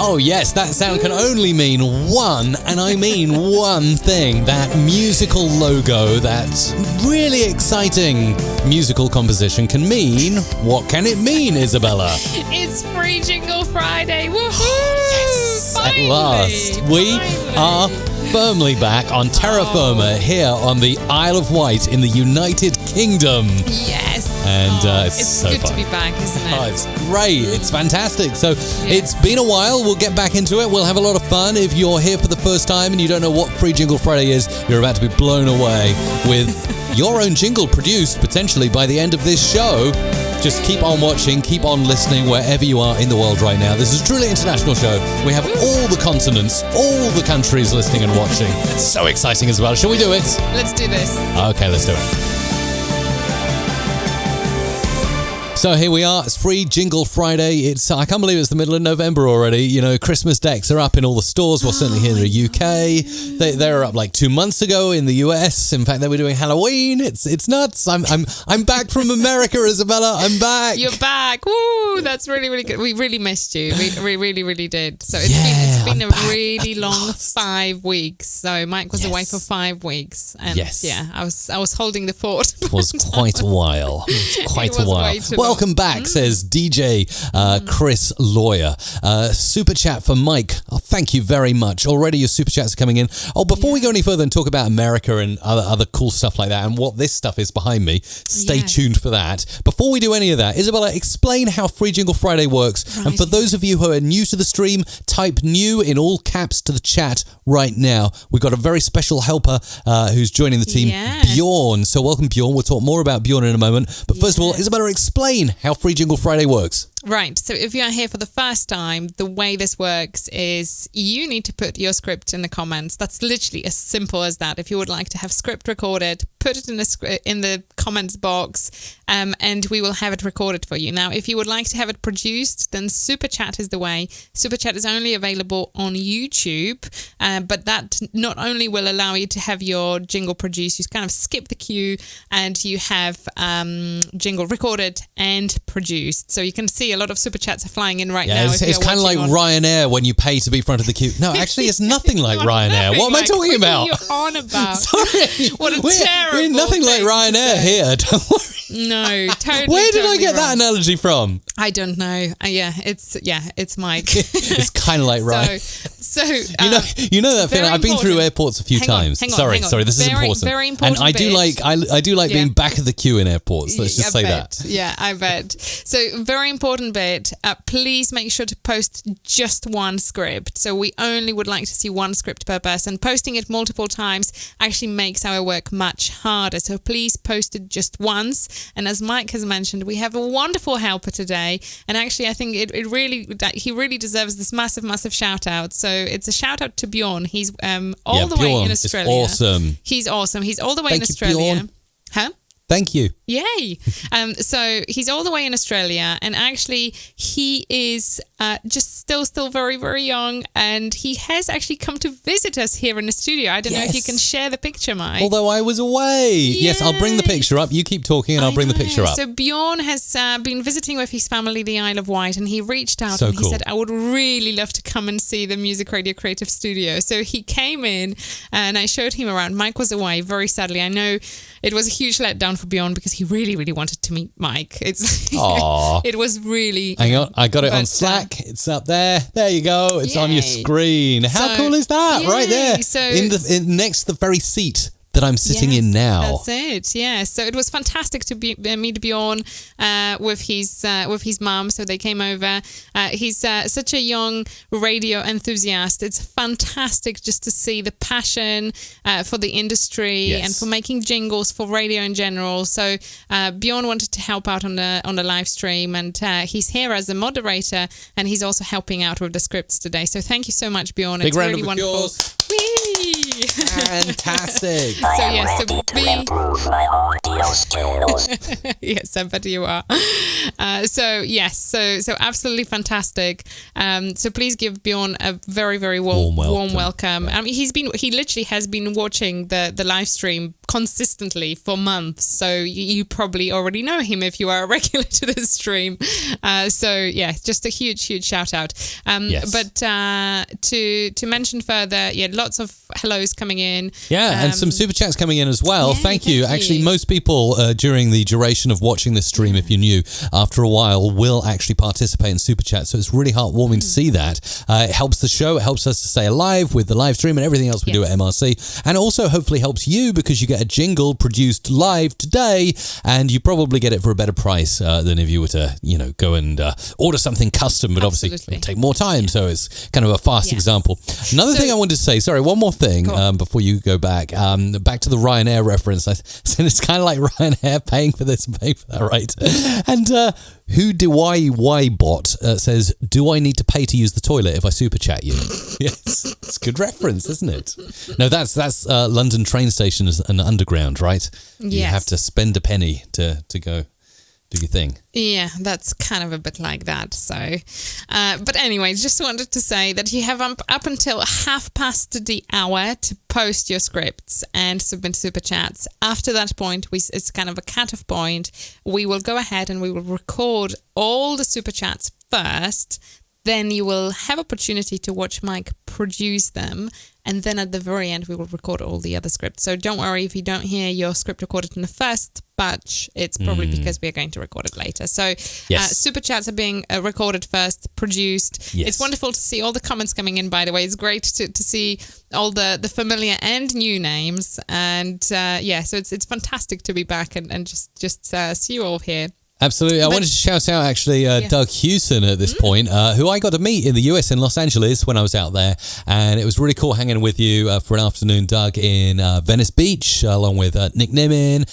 Oh yes, that sound can only mean one, and I mean one thing. That musical logo, that really exciting musical composition can mean... What can it mean, Isabella? It's Free Jingle Friday. Woohoo! Yes! Finally, At last. We are firmly back on terra firma here on the Isle of Wight in the United Kingdom. Yes. And it's so good fun. to be back, isn't it? Oh, it's great. It's fantastic. So It's been a while. We'll get back into it. We'll have a lot of fun. If you're here for the first time and you don't know what Free Jingle Friday is, you're about to be blown away with your own jingle produced potentially by the end of this show. Just keep on watching, keep on listening wherever you are in the world right now. This is a truly international show. We have all the continents, all the countries listening and watching. It's so exciting as well. Shall we do it? Let's do this. Okay, let's do it. So here we are. It's Free Jingle Friday. I can't believe it's the middle of November already. You know, Christmas decks are up in all the stores. Well, certainly here in the UK. They were up like 2 months ago in the US. In fact, they were doing Halloween. It's nuts. I'm back from America, Isabella. I'm back. You're back. Woo! That's really, really good. We really missed you. We really, really did. So it's been a really long 5 weeks. So Mike was away for 5 weeks. And I was holding the fort. It was quite a while. Quite a while. Welcome back, says DJ Chris Lawyer. Super chat for Mike. Oh, thank you very much. Already your super chats are coming in. Oh, before we go any further and talk about America and other cool stuff like that and what this stuff is behind me, stay tuned for that. Before we do any of that, Isabella, explain how Free Jingle Friday works. Right. And for those of you who are new to the stream, type new in all caps to the chat right now. We've got a very special helper who's joining the team, Bjorn. So welcome, Bjorn. We'll talk more about Bjorn in a moment. But first of all, Isabella, explain how Free Jingle Friday works. Right. So if you're here for the first time, the way this works is you need to put your script in the comments. That's literally as simple as that. If you would like to have script recorded, put it in the comments box, and we will have it recorded for you. Now, if you would like to have it produced, then Super Chat is the way. Super Chat is only available on YouTube, but that not only will allow you to have your jingle produced, you kind of skip the queue and you have jingle recorded and produced. So you can see a lot of super chats are flying in right now. It's kind of like Ryanair when you pay to be front of the queue. No, actually, it's nothing like Ryanair. What am I talking about? What are you on about? Sorry. What a terrible We're nothing like Ryanair here. Don't worry. No, totally. Where did I get that analogy from? I don't know. It's Mike. It's kind of like Ryanair. So you know that feeling. I've been through airports a few times. Sorry, this is important. Very important. And I do like being back of the queue in airports. Let's just say that. Yeah, I bet. So very important bit. Please make sure to post just one script. So we only would like to see one script per person. Posting it multiple times actually makes our work much harder. So please post it just once. And as Mike has mentioned, we have a wonderful helper today. And actually, I think he really deserves this massive, massive shout out. So it's a shout out to Bjorn. He's all the way in Australia. Awesome. He's awesome. He's all the way in Australia. Bjorn. Huh? Thank you. Yay. So he's all the way in Australia, and actually he is just still very, very young, and he has actually come to visit us here in the studio. I don't know if you can share the picture, Mike. Although I was away. Yay. Yes, I'll bring the picture up. You keep talking and I'll bring the picture up. So Bjorn has been visiting with his family, the Isle of Wight, and he reached out he said, I would really love to come and see the Music Radio Creative Studio. So he came in and I showed him around. Mike was away, very sadly. I know it was a huge letdown for Bjorn because he really, really wanted to meet Mike. It was really... Hang on, I got it on Slack. It's up there. There you go. It's on your screen. How cool is that? Right there. So, next to the very seat that I'm sitting in now. That's it. Yeah. So it was fantastic to meet Bjorn with his mum. So they came over. He's such a young radio enthusiast. It's fantastic just to see the passion for the industry and for making jingles for radio in general. So Bjorn wanted to help out on the live stream, and he's here as a moderator, and he's also helping out with the scripts today. So thank you so much, Bjorn. Big it's round really of wonderful. applause. Fantastic. improve my audio skills. Yes, I bet you are. So absolutely fantastic. So please give Bjorn a very, very warm welcome. I mean, he literally has been watching the live stream consistently for months. So you probably already know him if you are a regular to the stream. Just a huge shout out. Yes. But to mention further, lots of hellos coming in. Yeah, and some super chats coming in as well. Thank you. Actually, most people during the duration of watching this stream, if you're new, after a while will actually participate in super chat. So it's really heartwarming to see that. It helps the show. It helps us to stay alive with the live stream and everything else we do at MRC. And also hopefully helps you because you get a jingle produced live today and you probably get it for a better price than if you were to, go and order something custom. But obviously it'll take more time. So it's kind of a fast example. Another thing I wanted to say, sorry, one more thing before you go back. Back to the Ryanair reference. I said it's kind of like Ryanair paying for this and paying for that, right? And Who Do I Why Bot says, do I need to pay to use the toilet if I super chat you? Yes, it's a good reference, isn't it? No, that's London train station and underground, right? Yes. You have to spend a penny to go do your thing. Yeah, that's kind of a bit like that. So, but anyway, just wanted to say that you have up until 1:30 to post your scripts and submit super chats. After that point, it's kind of a cut-off point. We will go ahead and we will record all the super chats first. Then you will have opportunity to watch Mike produce them. And then at the very end, we will record all the other scripts. So don't worry if you don't hear your script recorded in the first batch. It's probably because we are going to record it later. So super chats are being recorded first, produced. Yes. It's wonderful to see all the comments coming in, by the way. It's great to see all the familiar and new names. And so it's fantastic to be back and just see you all here. Absolutely. I wanted to shout out, actually, Doug Hewson at this point, who I got to meet in the US in Los Angeles when I was out there. And it was really cool hanging with you for an afternoon, Doug, in Venice Beach, along with Nick Nimin,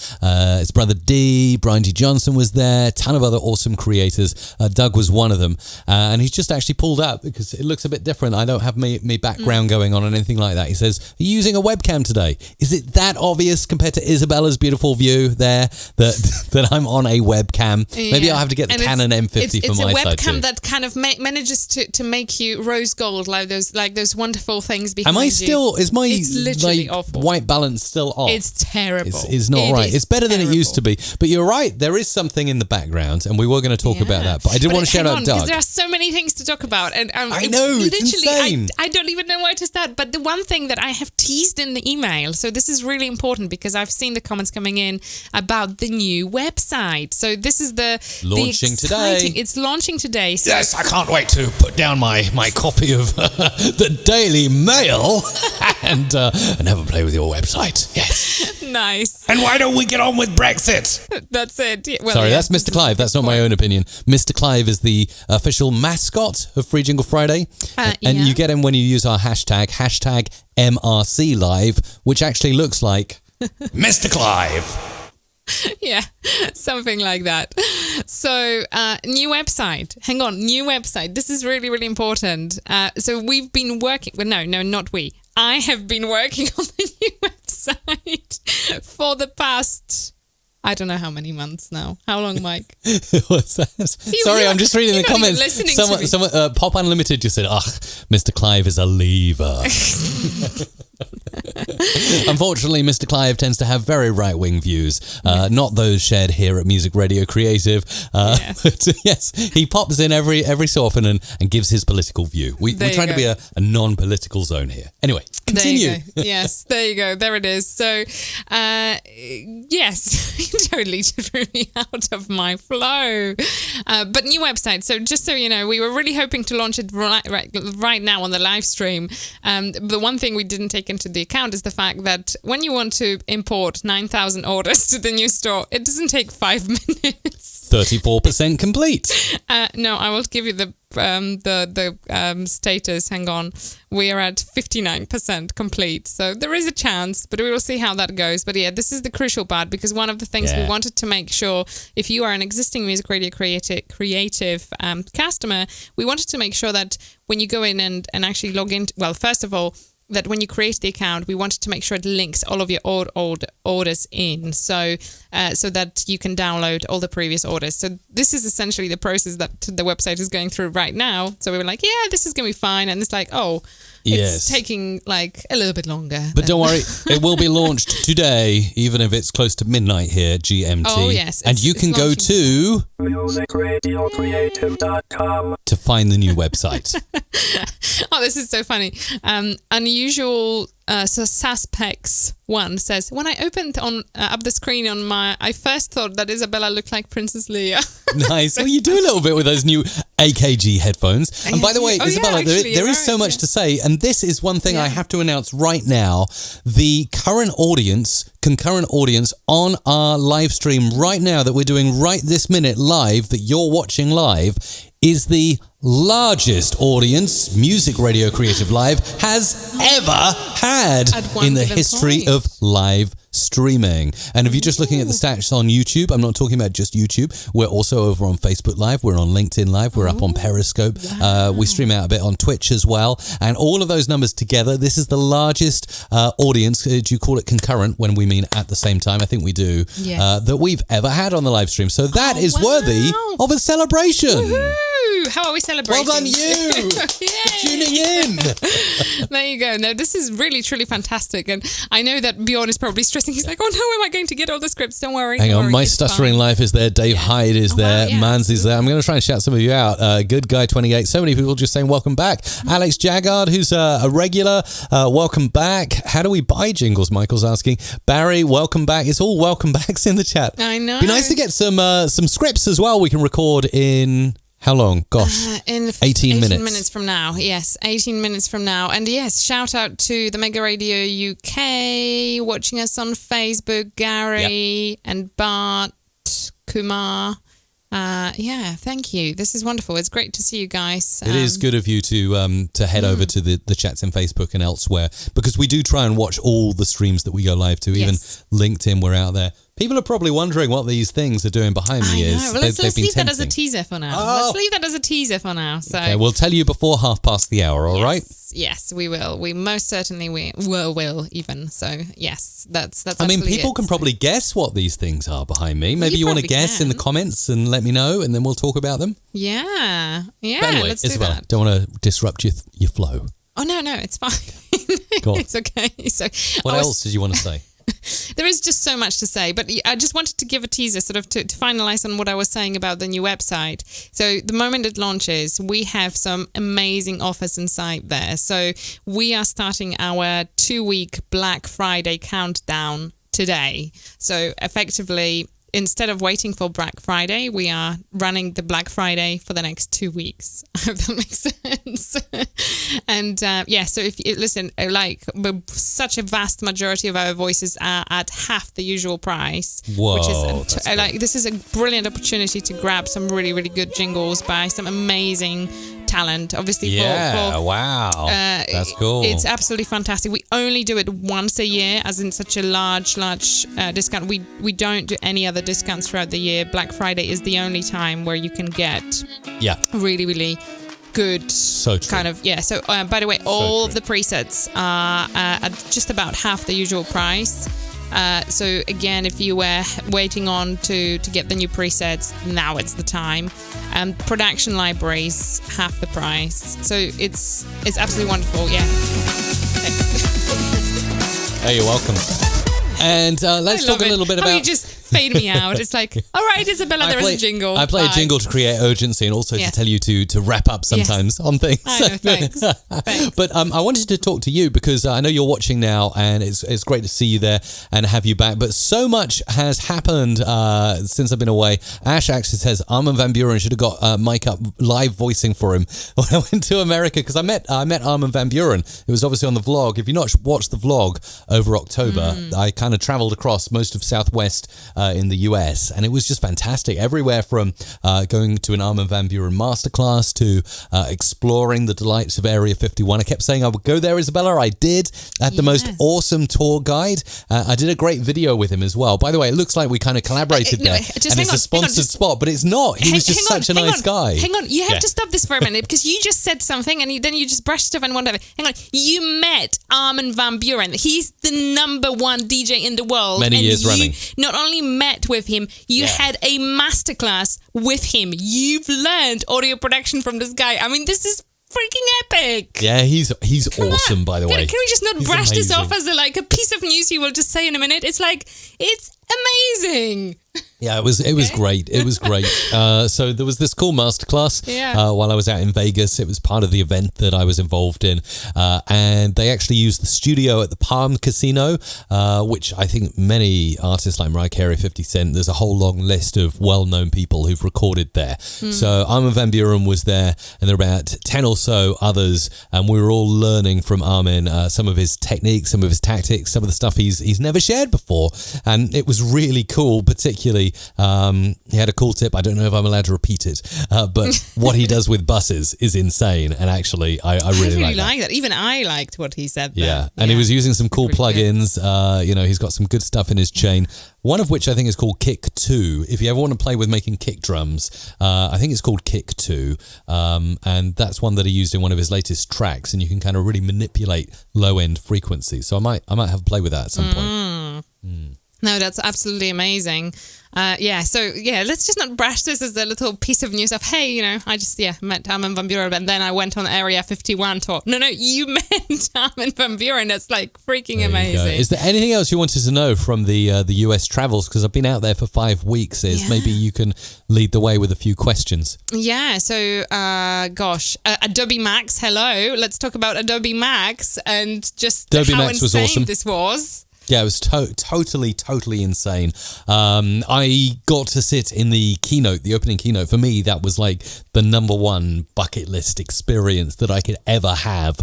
his brother D, Brian G. Johnson was there, a ton of other awesome creators. Doug was one of them. And he's just actually pulled up because it looks a bit different. I don't have me background going on or anything like that. He says, are you using a webcam today? Is it that obvious compared to Isabella's beautiful view there that I'm on a webcam? Maybe I'll have to get the Canon M50 for my side too. It's a webcam that kind of manages to make you rose gold, like those wonderful things behind you. Is my awful. white balance still off? It's terrible. It's not right. It's better than it used to be. But you're right, there is something in the background, and we were going to talk about that. But I did want to shout out Doug. Because there are so many things to talk about. And I know, it's insane. I don't even know where to start. But the one thing that I have teased in the email, so this is really important because I've seen the comments coming in about the new website. So this is launching today. It's launching today. So yes, I can't wait to put down my copy of the Daily Mail and have a play with your website. Yes. Nice. And why don't we get on with Brexit? That's it. Well, sorry, that's Mr. Clive. That's not my own opinion. Mr. Clive is the official mascot of Free Jingle Friday. And you get him when you use our hashtag MRC Live, which actually looks like Mr. Clive. Yeah, something like that. So, new website. Hang on, new website. This is really, really important. So we've been working... Well, no, not we. I have been working on the new website for the past... I don't know how many months now. How long, Mike? What's that? Sorry, I'm just reading the comments. Someone, Pop Unlimited just said, Mr. Clive is a lever. Unfortunately, Mr. Clive tends to have very right-wing views, not those shared here at Music Radio Creative. But yes, he pops in every so often and gives his political view. We're trying to be a non-political zone here. Anyway, continue. There you go. Yes, there you go. There it is. So, yes, totally threw me out of my flow. But new website. So just so you know, we were really hoping to launch it right now on the live stream. The one thing we didn't take into the account is the fact that when you want to import 9,000 orders to the new store, it doesn't take 5 minutes. 34% complete. No, I will give you the status. Hang on. We are at 59% complete. So there is a chance, but we will see how that goes. But yeah, this is the crucial part because one of the things we wanted to make sure, if you are an existing Music Radio creative customer, we wanted to make sure that when you go in and actually log in, well, first of all, that when you create the account, we wanted to make sure it links all of your old orders in, so that you can download all the previous orders. So this is essentially the process that the website is going through right now. So we were like, yeah, this is going to be fine. And it's like, it's taking like a little bit longer. But don't worry, it will be launched today, even if it's close to midnight here, GMT. Oh, yes. And you can go to musicradiocreative.com to find the new website. Oh, this is so funny. Unusual Saspex one says, when I opened up the screen on I first thought that Isabella looked like Princess Leia. Nice. Well, you do a little bit with those new AKG headphones. And by the way, Isabella, there is so much to say. And this is one thing I have to announce right now. The concurrent audience on our live stream right now that we're doing right this minute live, that you're watching live, is the largest audience Music Radio Creative Live has ever had in the history of live streaming. And if you're just looking at the stats on YouTube, I'm not talking about just YouTube. We're also over on Facebook Live. We're on LinkedIn Live. We're up on Periscope. Wow. We stream out a bit on Twitch as well. And all of those numbers together, this is the largest audience. Do you call it concurrent when we mean at the same time? I think we do. Yes. That we've ever had on the live stream. So that is worthy of a celebration. Woohoo! How are we celebrating? Well done, you! For tuning in. There you go. No, this is really, truly fantastic. And I know that Bjorn is probably stressing. He's like, oh no, am I going to get all the scripts? Don't worry. Hang on, My Stuttering Life is there. Dave Hyde is there. Wow, Mans is there. I'm going to try and shout some of you out. Good Guy 28. So many people just saying welcome back. Alex Jaggard, who's a regular, welcome back. How do we buy jingles? Michael's asking. Barry, welcome back. It's all welcome backs in the chat. I know. Be nice to get some scripts as well. We can record in... How long? Gosh, in 18 minutes. 18 minutes from now. Yes, 18 minutes from now. And yes, shout out to the Mega Radio UK, watching us on Facebook, Gary and Bart, Kumar. Thank you. This is wonderful. It's great to see you guys. It is good of you to head over to the chats in Facebook and elsewhere, because we do try and watch all the streams that we go live to. Even LinkedIn, we're out there. People are probably wondering what these things are doing behind me. Well, let's leave that as a teaser for now. Let's leave that as a teaser for now. So we'll tell you before hour, all right? Yes, we will. We most certainly will even. So yes, that's I mean, people can probably guess what these things are behind me. Maybe you want to guess in the comments and let me know, and then we'll talk about them. Yeah. But anyway, let's Isabella, do that. Don't want to disrupt your flow. Oh no, it's fine. Go on. It's okay. So what else did you want to say? There is just so much to say, but I just wanted to give a teaser sort of to finalize on what I was saying about the new website. So the moment it launches, we have some amazing offers inside there. So we are starting our 2-week Black Friday countdown today. So effectively, instead of waiting for Black Friday, we are running the Black Friday for the next 2 weeks. I hope that makes sense. And so if you listen, such a vast majority of our voices are at half the usual price. Whoa, which is this is a brilliant opportunity to grab some really, really good jingles by some amazing talent. Obviously, wow, that's cool. It's absolutely fantastic. We only do it once a year, as in such a large discount. We don't do any other discounts throughout the year. Black Friday is the only time where you can get really, really good so by the way, all of the presets are at just about half the usual price. So again, if you were waiting on to get the new presets, now it's the time. Production libraries, half the price. So it's absolutely wonderful. Yeah. Hey, you're welcome. And let's talk a little bit about... you just fade me out. It's like, all right, Isabella, there is a jingle. I play a jingle to create urgency and also to tell you to wrap up sometimes on things. I know, thanks. But I wanted to talk to you because I know you're watching now, and it's great to see you there and have you back. But so much has happened since I've been away. Ash actually says Armin van Buuren should have got Mike up live voicing for him when I went to America, because I met Armin van Buuren. It was obviously on the vlog. If you've not watched the vlog over October, I kind of travelled across most of Southwest in the US, and it was just fantastic. Everywhere from going to an Armin van Buuren masterclass to exploring the delights of Area 51. I kept saying I would go there, Isabella. I did. I had the most awesome tour guide. I did a great video with him as well. By the way, it looks like we kind of collaborated there, and it's a sponsored spot, but it's not. He was just such a nice guy. Hang on, you have to stop this for a minute, because you just said something and then you just brushed stuff and whatever. Hang on, you met Armin van Buuren. He's the #1 DJ in the world. Many years running. Not only met with him, you had a masterclass with him. You've learned audio production from this guy. I mean, this is freaking epic. Yeah, he's awesome, by the way. Can we just not brush this off as a piece of news you will just say in a minute? It's amazing. Yeah, it was great. It was great. So there was this cool masterclass while I was out in Vegas. It was part of the event that I was involved in. And they actually used the studio at the Palm Casino, which I think many artists like Mariah Carey, 50 Cent, there's a whole long list of well-known people who've recorded there. So Armin van Buuren was there, and there were about 10 or so others, and we were all learning from Armin some of his techniques, some of his tactics, some of the stuff he's never shared before. And it was really cool, particularly he had a cool tip. I don't know if I'm allowed to repeat it, but what he does with buses is insane. And actually, I really like that. Even I liked what he said there. Yeah, and he was using some cool plugins. He's got some good stuff in his chain. One of which I think is called Kick 2. If you ever want to play with making kick drums, I think it's called Kick 2. And that's one that he used in one of his latest tracks, and you can kind of really manipulate low-end frequencies. So I might have a play with that at some point. No, that's absolutely amazing. Let's just not brush this as a little piece of news of, hey, I just, met Armin van Buuren, and then I went on Area 51 tour. No, you met Armin van Buuren. That's freaking amazing. Is there anything else you wanted to know from the US travels? Because I've been out there for 5 weeks. Maybe you can lead the way with a few questions. Yeah, so, Adobe Max, hello. Let's talk about Adobe Max and just Adobe how Max was insane awesome. This was. Yeah, it was totally insane. I got to sit in the opening keynote. For me, that was like the #1 bucket list experience that I could ever have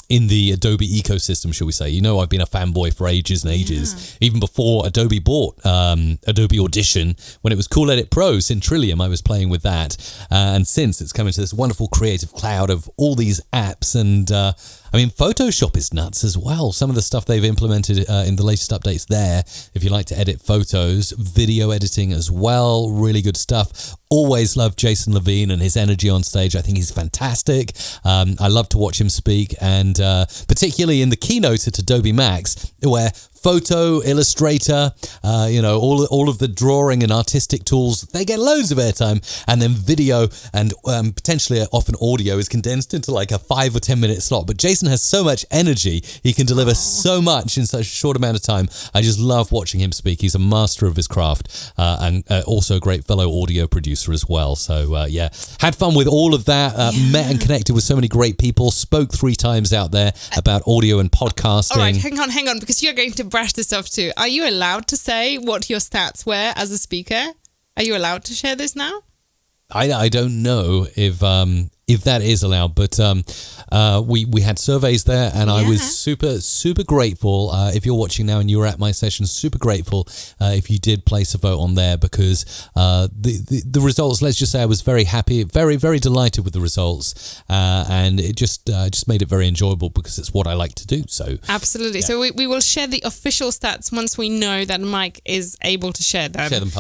in the Adobe ecosystem, shall we say. I've been a fanboy for ages and ages. Even before Adobe bought Adobe Audition, when it was Cool Edit Pro, Centrillium, I was playing with that. And since it's come into this wonderful creative cloud of all these apps, and Photoshop is nuts as well. Some of the stuff they've implemented in the latest updates there, if you like to edit photos, video editing as well, really good stuff. Always loved Jason Levine and his energy on stage. I think he's fantastic. I love to watch him speak, and particularly in the keynote at Adobe Max, where Photo, Illustrator, all of the drawing and artistic tools, they get loads of airtime, and then video and potentially often audio is condensed into like a 5 or 10 minute slot. But Jason has so much energy, he can deliver so much in such a short amount of time. I just love watching him speak. He's a master of his craft, and also a great fellow audio producer as well. So had fun with all of that, met and connected with so many great people, spoke 3 times out there about audio and podcasting. All right, hang on, because you're going to brush this off too. Are you allowed to say what your stats were as a speaker? Are you allowed to share this now? I don't know if that is allowed, but we had surveys there, and I was super grateful. If you're watching now and you were at my session, super grateful if you did place a vote on there, because the results, let's just say I was very happy, very delighted with the results, and it just made it very enjoyable, because it's what I like to do. So absolutely. So we will share the official stats once we know that Mike is able to share them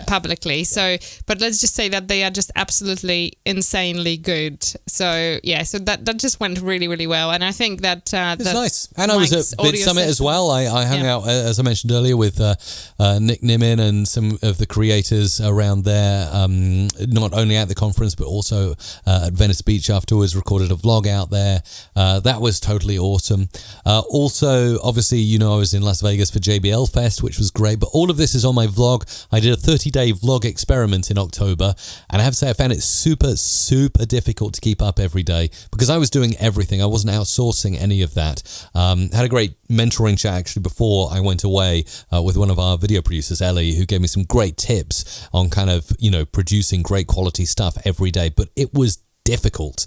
publicly. So, but let's just say that they are just absolutely insanely good. So that just went really well, and I think that it's nice. And I was at Vid Summit as well. I hung out, as I mentioned earlier, with Nick Nimin and some of the creators around there, not only at the conference but also at Venice Beach afterwards. Recorded a vlog out there. That was totally awesome. Also, obviously, I was in Las Vegas for JBL Fest, which was great, but all of this is on my vlog. I did a 30-day vlog experiment in October, and I have to say I found it super difficult to keep up every day, because I was doing everything. I wasn't outsourcing any of that. Had a great mentoring chat actually before I went away with one of our video producers, Ellie, who gave me some great tips on kind of, producing great quality stuff every day. But it was difficult,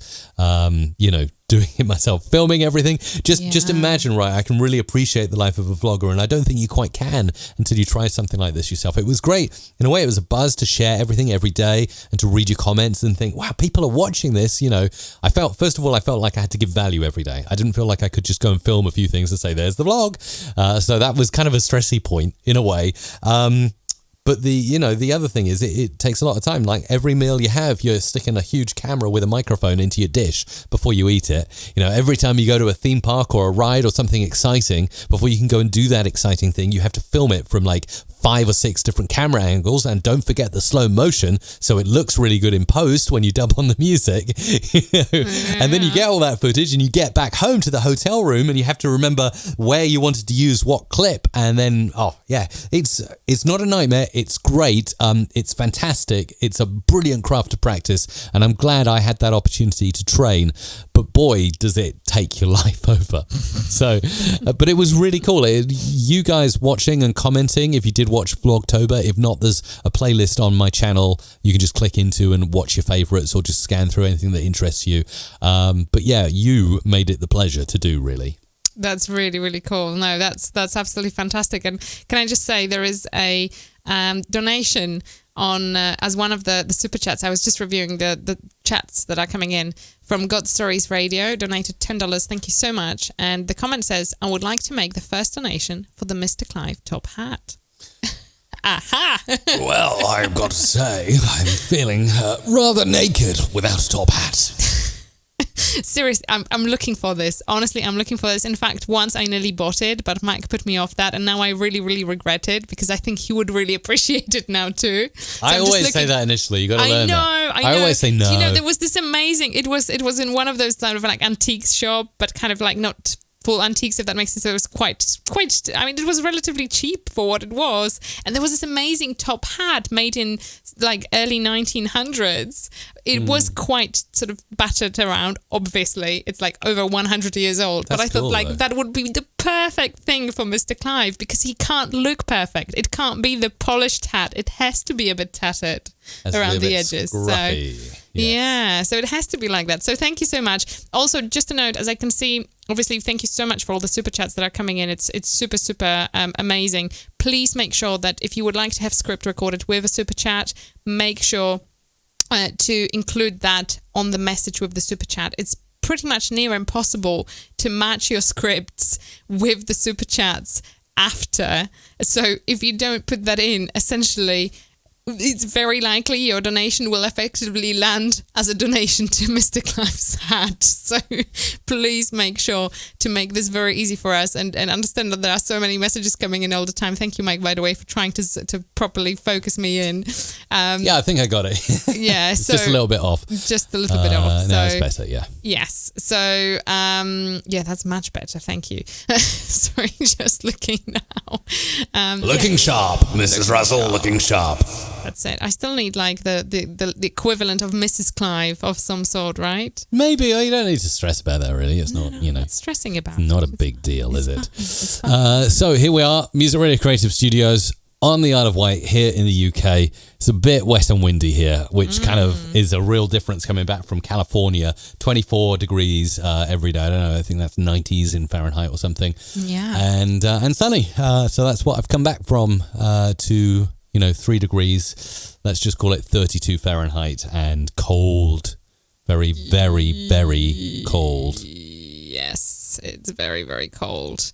doing it myself, filming everything. Just imagine, right? I can really appreciate the life of a vlogger, and I don't think you quite can until you try something like this yourself. It was great. In a way, it was a buzz to share everything every day and to read your comments and think, wow, people are watching this. I felt like I had to give value every day. I didn't feel like I could just go and film a few things and say, there's the vlog. So that was kind of a stressy point in a way. But the other thing is it takes a lot of time. Like every meal you have, you're sticking a huge camera with a microphone into your dish before you eat it. Every time you go to a theme park or a ride or something exciting, before you can go and do that exciting thing, you have to film it from like 5 or 6 different camera angles, and don't forget the slow motion so it looks really good in post when you dub on the music. And then you get all that footage and you get back home to the hotel room and you have to remember where you wanted to use what clip. And then it's not a nightmare. It's great. It's fantastic. It's a brilliant craft to practice, and I'm glad I had that opportunity to train. But boy, does it take your life over. So, but it was really cool. You guys watching and commenting, if you did watch Vlogtober. If not, there's a playlist on my channel you can just click into and watch your favorites, or just scan through anything that interests you. But yeah, you made it the pleasure to do, really. That's really, really cool. No, that's absolutely fantastic. And can I just say, there is a donation on as one of the super chats. I was just reviewing the chats that are coming in from God Stories Radio. Donated $10. Thank you so much. And the comment says, I would like to make the first donation for the Mr. Clive top hat. Aha! Well, I've got to say, I'm feeling rather naked without a top hat. Seriously, I'm looking for this. Honestly, I'm looking for this. In fact, once I nearly bought it, but Mike put me off that, and now I really, really regret it, because I think he would really appreciate it now too. So I always say that initially. You got to learn that. I know. Always say no. There was this amazing. It was in one of those kind of like antiques shop, but kind of like not full antiques, if that makes sense. So it was quite. I mean, it was relatively cheap for what it was, and there was this amazing top hat made in like early 1900s. It was quite sort of battered around. Obviously, it's like over 100 years old. But I thought that would be the perfect thing for Mr. Clive, because he can't look perfect. It can't be the polished hat. It has to be a bit tattered around the edges. Scruffy. So yeah, so it has to be like that. So thank you so much. Also, just a note, as I can see, obviously, thank you so much for all the super chats that are coming in. It's super, super amazing. Please make sure that if you would like to have script recorded with a super chat, make sure to include that on the message with the super chat. It's pretty much near impossible to match your scripts with the super chats after. So if you don't put that in, essentially, it's very likely your donation will effectively land as a donation to Mr. Clive's hat. So please make sure to make this very easy for us, and understand that there are so many messages coming in all the time. Thank you, Mike, by the way, for trying to properly focus me in. Yeah, I think I got it. Yeah, so just a little bit off. Just a little bit off. Now it's better, yeah. Yes. So, yeah, that's much better. Thank you. Sorry, just looking now. Looking sharp, Mrs. Russell, looking sharp. That's it. I still need like the equivalent of Mrs. Clive of some sort, right? Maybe. You don't need to stress about that, really. It's not, not stressing about not it. a big deal, is it? It's fine. So here we are, Music Radio Creative Studios on the Isle of Wight here in the UK. It's a bit wet and windy here, which kind of is a real difference coming back from California. 24 degrees every day. I don't know. I think that's 90s in Fahrenheit or something. Yeah. And sunny. So that's what I've come back from to 3 degrees. Let's just call it 32 Fahrenheit and cold. Very, very, very cold. Yes, it's very, very cold.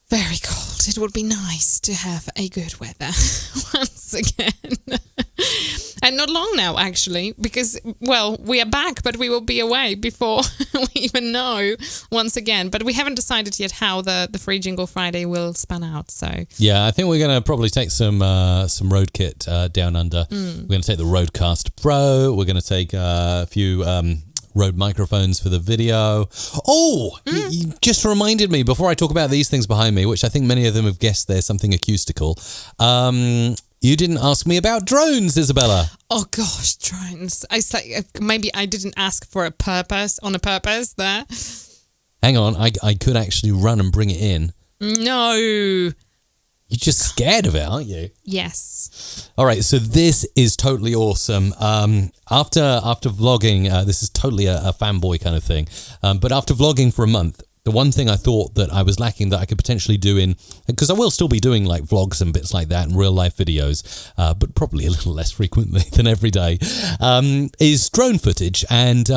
Very cold. It would be nice to have a good weather once again. And not long now, actually, because, well, we are back, but we will be away before we even know once again. But we haven't decided yet how the Free Jingle Friday will span out. So yeah, I think we're going to probably take some road kit down under. We're going to take the Rodecaster Pro. We're going to take a few Rode microphones for the video. Oh, you just reminded me, before I talk about these things behind me, which I think many of them have guessed they're something acoustical. You didn't ask me about drones, Isabella. Oh gosh, drones. Maybe I didn't ask for a purpose there. Hang on, I could actually run and bring it in. No. You're just scared of it, aren't you? Yes. All right, so this is totally awesome. After vlogging, this is totally a fanboy kind of thing. But after vlogging for a month, the one thing I thought that I was lacking that I could potentially do because I will still be doing like vlogs and bits like that and real life videos, but probably a little less frequently than every day, is drone footage. And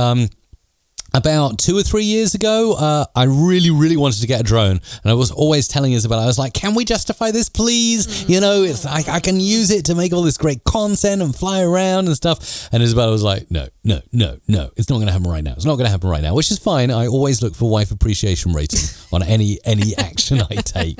about 2 or 3 years ago, I really, really wanted to get a drone. And I was always telling Isabella, I was like, can we justify this, please? You know, it's I can use it to make all this great content and fly around and stuff. And Isabella was like, no. It's not going to happen right now. It's not going to happen right now, which is fine. I always look for wife appreciation rating on any action I take.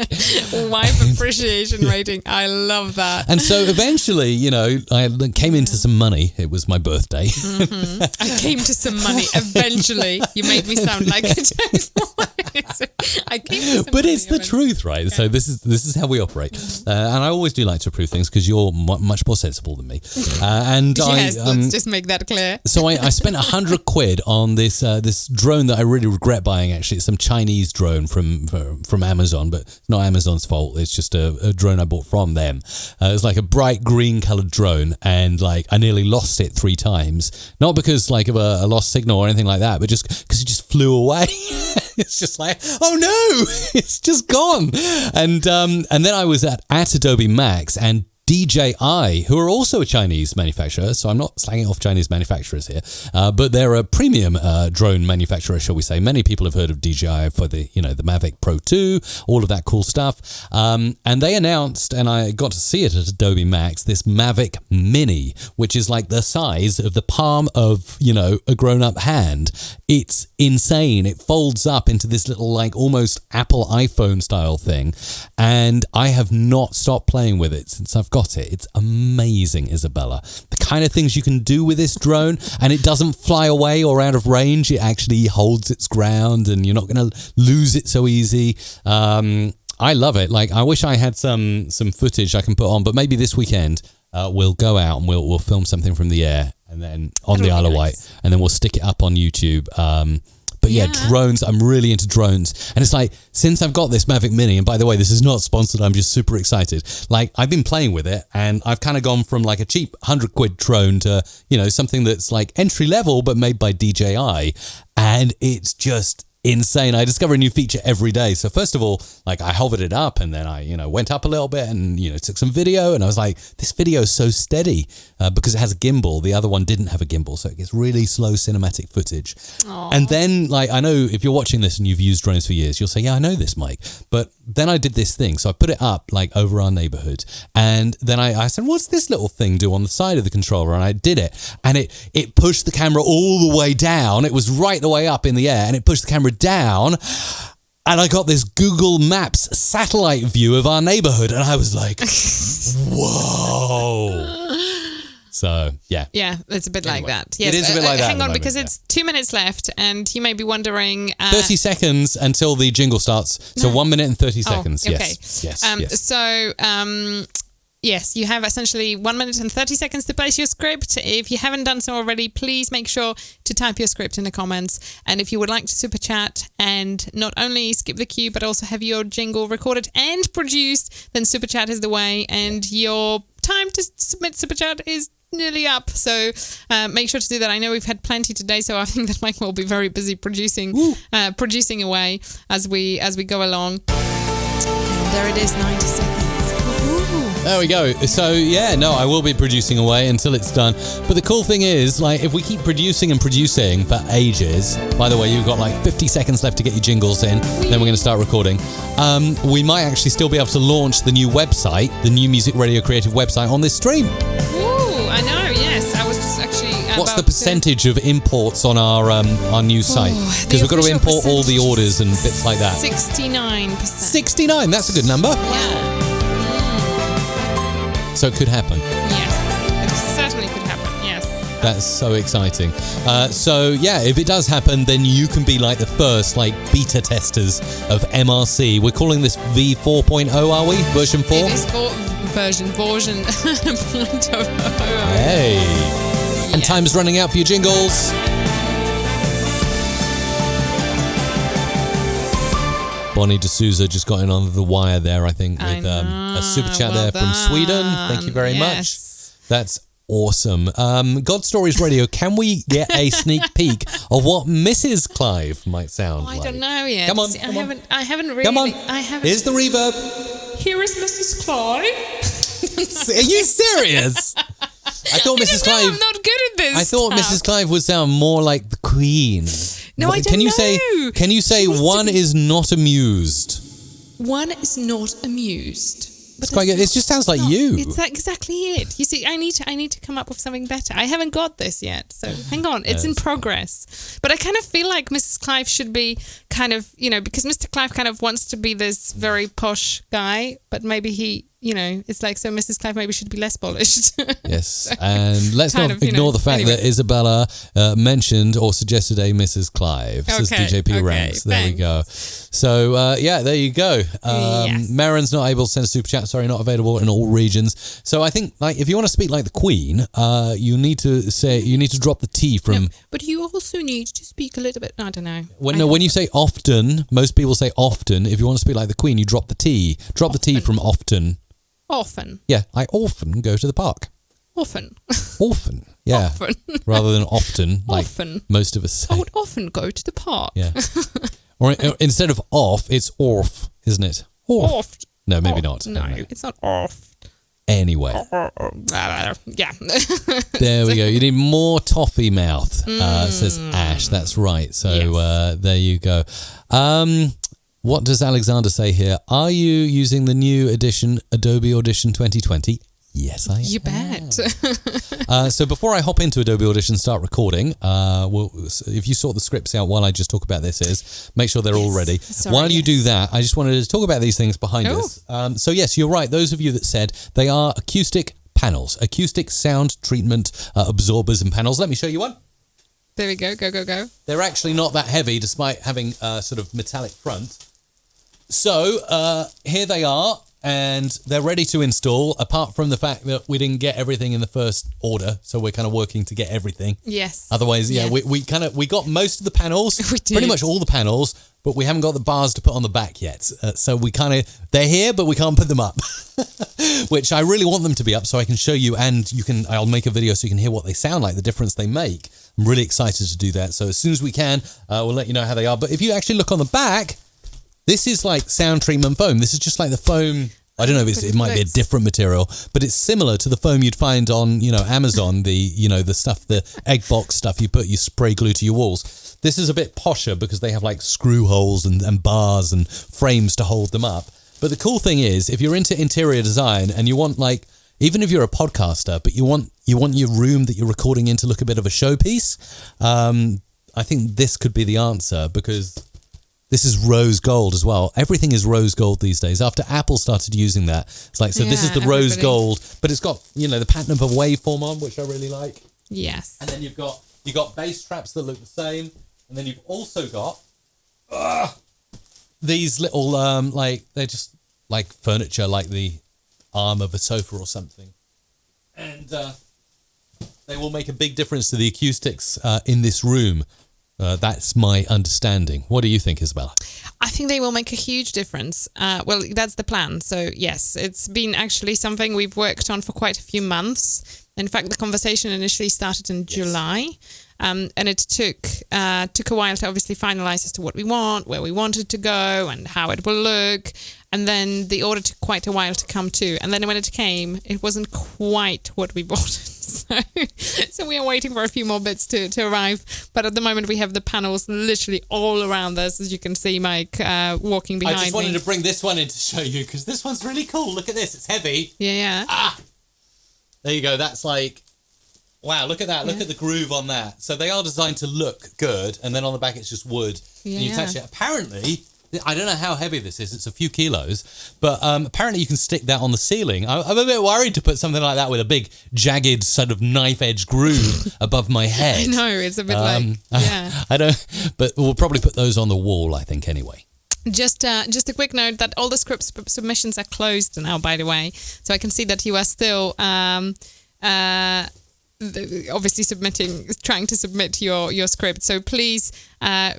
Wife appreciation rating. I love that. And so eventually, you know, I came into some money. It was my birthday. I came to some money eventually. You made me sound like a I came to some but money it's the truth, right? Okay. So this is how we operate. And I always do like to approve things because you're much more sensible than me. And yes, let's just make that clear. So I spent £100 on this drone that I really regret buying. Actually, it's some Chinese drone from Amazon, but it's not Amazon's fault. It's just a drone I bought from them. It was like a bright green coloured drone, and like I nearly lost it 3 times. Not because like of a lost signal or anything like that, but just because it just flew away. It's just like, oh no, it's just gone. And then I was at Adobe Max, and DJI, who are also a Chinese manufacturer, so I'm not slanging off Chinese manufacturers here, but they're a premium drone manufacturer, shall we say. Many people have heard of DJI for the Mavic Pro 2, all of that cool stuff. And they announced, and I got to see it at Adobe Max, this Mavic Mini, which is like the size of the palm of, a grown-up hand. It's insane. It folds up into this little, like, almost Apple iPhone style thing. And I have not stopped playing with it since I've got it. It's amazing, Isabella. The kind of things you can do with this drone, and it doesn't fly away or out of range. It actually holds its ground, and you're not going to lose it so easy. I love it. Like, I wish I had some footage I can put on, but maybe this weekend we'll go out and we'll film something from the air, and then on the Isle of Wight, and then we'll stick it up on YouTube. But yeah, drones, I'm really into drones. And it's like, since I've got this Mavic Mini, and by the way, this is not sponsored, I'm just super excited. Like, I've been playing with it, and I've kind of gone from like a cheap £100 drone to, something that's like entry level, but made by DJI. And it's just insane. I discover a new feature every day. So first of all, like, I hovered it up, and then I, went up a little bit and, took some video, and I was like, this video is so steady because it has a gimbal. The other one didn't have a gimbal, so it gets really slow cinematic footage. Aww. And then, like, I know if you're watching this and you've used drones for years, you'll say, yeah, I know this, Mike. But then I did this thing. So I put it up like over our neighborhood, and then I said, what's this little thing do on the side of the controller? And I did it, and it pushed the camera all the way down. It was right the way up in the air, and it pushed the camera down, and I got this Google Maps satellite view of our neighborhood, and I was like, whoa. So, yeah. Yeah, it's a bit like that. Yes. It is a bit like that. Hang on, because it's 2 minutes left, and you may be wondering... 30 seconds until the jingle starts. So 1 minute and 30 seconds. Okay. Yes. So... yes, you have essentially 1 minute and 30 seconds to place your script. If you haven't done so already, please make sure to type your script in the comments. And if you would like to super chat and not only skip the queue, but also have your jingle recorded and produced, then super chat is the way. And your time to submit super chat is nearly up. So make sure to do that. I know we've had plenty today, so I think that Mike will be very busy producing away as we go along. And there it is, 90 seconds. There we go. So, yeah, no, I will be producing away until it's done. But the cool thing is, like, if we keep producing and producing for ages, by the way, you've got like 50 seconds left to get your jingles in, then we're going to start recording. We might actually still be able to launch the new website, the new Music Radio Creative website on this stream. Ooh, I know, yes. I was just actually What's the percentage of imports on our new site? Because we've got to import all the orders and bits like that. 69%. 69, that's a good number. Yeah. So it could happen. Yes, it certainly could happen, yes. That's so exciting. So yeah, if it does happen, then you can be like the first like beta testers of MRC. We're calling this V4.0, are we? Version 4? It is version 4.0. Hey. And time's running out for your jingles. Bonnie D'Souza just got in on the wire there, I think, with a super chat there from Sweden. Thank you very much. That's awesome. God Stories Radio, can we get a sneak peek of what Mrs. Clive might sound like? I don't know yet. Come on. See, I haven't really. Come on. I haven't. Here's the reverb. Here is Mrs. Clive. Are you serious? I thought Mrs. Clive. I'm not good at this. I thought Mrs. Clive would sound more like the Queen. No, I don't know. Can you say one is not amused? One is not amused. It's quite good. It just sounds like you. It's exactly it. You see, I need to come up with something better. I haven't got this yet, so hang on. It's in progress. But I kind of feel like Mrs. Clive should be kind of, because Mr. Clive kind of wants to be this very posh guy, but maybe he, it's like, so Mrs. Clive maybe should be less polished. Yes, and let's not ignore the fact that Isabella mentioned or suggested a Mrs. Clive, says DJP Ranks. There we go. So, there you go. Yes. Marin's not able to send a super chat. Sorry, not available in all regions. So I think, if you want to speak like the Queen, you need to drop the T from... No, but you also need to speak a little bit, I don't know. When you say often, most people say often. If you want to speak like the Queen, you drop the T. Drop the T from often. Often. Yeah, I often go to the park. Often. Often, yeah. Often. Rather than often, like often. Most of us say. I would often go to the park. Yeah. Or instead of off, it's orf, isn't it? Orf. No, maybe not. No, it's not off. Anyway. Yeah. There we go. You need more toffee mouth, says Ash. That's right. So there you go. What does Alexander say here? Are you using the new edition, Adobe Audition 2020? Yes, I am. You bet. So before I hop into Adobe Audition and start recording, if you sort the scripts out while I just talk about this, make sure they're all ready. Sorry, while you do that, I just wanted to talk about these things behind Oh. us. So yes, you're right. Those of you that said they are acoustic panels, acoustic sound treatment absorbers and panels. Let me show you one. There we go. Go. They're actually not that heavy despite having a sort of metallic front. So here they are, and they're ready to install, apart from the fact that we didn't get everything in the first order, so we're kind of working to get everything. Yes. Otherwise, yes. we got most of the panels, We did. pretty much all the panels, but we haven't got the bars to put on the back yet. So they're here, but we can't put them up, which I really want them to be up so I can show you, and I'll make a video so you can hear what they sound like, the difference they make. I'm really excited to do that. So as soon as we can, we'll let you know how they are. But if you actually look on the back, this is like sound treatment foam. This is just like the foam. I don't know if it might be a different material, but it's similar to the foam you'd find on, Amazon, the stuff, the egg box stuff you spray glue to your walls. This is a bit posher because they have like screw holes and bars and frames to hold them up. But the cool thing is, if you're into interior design and you want even if you're a podcaster, but you want your room that you're recording in to look a bit of a showpiece, I think this could be the answer because this is rose gold as well. Everything is rose gold these days. After Apple started using that, it's like, this is the rose gold, but it's got, the pattern of a waveform on, which I really like. Yes. And then you've got bass traps that look the same. And then you've also got these little, they're just like furniture, like the arm of a sofa or something. And they will make a big difference to the acoustics in this room. That's my understanding. What do you think, Isabella? I think they will make a huge difference. Well, that's the plan. So yes, it's been actually something we've worked on for quite a few months. In fact, the conversation initially started in July, and it took a while to obviously finalize as to what we want, where we wanted to go, and how it will look. And then the order took quite a while to come to. And then when it came, it wasn't quite what we wanted. So we are waiting for a few more bits to arrive. But at the moment, we have the panels literally all around us, as you can see, Mike, walking behind me. I just wanted to bring this one in to show you, because this one's really cool. Look at this. It's heavy. Yeah. There you go. That's like, wow, look at that. Look at the groove on that. So they are designed to look good. And then on the back, it's just wood. Yeah. And you attach it. Apparently, I don't know how heavy this is. It's a few kilos. But apparently you can stick that on the ceiling. I'm a bit worried to put something like that with a big, jagged, sort of knife-edge groove above my head. I know. It's a bit yeah. I don't, but we'll probably put those on the wall, I think, anyway. Just a quick note that all the script submissions are closed now, by the way. So I can see that you are still obviously trying to submit your script. So please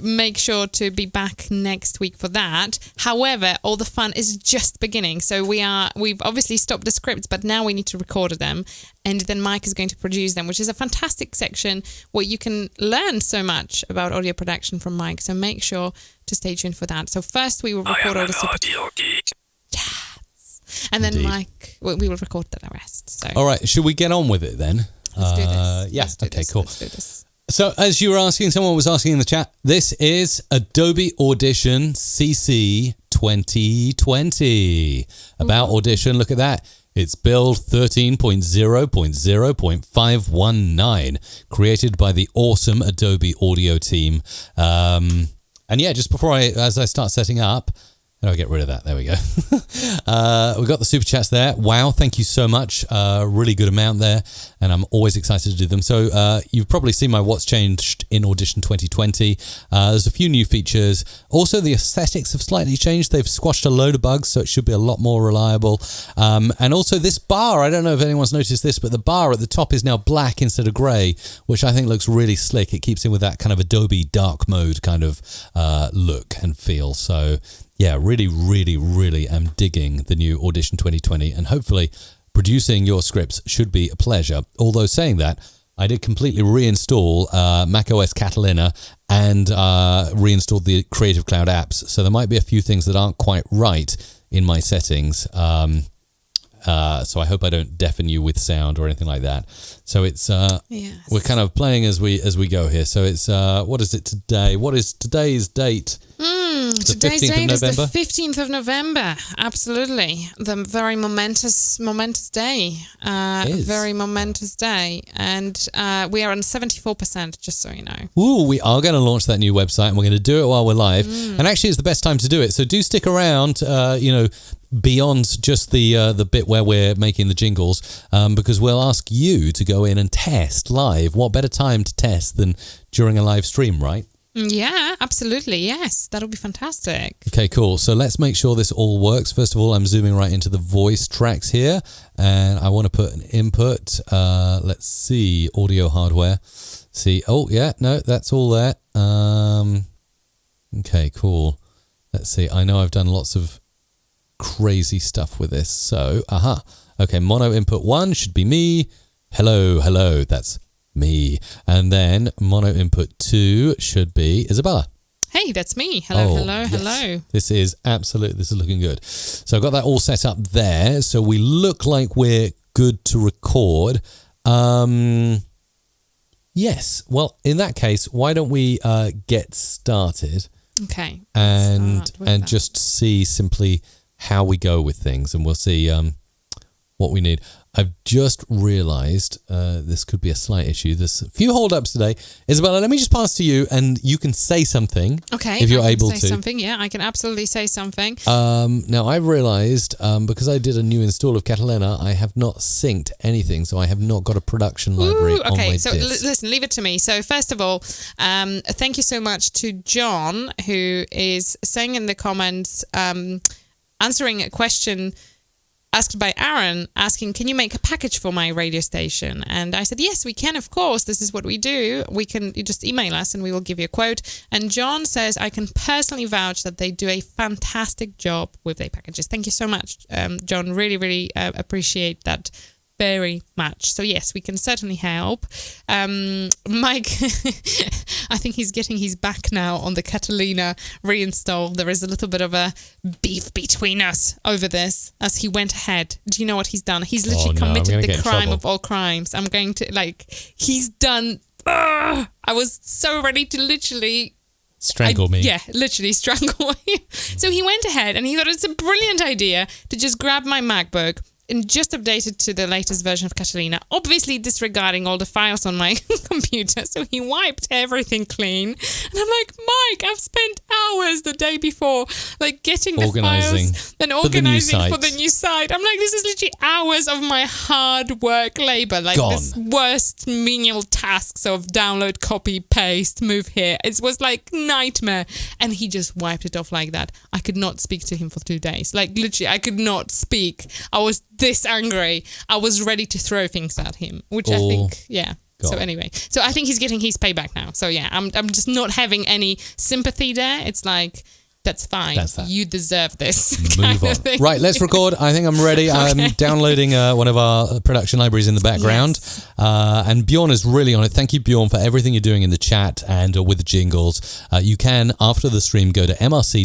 make sure to be back next week for that. However, all the fun is just beginning. So we've obviously stopped the scripts, but now we need to record them, and then Mike is going to produce them, which is a fantastic section where you can learn so much about audio production from Mike. So make sure to stay tuned for that. So first we will record all the audio geek. Yes. And then Mike, we will record the rest. So. All right, should we get on with it then? Let's do this. Yeah, cool. Let's do this. So as you were asking, someone was asking in the chat, this is Adobe Audition CC 2020. About Audition, look at that. It's build 13.0.0.519, created by the awesome Adobe Audio team. And yeah, just before as I start setting up, I'll get rid of that. There we go. We've got the super chats there. Wow, thank you so much. Really good amount there, and I'm always excited to do them. So you've probably seen my What's Changed in Audition 2020. There's a few new features. Also, the aesthetics have slightly changed. They've squashed a load of bugs, so it should be a lot more reliable. And also this bar, I don't know if anyone's noticed this, but the bar at the top is now black instead of grey, which I think looks really slick. It keeps in with that kind of Adobe dark mode kind of look and feel. So yeah, really, really, really am digging the new Audition 2020, and hopefully producing your scripts should be a pleasure. Although saying that, I did completely reinstall macOS Catalina and reinstalled the Creative Cloud apps, so there might be a few things that aren't quite right in my settings. So I hope I don't deafen you with sound or anything like that. So it's we're kind of playing as we go here. So it's what is it today? What is today's date? Today's date is the 15th of November. Absolutely. The very momentous day. Very momentous day. And we are on 74%, just so you know. Ooh, we are going to launch that new website, and we're going to do it while we're live. And actually, it's the best time to do it. So do stick around, beyond just the bit where we're making the jingles, because we'll ask you to go in and test live. What better time to test than during a live stream, right? Yeah, absolutely. Yes, that'll be fantastic. Okay, cool. So let's make sure this all works. First of all, I'm zooming right into the voice tracks here, and I want to put an input. Let's see, audio hardware. See, oh yeah, no, that's all there. Okay, cool. Let's see. I know I've done lots of crazy stuff with this. So, okay, mono input 1 should be me. Hello, that's me. And then mono input 2 should be Isabella. Hey, that's me. Hello. Yes. This is looking good. So I've got that all set up there. So we look like we're good to record. Yes. Well, in that case, why don't we get started? Okay. And just see simply how we go with things, and we'll see what we need. I've just realised this could be a slight issue. There's a few hold-ups today. Isabella, let me just pass to you, and you can say something. Okay, if you're able to. Say something. Yeah, I can absolutely say something. Now, I've realised, because I did a new install of Catalina, I have not synced anything, so I have not got a production library on my so disc. Listen, leave it to me. So first of all, thank you so much to John, who is saying in the comments, answering a question asked by Aaron, asking, can you make a package for my radio station? And I said, yes, we can, of course. This is what we do. You just email us and we will give you a quote. And John says, I can personally vouch that they do a fantastic job with their packages. Thank you so much, John. Really, really appreciate that very much. So yes, we can certainly help. Mike, I think he's getting his back now on the Catalina reinstall. There is a little bit of a beef between us over this as he went ahead. Do you know what he's done? He's literally committed the crime of all crimes. I'm going to, he's done... I was so ready to literally... Strangle me. Yeah, literally strangle me. So he went ahead and he thought it's a brilliant idea to just grab my MacBook and just update it to the latest version of Catalina, obviously disregarding all the files on my computer. So he wiped everything clean. And I'm like, Mike, I've spent hours the day before, getting the files and organizing for the new site. I'm like, this is literally hours of my hard work labor. This worst menial tasks of download, copy, paste, move here. It was nightmare. And he just wiped it off like that. I could not speak to him for 2 days. Literally, I could not speak. I was this angry. I was ready to throw things at him, which I think, yeah. So anyway, so I think he's getting his payback now. So yeah, I'm just not having any sympathy there. It's like, that's fine. You deserve this. Move on. Right, let's record. I think I'm ready. I'm downloading one of our production libraries in the background. Yes. And Bjorn is really on it. Thank you, Bjorn, for everything you're doing in the chat and with the jingles. You can, after the stream, go to mrc.fm/FJF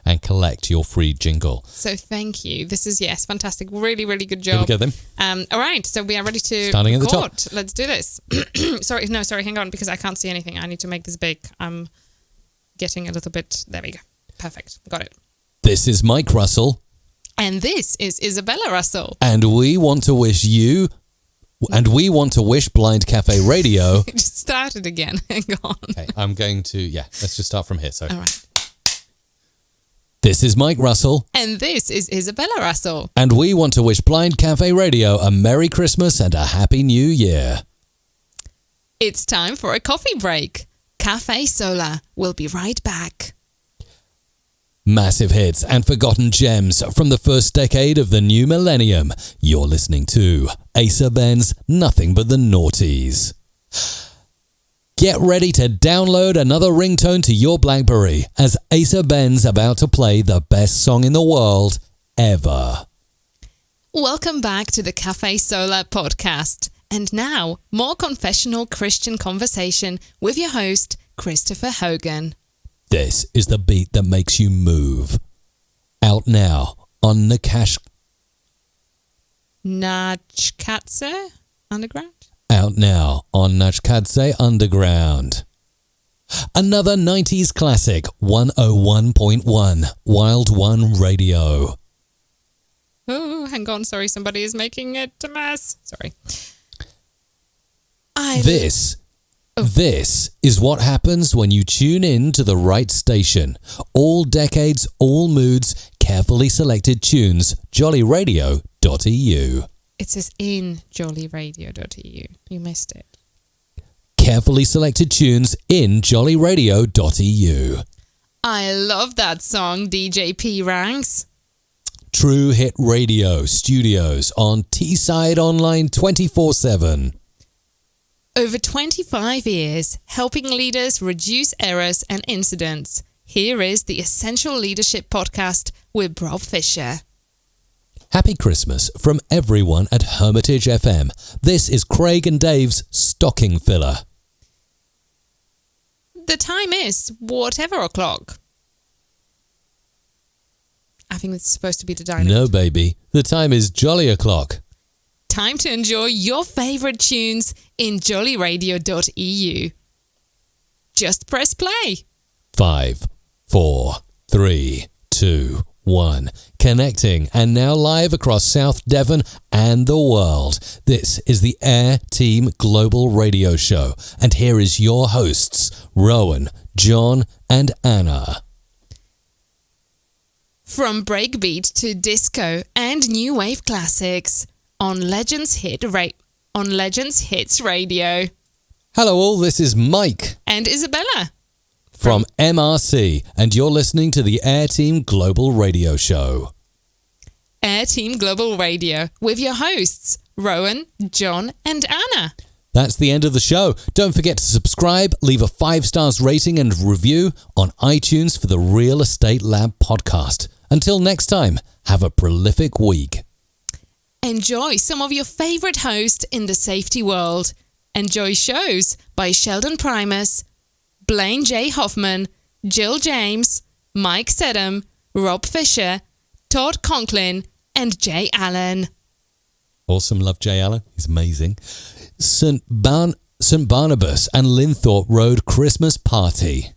and collect your free jingle. So thank you. This is, fantastic. Really, really good job. Here we go then. All right, so we are ready to Starting record. at the top. Let's do this. Sorry, hang on, because I can't see anything. I need to make this big. I'm getting a little bit. There we go. Perfect. Got it. This is Mike Russell. And this is Isabella Russell. And we want to wish Blind Cafe Radio. Just start it again. Hang on. Okay, I'm going to, let's just start from here. So. All right. This is Mike Russell. And this is Isabella Russell. And we want to wish Blind Cafe Radio a Merry Christmas and a Happy New Year. It's time for a coffee break. Cafe Solar will be right back. Massive hits and forgotten gems from the first decade of the new millennium. You're listening to Asa Ben's Nothing But the Naughties. Get ready to download another ringtone to your BlackBerry as Asa Ben's about to play the best song in the world ever. Welcome back to the Cafe Solar podcast. And now, more confessional Christian conversation with your host, Christopher Hogan. This is the beat that makes you move. Out now on Nachkatze Underground? Out now on Nachkatze Underground. Another 90s classic, 101.1 Wild One Radio. Oh, hang on. Sorry, somebody is making it a mess. Sorry. This is what happens when you tune in to the right station. All decades, all moods, carefully selected tunes, jollyradio.eu. It says in jollyradio.eu. You missed it. Carefully selected tunes in jollyradio.eu. I love that song, DJ P. Ranks. True Hit Radio Studios on Teesside Online 24/7. Over 25 years, helping leaders reduce errors and incidents. Here is the Essential Leadership Podcast with Rob Fisher. Happy Christmas from everyone at Hermitage FM. This is Craig and Dave's Stocking Filler. The time is whatever o'clock. I think it's supposed to be the dynamite. No, baby. The time is jolly o'clock. Time to enjoy your favourite tunes in jollyradio.eu. Just press play. 5, 4, 3, 2, 1. Connecting and now live across South Devon and the world. This is the Air Team Global Radio Show. And here is your hosts, Rowan, John and Anna. From breakbeat to disco and new wave classics. On Legends Hits Radio. Hello all, this is Mike. And Isabella. From MRC, and you're listening to the Air Team Global Radio Show. Air Team Global Radio, with your hosts, Rowan, John and Anna. That's the end of the show. Don't forget to subscribe, leave a 5-star rating and review on iTunes for the Real Estate Lab podcast. Until next time, have a prolific week. Enjoy some of your favourite hosts in the safety world. Enjoy shows by Sheldon Primus, Blaine J. Hoffman, Jill James, Mike Sedham, Rob Fisher, Todd Conklin, and Jay Allen. Awesome, love Jay Allen. He's amazing. St. Barnabas and Linthorpe Road Christmas Party.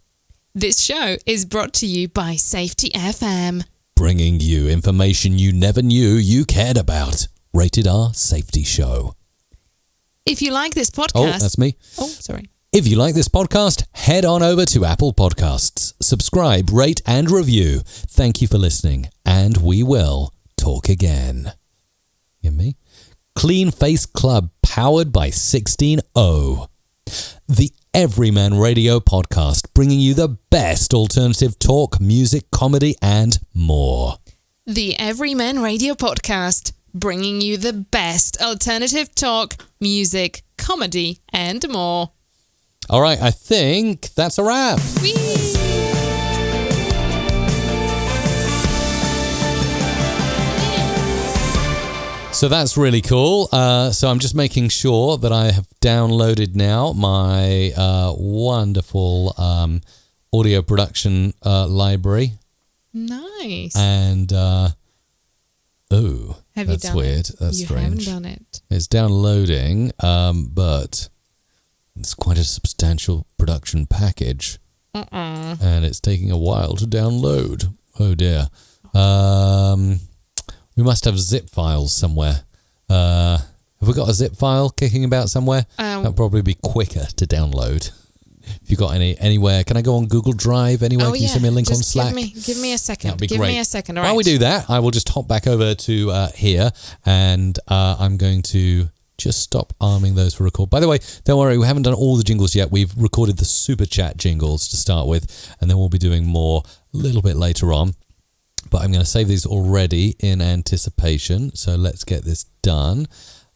This show is brought to you by Safety FM. Bringing you information you never knew you cared about. Rated R Safety Show. If you like this podcast... Oh, that's me. Oh, sorry. If you like this podcast, head on over to Apple Podcasts. Subscribe, rate and review. Thank you for listening. And we will talk again. You and me? Clean Face Club, powered by 16O. The Everyman Radio Podcast, bringing you the best alternative talk, music, comedy, and more. the Everyman Radio Podcast, bringing you the best alternative talk, music, comedy, and more. All right, I think that's a wrap. Whee! So that's really cool. So I'm just making sure that I have downloaded now my wonderful audio production library. Nice. And, Have you that's done weird. it? That's you strange. haven't done it. It's downloading, but it's quite a substantial production package. And it's taking a while to download. Oh, dear. We must have zip files somewhere. Have we got a zip file kicking about somewhere? That'll probably be quicker to download. If you got anywhere, can I go on Google Drive anywhere? Can you send me a link on Slack? Give me a second. That'd be give great. me a second. All right. While we do that, I will just hop back over to here, and I'm going to just stop arming those for record. By the way, don't worry, we haven't done all the jingles yet. We've recorded the super chat jingles to start with, and then we'll be doing more a little bit later on. But I'm going to save these already in anticipation. So let's get this done.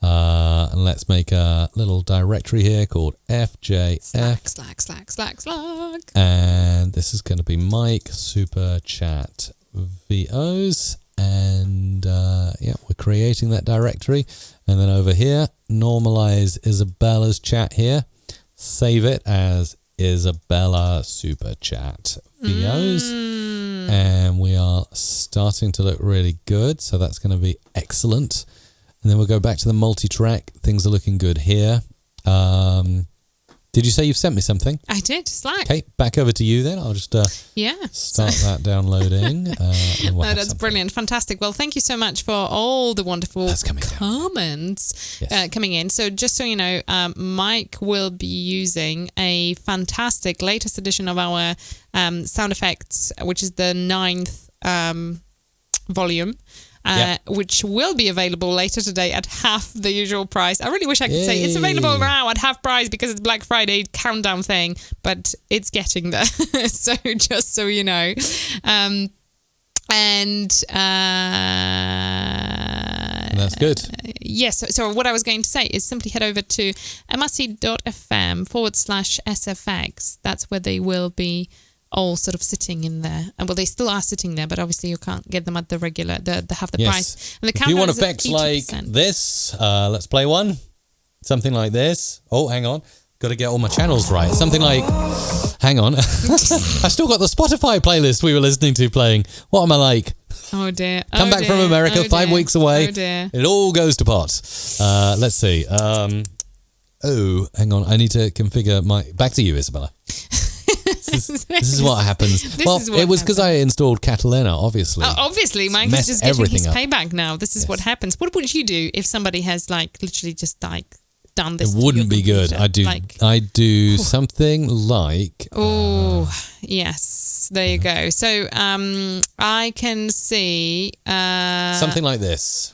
And let's make a little directory here called FJF. Slack. And this is going to be Mike Super Chat VOs. And we're creating that directory. And then over here, normalize Isabella's chat here. Save it as Isabella Super Chat VOs. And we are starting to look really good. So that's going to be excellent. And then we'll go back to the multi-track. Things are looking good here. Did you say you've sent me something? I did. Slack. Okay, back over to you then. I'll just start that downloading. That's brilliant. Fantastic. Well, thank you so much for all the wonderful comments coming in. So just so you know, Mike will be using a fantastic latest edition of our sound effects, which is the 9th volume. Which will be available later today at half the usual price. I really wish I could say it's available now at half price because it's Black Friday countdown thing, but it's getting there. So just so you know. And that's good. Yes. So what I was going to say is simply head over to mrc.fm/SFX. That's where they will be all sort of sitting in there. And well, they still are sitting there, but obviously you can't get them at the regular, the half the price. And the if you want effects like this, let's play one. Something like this. Oh, hang on. Got to get all my channels right. Something like, hang on. I still got the Spotify playlist we were listening to playing. What am I like? Oh dear. Come back from America, 5 weeks away. Oh dear. It all goes to pot. Let's see. Hang on. I need to configure my... Back to you, Isabella. This is what happens. It was because I installed Catalina, obviously. Oh, obviously, Mike is just getting his payback now. This is what happens. What would you do if somebody has literally just done this? It wouldn't be good. I do something like. Yes. There you go. So I can see something like this,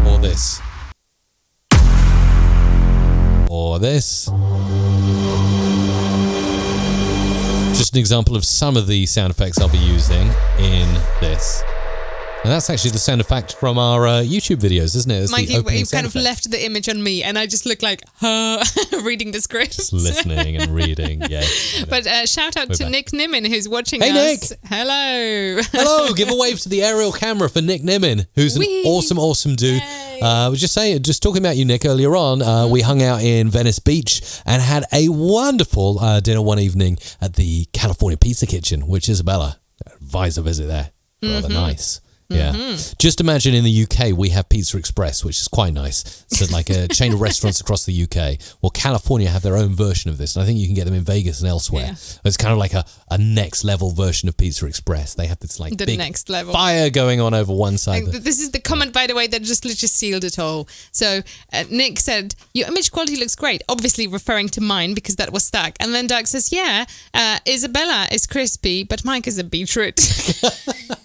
or this, or this. Just an example of some of the sound effects I'll be using in this. And that's actually the sound effect from our YouTube videos, isn't it? It's Mike, the opening you sound kind of effect. left the image on me, and I just look like reading the script. Just listening and reading, yeah. But shout out to Nick Nimin, who's watching us. Nick! Hello! Hello! Give a wave to the aerial camera for Nick Nimin, who's an awesome dude. I was just talking about you, Nick, earlier on. We hung out in Venice Beach and had a wonderful dinner one evening at the California Pizza Kitchen, which Isabella advised a visit there. Rather nice. Yeah. Just imagine in the UK, we have Pizza Express, which is quite nice. So like a chain of restaurants across the UK. Well, California have their own version of this. And I think you can get them in Vegas and elsewhere. Yeah. It's kind of like a next level version of Pizza Express. They have this big next level fire going on over one side. This is the comment, by the way, that just literally sealed it all. So Nick said, your image quality looks great. Obviously referring to mine because that was stuck. And then Doug says, Isabella is crispy, but Mike is a beetroot.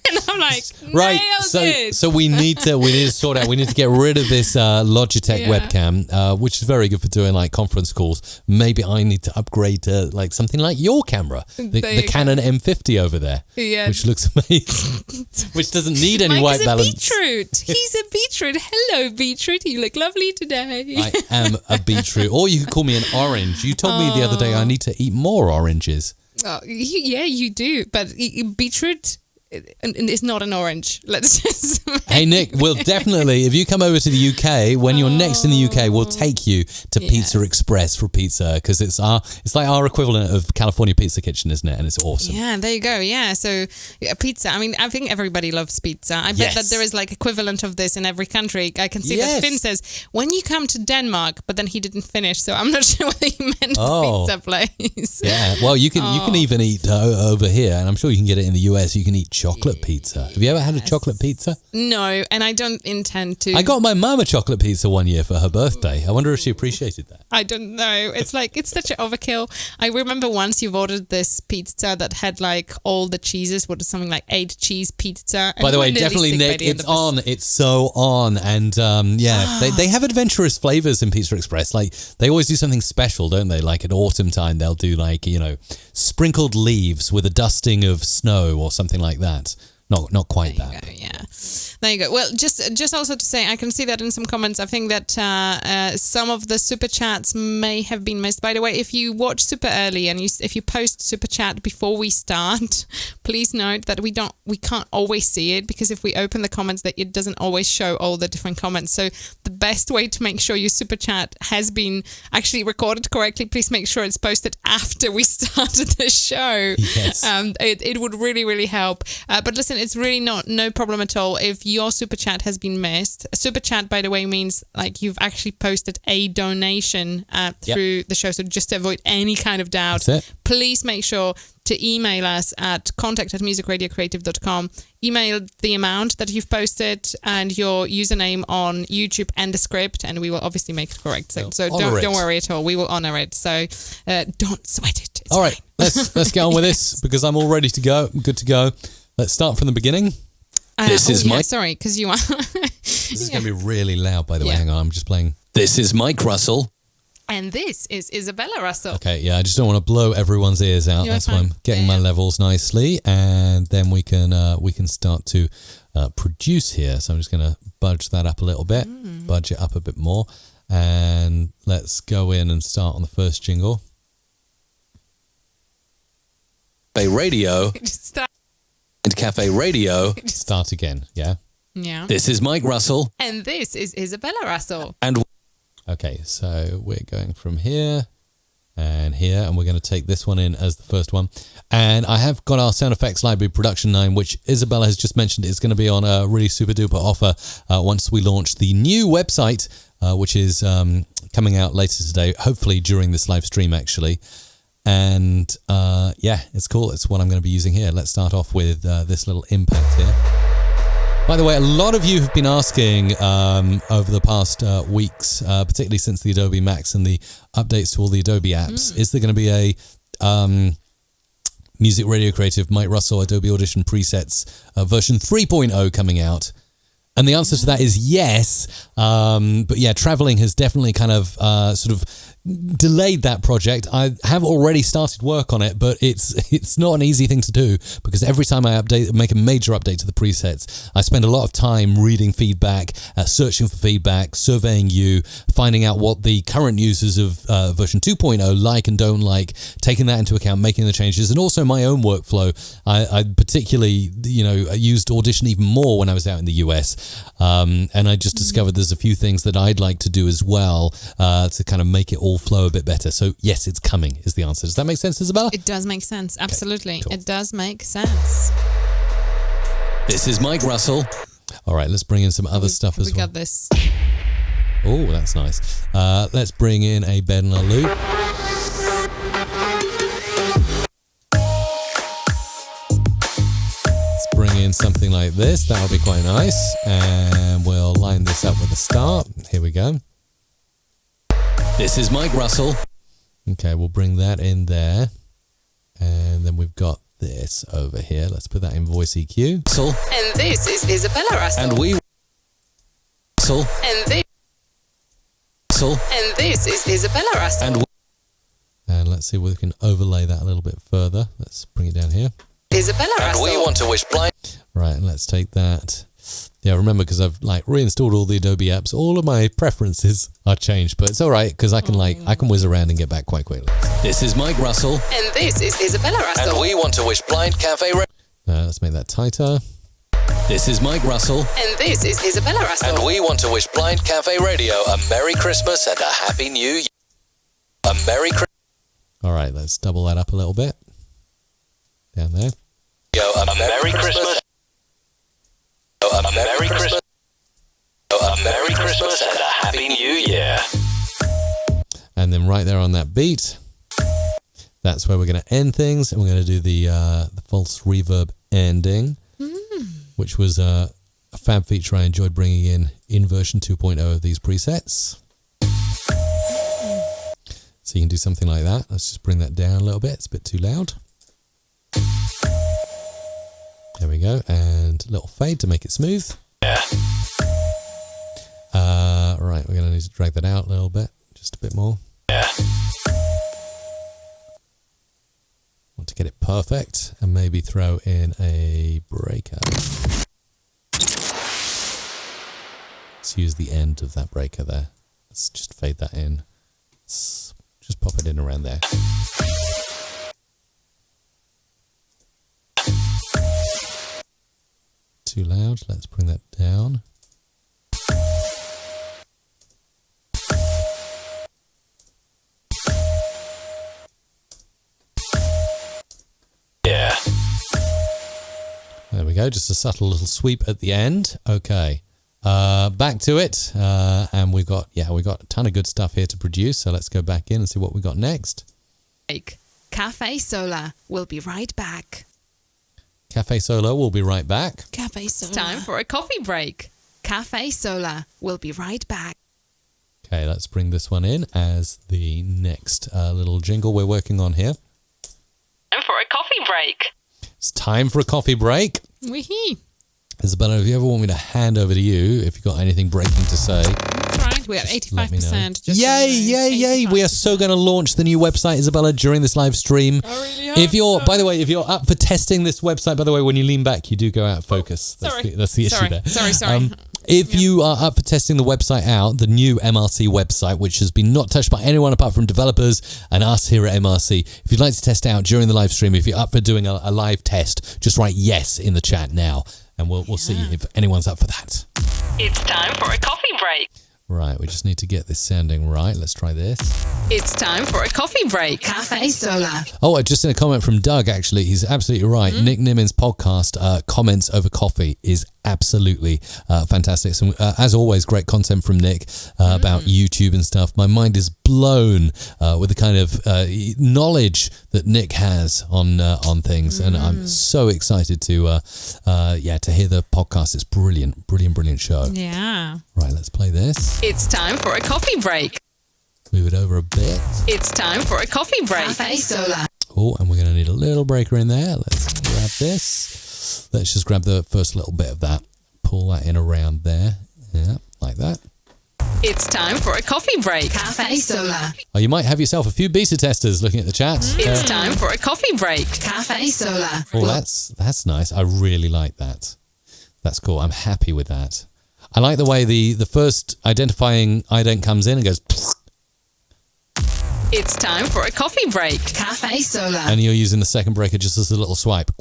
And I'm like, right. Right. So we need to sort out. We need to get rid of this Logitech webcam, which is very good for doing like conference calls. Maybe I need to upgrade to like something like your camera, the Canon M50 over there, which looks amazing, which doesn't need any white balance. Beetroot. He's a beetroot. Hello, beetroot. You look lovely today. I am a beetroot, or you could call me an orange. You told me the other day I need to eat more oranges. Oh, yeah, you do. But beetroot is not an orange. Let's just. Hey Nick, we'll definitely, if you come over to the UK, when you're next in the UK, we'll take you to Pizza Express for pizza, because it's like our equivalent of California Pizza Kitchen, isn't it? And it's awesome. Yeah, there you go. Yeah, so pizza. I mean, I think everybody loves pizza. I bet that there is like equivalent of this in every country. I can see that Finn says, when you come to Denmark, but then he didn't finish, so I'm not sure whether he meant pizza place. Yeah, well, you can even eat over here, and I'm sure you can get it in the US. You can eat chocolate pizza. Have you ever had a chocolate pizza? No, and I don't intend to. I got my mum a chocolate pizza one year for her birthday. I wonder if she appreciated that. I don't know. It's such an overkill. I remember once you've ordered this pizza that had like all the cheeses. What is something like 8 cheese pizza? By the way, definitely Nick, it's on. It's so on. And they have adventurous flavors in Pizza Express. Like they always do something special, don't they? Like at autumn time, they'll do like, sprinkled leaves with a dusting of snow or something like that. Not quite that. There you go. Well, just also to say, I can see that in some comments. I think that some of the super chats may have been missed. By the way, if you watch super early and if you post super chat before we start, please note that we can't always see it, because if we open the comments, that it doesn't always show all the different comments. So the best way to make sure your super chat has been actually recorded correctly, please make sure it's posted after we started the show. Yes. It would really, really help. But listen, it's really no problem at all if your super chat has been missed. A super chat, by the way, means like you've actually posted a donation through the show. So just to avoid any kind of doubt, please make sure to email us at contact@musicradiocreative.com. Email the amount that you've posted and your username on YouTube and the script, and we will obviously make it correct. So don't worry at all. We will honor it. So don't sweat it. It's all right, let's get on with this, because I'm all ready to go. I'm good to go. Let's start from the beginning. Sorry, because you are. This is going to be really loud, by the way. Hang on, I'm just playing. This is Mike Russell. And this is Isabella Russell. Okay, yeah, I just don't want to blow everyone's ears out. That's why I'm getting my levels nicely, and then we can start to produce here. So I'm just going to budge that up a little bit, budge it up a bit more, and let's go in and start on the first jingle. Cafe Radio. And Cafe Radio. Start again, yeah? Yeah. This is Mike Russell. And this is Isabella Russell. Okay, so we're going from here and here, and we're going to take this one in as the first one. And I have got our sound effects library Production 9, which Isabella has just mentioned is going to be on a really super duper offer once we launch the new website, which is coming out later today, hopefully during this live stream actually. And it's cool. It's what I'm going to be using here. Let's start off with this little impact here. By the way, a lot of you have been asking over the past weeks, particularly since the Adobe Max and the updates to all the Adobe apps, is there going to be a Music Radio Creative Mike Russell Adobe Audition presets version 3.0 coming out? And the answer to that is yes. But yeah, traveling has definitely kind of sort of delayed that project. I have already started work on it, but it's not an easy thing to do, because every time I make a major update to the presets, I spend a lot of time reading feedback, searching for feedback, surveying you, finding out what the current users of version 2.0 like and don't like, taking that into account, making the changes, and also my own workflow. I particularly, used Audition even more when I was out in the US, and I just discovered there's a few things that I'd like to do as well to kind of make it all flow a bit better. So yes, it's coming is the answer. Does that make sense, Isabella? It does make sense. Absolutely. Okay, cool. It does make sense. This is Mike Russell. All right, let's bring in some other stuff as well. We got this. Oh, that's nice. Let's bring in a bed and a loop. Let's bring in something like this. That'll be quite nice. And we'll line this up with a start. Here we go. This is Mike Russell. Okay, we'll bring that in there. And then we've got this over here. Let's put that in voice EQ. And this is Isabella Russell. And we... And this is Isabella Russell. And let's see if we can overlay that a little bit further. Let's bring it down here. Isabella Russell. And we want to wish blind... Right, and let's take that. Yeah, remember, because I've reinstalled all the Adobe apps, all of my preferences are changed, but it's all right because I can whiz around and get back quite quickly. This is Mike Russell. And this is Isabella Russell. And we want to wish Blind Cafe... let's make that tighter. This is Mike Russell. And this is Isabella Russell. And we want to wish Blind Cafe Radio a Merry Christmas and a Happy New Year. A Merry Christmas. All right, let's double that up a little bit. Down there. A Merry Christmas. A Merry Christmas. A Merry Christmas and a Happy New Year. And then right there on that beat, that's where we're going to end things. And we're going to do the false reverb ending, which was a fab feature I enjoyed bringing in version 2.0 of these presets. So you can do something like that. Let's just bring that down a little bit. It's a bit too loud. There we go. And a little fade to make it smooth. Yeah. Right, we're going to need to drag that out a little bit. Just a bit more. Yeah. Want to get it perfect and maybe throw in a breaker. Let's use the end of that breaker there. Let's just fade that in. Let's just pop it in around there. Too loud. Let's bring that down. Yeah. There we go. Just a subtle little sweep at the end. Okay. Back to it. And we got a ton of good stuff here to produce. So let's go back in and see what we got next. Cafe Solar. We'll be right back. Cafe Solo, we'll be right back. Cafe Solar. It's time for a coffee break. Cafe Solar. We'll be right back. Okay, let's bring this one in as the next little jingle we're working on here. Time for a coffee break. It's time for a coffee break. Wee-hee. Isabella, if you ever want me to hand over to you, if you've got anything breaking to say. Right, we're at 85%. Yay. We are so going to launch the new website, Isabella, during this live stream. By the way, if you're up for testing this website, by the way, when you lean back, you do go out of focus. That's the issue there. Sorry. If you are up for testing the website out, the new MRC website, which has been not touched by anyone apart from developers and us here at MRC, if you'd like to test it out during the live stream, if you're up for doing a live test, just write yes in the chat now, and we'll see if anyone's up for that. It's time for a coffee break. Right, we just need to get this sounding right. Let's try this. It's time for a coffee break. Cafe Solar. Oh, I just seen a comment from Doug, actually. He's absolutely right. Nick Nimmin's podcast, Comments Over Coffee, is absolutely fantastic. So, as always, great content from Nick about YouTube and stuff. My mind is blown with the kind of knowledge that Nick has on things. And I'm so excited to hear the podcast. It's brilliant show. Yeah. Right, let's play this. It's time for a coffee break. Move it over a bit. It's time for a coffee break. Cafe Solar. Oh, and we're going to need a little breaker in there. Let's grab this. Let's just grab the first little bit of that. Pull that in around there. Yeah, like that. It's time for a coffee break. Cafe Solar. Oh, you might have yourself a few beta testers looking at the chat. It's time for a coffee break. Cafe Solar. Oh, that's nice. I really like that. That's cool. I'm happy with that. I like the way the first identifying ident comes in and goes... It's time for a coffee break. Cafe Solar. And you're using the second breaker just as a little swipe.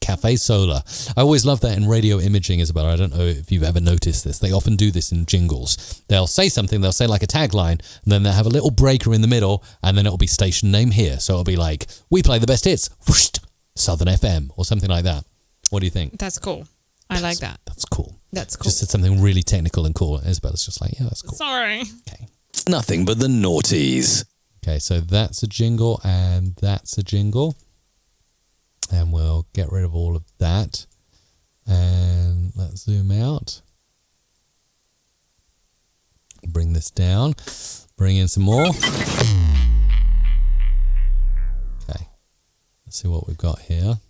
Cafe Solar. I always love that in radio imaging, Isabella. I don't know if you've ever noticed this. They often do this in jingles. They'll say something, they'll say like a tagline, and then they'll have a little breaker in the middle, and then it'll be station name here. So it'll be like, we play the best hits, Southern FM, or something like that. What do you think? That's cool. I like that. That's cool. That's cool. Just said something really technical and cool. Isabella's just like, yeah, that's cool. Sorry. Okay. Nothing but the naughties. Okay, so that's a jingle and that's a jingle. And we'll get rid of all of that. And let's zoom out. Bring this down. Bring in some more. Okay. Let's see what we've got here.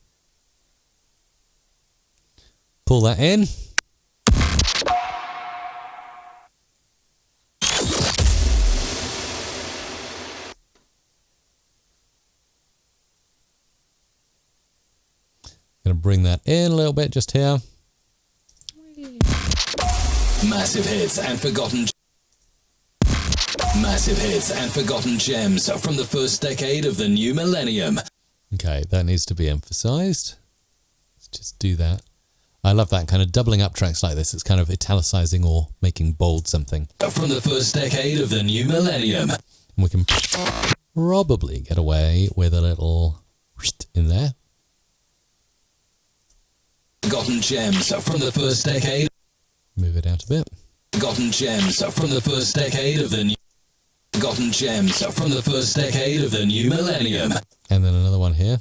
Pull that in. Going to bring that in a little bit just here. Massive hits and forgotten gems from the first decade of the new millennium. Okay, that needs to be emphasized. Let's just do that. I love that kind of doubling up tracks like this. It's kind of italicizing or making bold something. From the first decade of the new millennium. And we can probably get away with a little in there. Forgotten gems from the first decade. Move it out a bit. Forgotten gems from the first decade of the new. Forgotten gems from the first decade of the new millennium. And then another one here.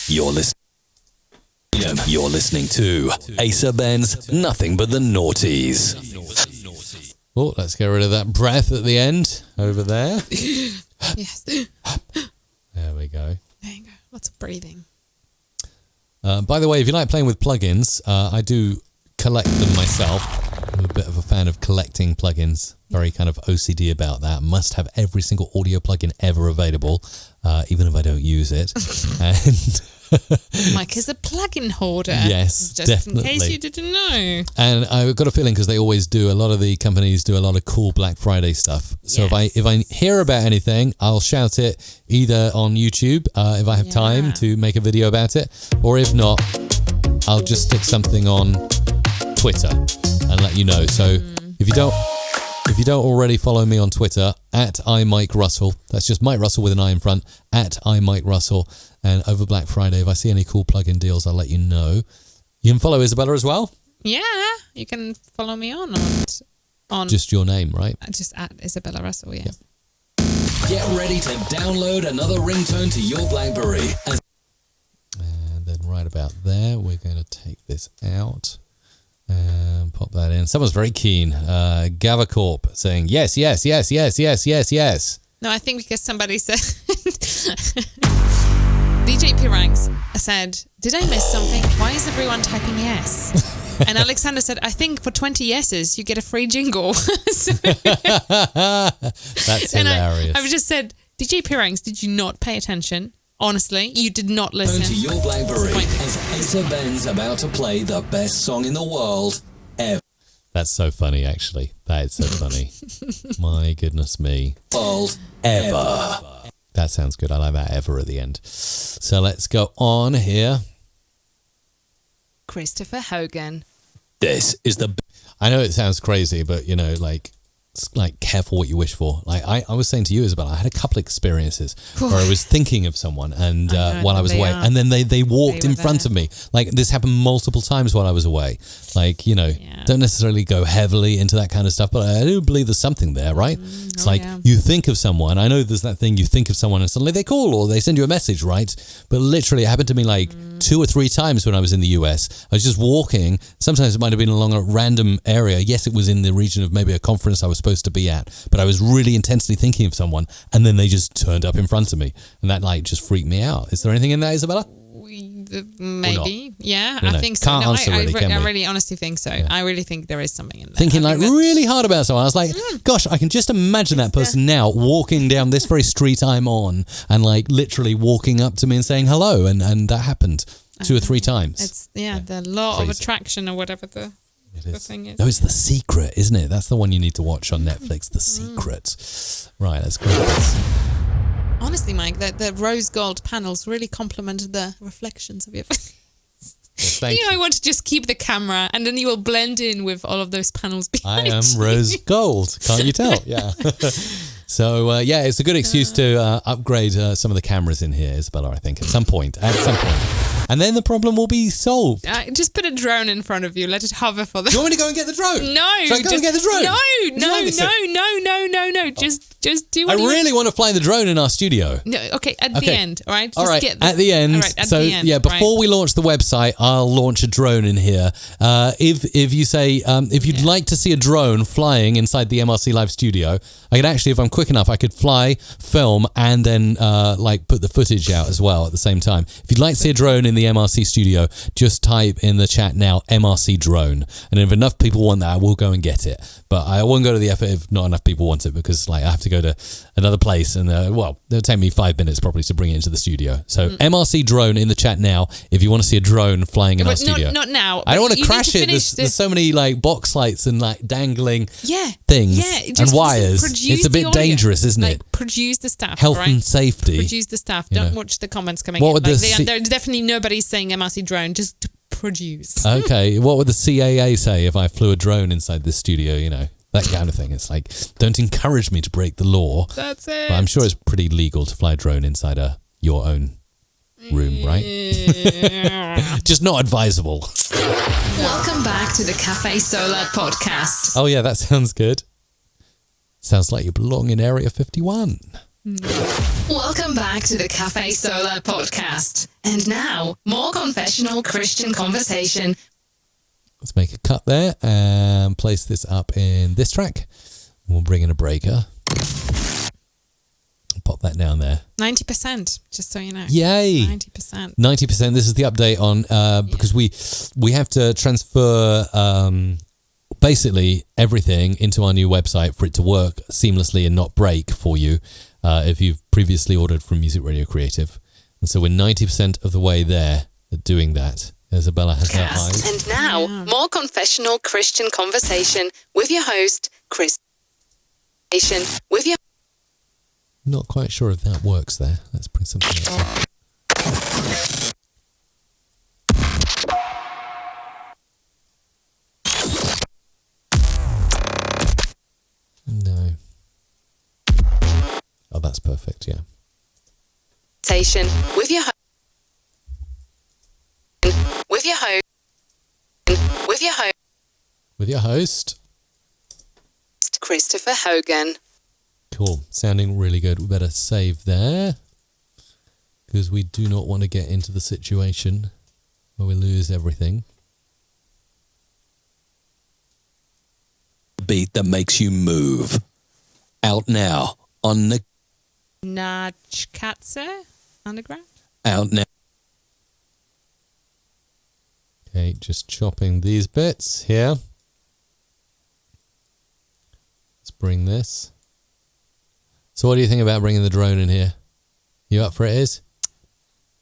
You're listening to Asa Ben's Nothing But the Naughties. Oh, let's get rid of that breath at the end over there. Yes. There we go. There you go. Lots of breathing. By the way, if you like playing with plugins, I do collect them myself. I'm a bit of a fan of collecting plugins. Very kind of OCD about that. Must have every single audio plugin ever available, even if I don't use it. And Mike is a plugin hoarder. Yes, just definitely. in case you didn't know. And I've got a feeling because they always do. A lot of the companies do a lot of cool Black Friday stuff. So Yes. if I hear about anything, I'll shout it either on YouTube if I have time to make a video about it, or if not, I'll just stick something on Twitter and let you know. So if you don't already follow me on Twitter at iMikeRussell, that's just Mike Russell with an I in front, at iMikeRussell. And over Black Friday, if I see any cool plugin deals, I'll let you know. You can follow Isabella as well. Yeah, you can follow me on Just your name, right? just at Isabella Russell. Yeah. Get ready to download another ringtone to your BlackBerry. And then right about there, we're going to take this out and pop that in. Someone's very keen. Gavacorp saying, yes, yes, yes, yes, yes, yes, yes. No, I think because somebody said... DJ Pirangs said, did I miss something? Why is everyone typing yes? And Alexander said, I think for 20 yeses, you get a free jingle. That's hilarious. I've just said, DJ Pirangs, did you not pay attention? Honestly, you did not listen. To your BlackBerry as Asa Ben's about to play the best song in the world ever. That's so funny, actually. That is so funny. My goodness me. World ever. That sounds good. I like that ever at the end. So let's go on here. Christopher Hogan. This is the... I know it sounds crazy, but, you know, like careful what you wish for. Like I was saying to you, Isabel, I had a couple of experiences where I was thinking of someone and while I was away, and then they walked in front of me. Like this happened multiple times while I was away. Like, you know, don't necessarily go heavily into that kind of stuff, but I do believe there's something there, right? It's you think of someone. I know there's that thing, you think of someone and suddenly they call or they send you a message, right? But literally it happened to me like 2 or 3 times when I was in the US. I was just walking. Sometimes it might have been along a random area. Yes, it was in the region of maybe a conference I was supposed to be at, but I was really intensely thinking of someone and then they just turned up in front of me and that like just freaked me out. Is there anything in that, Isabella? Maybe, yeah, You know, I think so. can't answer really, can I we? really honestly think so. Yeah. I really think there is something in there. Thinking I like think really hard about someone. I was like, gosh, I can just imagine that person now walking down this very street I'm on and like literally walking up to me and saying hello, and that happened 2 or 3 times. It's the law of attraction or whatever the thing is. No, it's The Secret, isn't it? That's the one you need to watch on Netflix, The Secret. Right, let's go with this. Honestly, Mike, the rose gold panels really complemented the reflections of your face. Thank you. I want to just keep the camera and then you will blend in with all of those panels behind I am you. rose gold. Can't you tell? Yeah. So, it's a good excuse to upgrade some of the cameras in here, Isabella, I think, at some point. and then the problem will be solved. Just put a drone in front of you. Let it hover for the... Do you want me to go and get the drone? No. Should I go and get the drone? No. Just do what I really want to fly the drone in our studio. No, okay, at the end, all right? All right, Just at the end. All right, at so, the end, yeah, before we launch the website, I'll launch a drone in here. If you say, if you'd like to see a drone flying inside the MRC Live studio, I could actually, if I'm quick enough, I could fly, film, and then put the footage out as well at the same time. If you'd like to see a drone in the MRC studio, just type in the chat now, MRC drone. And if enough people want that, I will go and get it. But I won't go to the effort if not enough people want it, because I have to go to another place and it'll take me 5 minutes probably to bring it into the studio. So MRC drone in the chat now if you want to see a drone flying in our studio. Not now. I don't want to crash it. There's so many box lights and dangling things and wires. It's a bit dangerous, isn't it? Produce the stuff. Health and safety. Produce the stuff. Don't watch the comments coming in. There's definitely nobody saying MRC drone. Just produce. Okay. What would the CAA say if I flew a drone inside this studio? That kind of thing. It's like, don't encourage me to break the law. That's it. But I'm sure it's pretty legal to fly a drone inside your own room, right? Just not advisable. Welcome back to the Cafe Solar podcast. Oh yeah, that sounds good. Sounds like you belong in Area 51. Welcome back to the Cafe Solar podcast. And now, more confessional Christian conversation. Let's make a cut there and place this up in this track. We'll bring in a breaker. Pop that down there. 90%, just so you know. Yay! 90%. 90%. This is the update on because we have to transfer basically everything into our new website for it to work seamlessly and not break for you if you've previously ordered from Music Radio Creative. And so we're 90% of the way there at doing that. Isabella has her eyes. And now, more confessional Christian conversation with your host, Chris. Not quite sure if that works there. Let's bring something else in. No. Oh, that's perfect, yeah. Station with your host. With your host, Christopher Hogan. Cool. Sounding really good. We better save there because we do not want to get into the situation where we lose everything. Beat that makes you move. Out now on the Nachkatze Underground. Out now. Okay, just chopping these bits here. Let's bring this. So what do you think about bringing the drone in here? You up for it, Iz?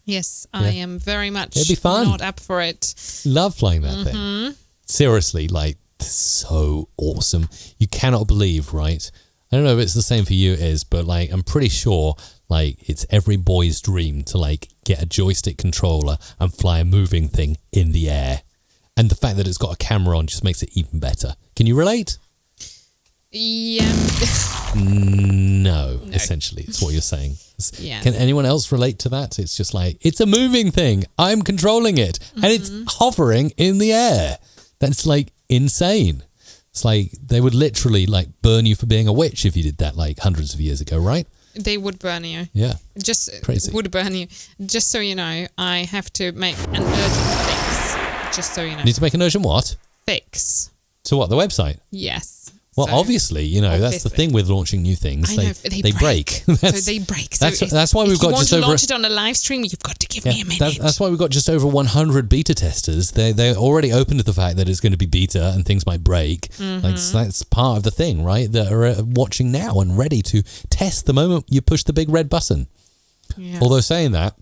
Yes, I am very much It'd be fun. Not up for it. Love flying that thing. Seriously, so awesome. You cannot believe, right? I don't know if it's the same for you, Iz, but I'm pretty sure it's every boy's dream to get a joystick controller and fly a moving thing in the air. And the fact that it's got a camera on just makes it even better. Can you relate? Yeah. No, essentially, it's what you're saying. Yeah. Can anyone else relate to that? It's just it's a moving thing. I'm controlling it. And it's hovering in the air. That's insane. It's they would literally burn you for being a witch if you did that hundreds of years ago, right? They would burn you. Yeah. Just crazy. Would burn you. Just so you know, I have to make an urgent fix. Just so you know. Need to make an urgent what? Fix. To what? The website? Yes. Well, obviously, that's the thing with launching new things. I know, they break. So they break. That's why we've got just over. If you want to launch it on a live stream, you've got to give me a minute. That's why we've got just over 100 beta testers. They're already open to the fact that it's going to be beta and things might break. That's part of the thing, right? That are watching now and ready to test the moment you push the big red button. Yeah. Although saying that,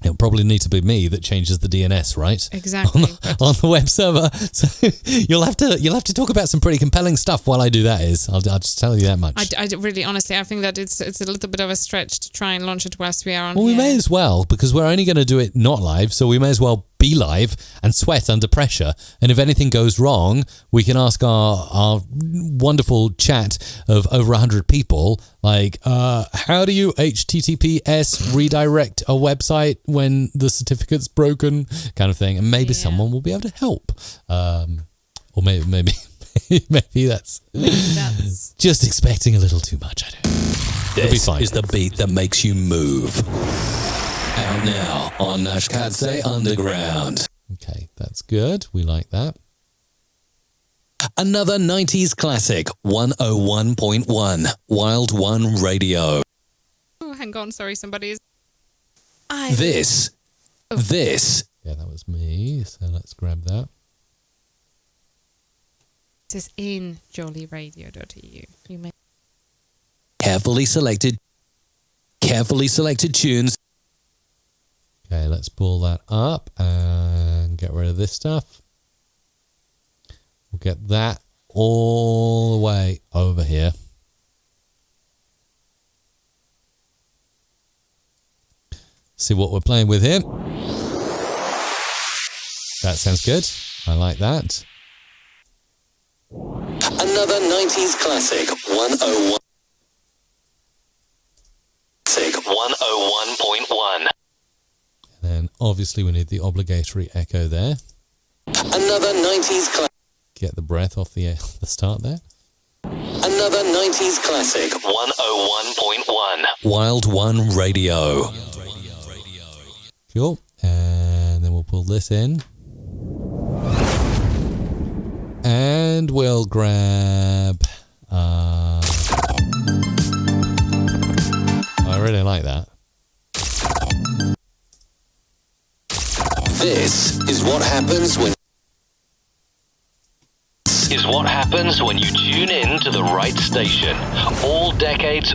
it'll probably need to be me that changes the DNS, right? Exactly. On the web server. So you'll have to talk about some pretty compelling stuff while I do that. I'll just tell you that much. I really, honestly, I think that it's a little bit of a stretch to try and launch it whilst we are on. Well, we may as well, because we're only going to do it not live, so we may as well be live and sweat under pressure. And if anything goes wrong, we can ask our wonderful chat of over 100 people, like, how do you HTTPS redirect a website when the certificate's broken, kind of thing. And maybe someone will be able to help. Or maybe maybe that's just expecting a little too much. I don't know. It'll be fine. This is the beat that makes you move. Out now on Nashkadze Underground. Okay, that's good. We like that. Another 90s classic, 101.1, Wild One Radio. Oh, hang on. Sorry, somebody's... This. Yeah, that was me. So let's grab that. This is in jollyradio.eu. You may... Carefully selected tunes. Okay, let's pull that up and get rid of this stuff. We'll get that all the way over here. See what we're playing with here. That sounds good. I like that. Another 90s classic, 101. 101.1. Then obviously we need the obligatory echo there. Another 90s classic. Get the breath off the start there. Another 90s classic, 101.1, Wild One Radio. Cool. And then we'll pull this in. And we'll grab... I really like that. This is what happens when you tune in to the right station. All decades,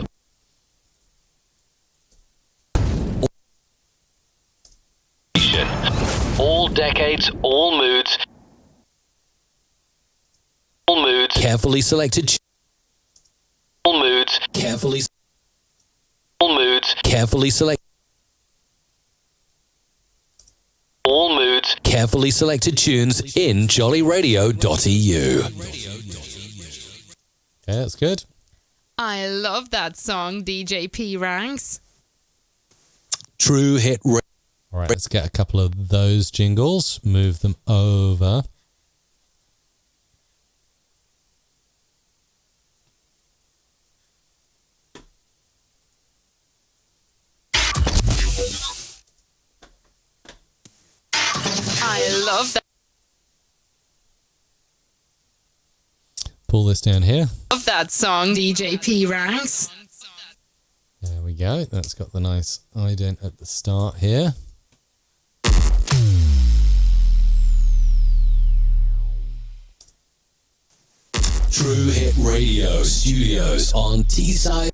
all moods. Carefully selected. All moods. Carefully select. All moods. Carefully selected tunes in jollyradio.eu. Okay, that's good. I love that song, DJ P Ranks. True hit. All right, let's get a couple of those jingles. Move them over. I love that. Pull this down here. Love that song, DJ P Ranks. There we go. That's got the nice ident at the start here. True Hit Radio Studios on Teesside.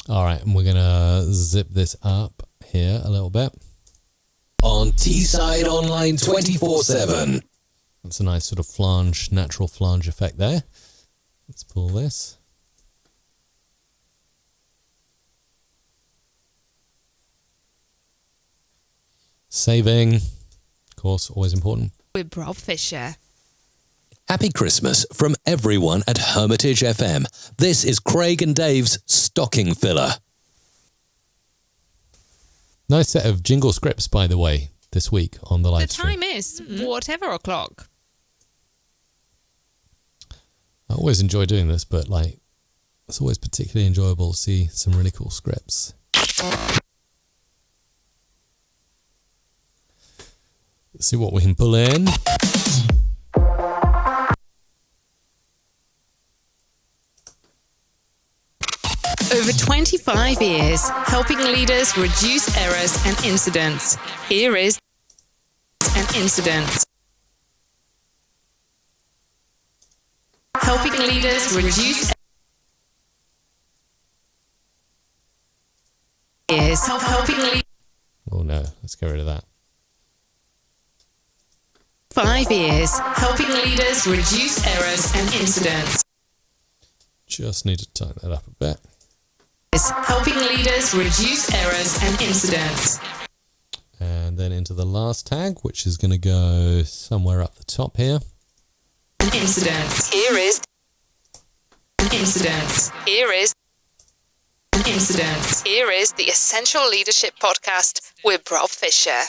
All right, and we're going to zip this up here a little bit. On Teesside Online 24/7. That's a nice sort of flange, natural flange effect there. Let's pull this. Saving, of course, always important. With Rob Fisher. Happy Christmas from everyone at Hermitage FM. This is Craig and Dave's Stocking Filler. Nice set of jingle scripts, by the way, this week on the live stream. The time is whatever o'clock. I always enjoy doing this, but like, it's always particularly enjoyable to see some really cool scripts. Let's see what we can pull in. Over 25 years, helping leaders reduce errors and incidents. Here is an incident. Helping leaders reduce errors. Helping leaders. Oh no, let's get rid of that. 5 years, helping leaders reduce errors and incidents. Just need to tighten that up a bit. Helping leaders reduce errors and incidents. And then into the last tag, which is going to go somewhere up the top here. Incidents. Here is Incidents. Here is Incidents. Here is the Essential Leadership Podcast with Rob Fisher.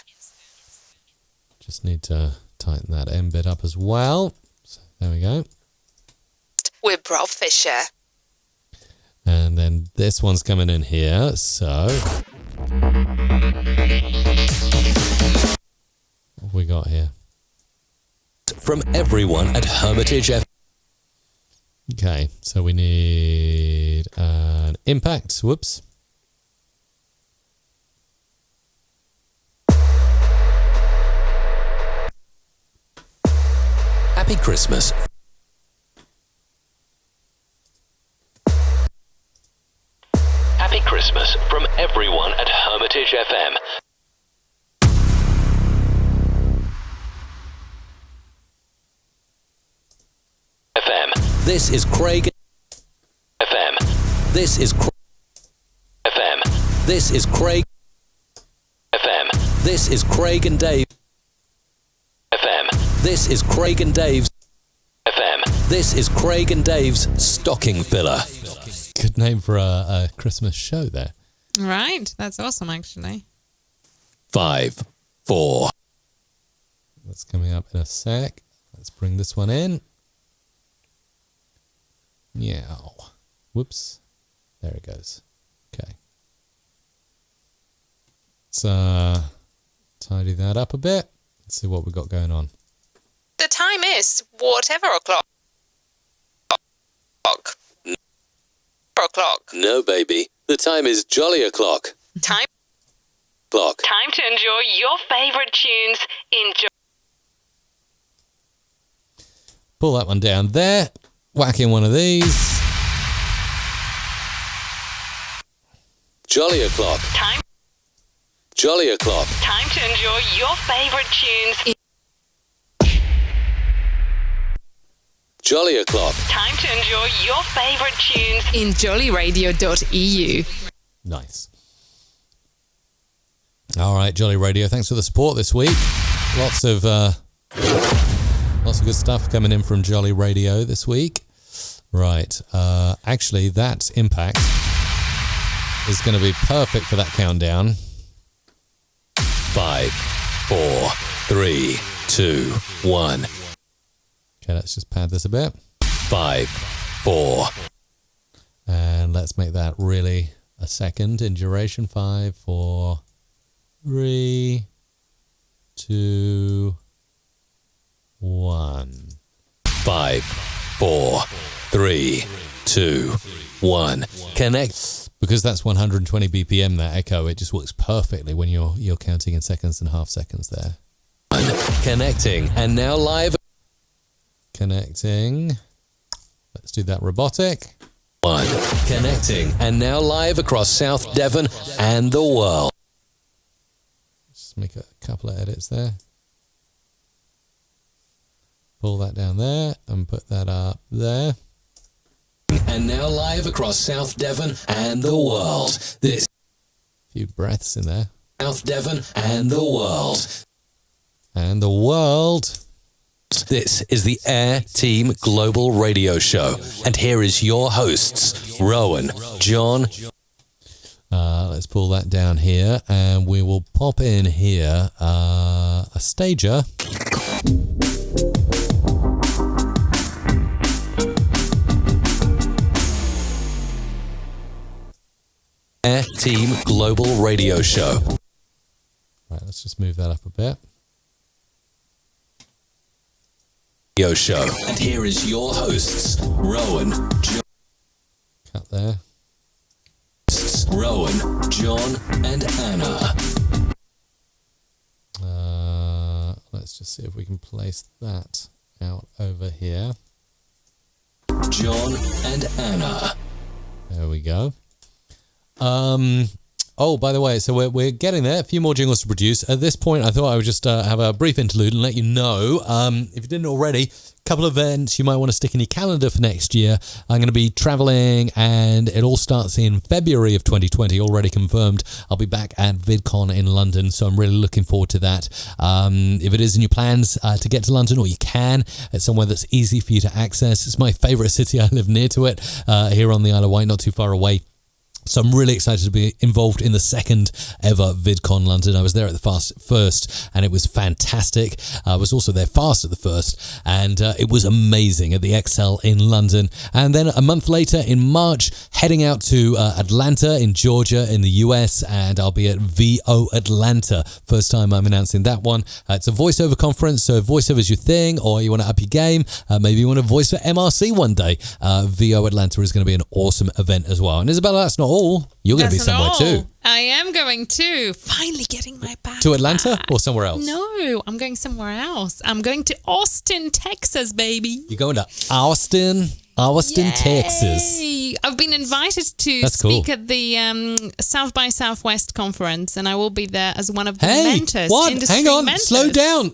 Just need to tighten that end bit up as well. So there we go. With Rob Fisher. And then this one's coming in here. So what have we got here? From everyone at Hermitage F. Okay, so we need an impact. Whoops. Happy Christmas. Happy Christmas from everyone at Hermitage FM. FM. This is Craig. FM. This is FM. This is Craig. FM. This is Craig and Dave. FM. This is Craig and Dave's. FM. This is Craig and Dave's stocking filler. Good name for a Christmas show there. Right. That's awesome, actually. 5, 4. That's coming up in a sec. Let's bring this one in. Meow. Whoops. There it goes. Okay. Let's tidy that up a bit. Let's see what we've got going on. The time is whatever o'clock. O'clock. No, baby. The time is jolly o'clock. Time. Clock. Time to enjoy your favourite tunes. Enjoy. Pull that one down there. Whack in one of these. Jolly o'clock. Time. Jolly o'clock. Time to enjoy your favourite tunes. Jolly o'clock. Time to enjoy your favourite tunes in jollyradio.eu. Nice. All right, Jolly Radio. Thanks for the support this week. Lots of good stuff coming in from Jolly Radio this week. Right. Actually, that impact is going to be perfect for that countdown. 5, 4, 3, 2, 1. Okay, let's just pad this a bit. 5, 4. And let's make that really a second in duration. 5, 4, 3, 2, 1. 5, 4, 3, 2, 1. Connect. Because that's 120 BPM, that echo, it just works perfectly when you're counting in seconds and half seconds there. Connecting. And now live. Connecting. Let's do that robotic. 1. Connecting. And now live across South Devon and the world. Just make a couple of edits there. Pull that down there and put that up there. And now live across South Devon and the world. This. A few breaths in there. South Devon and the world. And the world. This is the Air Team Global Radio Show. And here is your hosts, Rowan, John. Let's pull that down here and we will pop in here a stager. Air Team Global Radio Show. Right, let's just move that up a bit. Radio Show. And here is your hosts, Rowan, John. Cut there. Rowan, John, and Anna. Let's just see if we can place that out over here. John and Anna. There we go. Oh, by the way, so we're getting there. A few more jingles to produce. At this point, I thought I would just have a brief interlude and let you know, if you didn't already, couple of events you might want to stick in your calendar for next year. I'm going to be traveling, and it all starts in February of 2020, already confirmed. I'll be back at VidCon in London, so I'm really looking forward to that. If it is in your plans to get to London, or you can, it's somewhere that's easy for you to access. It's my favourite city. I live near to it, here on the Isle of Wight, not too far away. So I'm really excited to be involved in the second ever VidCon London. I was there at the first, and it was fantastic. I was also there fast at the first, and it was amazing at the XL in London. And then a month later in March, heading out to Atlanta in Georgia in the US, and I'll be at VO Atlanta. First time I'm announcing that one. It's a voiceover conference, so if voiceover is your thing, or you want to up your game, maybe you want to voice for MRC one day, VO Atlanta is going to be an awesome event as well. And Isabella, that's not all. You're going to be somewhere too. I am going to. Finally getting my bag. To Atlanta or somewhere else? No, I'm going somewhere else. I'm going to Austin, Texas, baby. You're going to Austin, Yay. Texas. I've been invited to That's speak cool. at the South by Southwest conference, and I will be there as one of the Hey, mentors. what? Industry Hang on. mentors.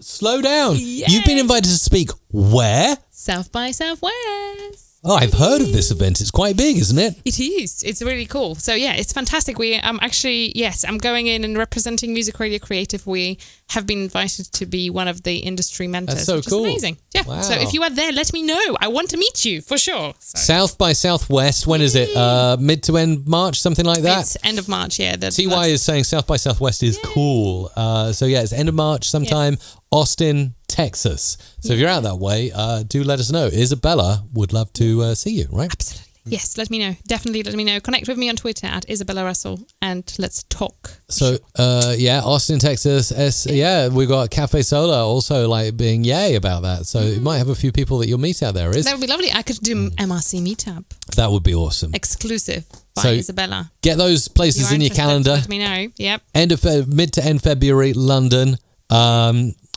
Slow down. Yay. You've been invited to speak where? South by Southwest. Oh, I've heard of this event. It's quite big, isn't it? It is. It's really cool. So yeah, it's fantastic. I'm going in and representing Music Radio Creative. We have been invited to be one of the industry mentors. That's so which cool. is amazing. Yeah. Wow. So if you are there, let me know. I want to meet you for sure. So. South by Southwest. When is it? Mid to end March, something like that? It's end of March, yeah. TY is saying South by Southwest is cool. So yeah, it's end of March sometime. Yes. Austin, Texas. So if you're out that way, do let us know. Isabella would love to see you, right? Absolutely. Yes, let me know. Definitely let me know. Connect with me on Twitter at Isabella Russell and let's talk. So, Austin, Texas. We've got Cafe Solar also like being yay about that. So you might have a few people that you'll meet out there. That would be lovely. I could do MRC meetup. That would be awesome. Exclusive by So Isabella. Get those places in your calendar. Let me know. Yep. Mid to end February, London.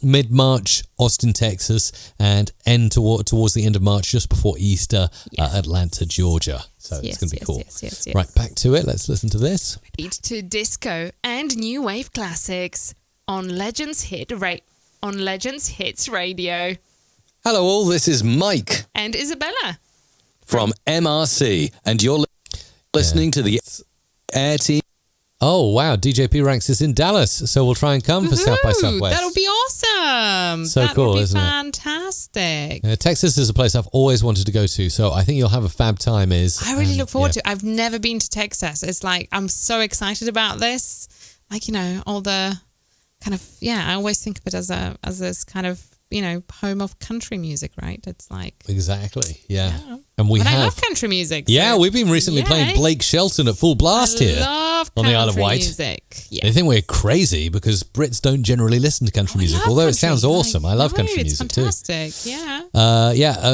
Mid-March, Austin, Texas, and end towards the end of March, just before Easter, Atlanta, Georgia. So it's going to be cool. Yes. Right, back to it. Let's listen to this. Beat to disco and new wave classics on Legends Hits Radio. Hello all, this is Mike And Isabella. from MRC, and you're listening to the Air Team. Oh, wow. DJP Ranks is in Dallas, so we'll try and come for South by Southwest. That'll be awesome. So cool, would be isn't it? Fantastic. Texas is a place I've always wanted to go to, so I think you'll have a fab time. I really look forward to it. I've never been to Texas. It's like, I'm so excited about this. Like, all the kind of, I always think of it as this kind of, home of country music, right? It's like... Exactly, yeah. And I love country music. Yeah, we've been recently playing Blake Shelton at full blast here on the Isle of Wight. Music. Yeah. They think we're crazy because Brits don't generally listen to country music, although it sounds awesome. I love country music too. It's fantastic, yeah.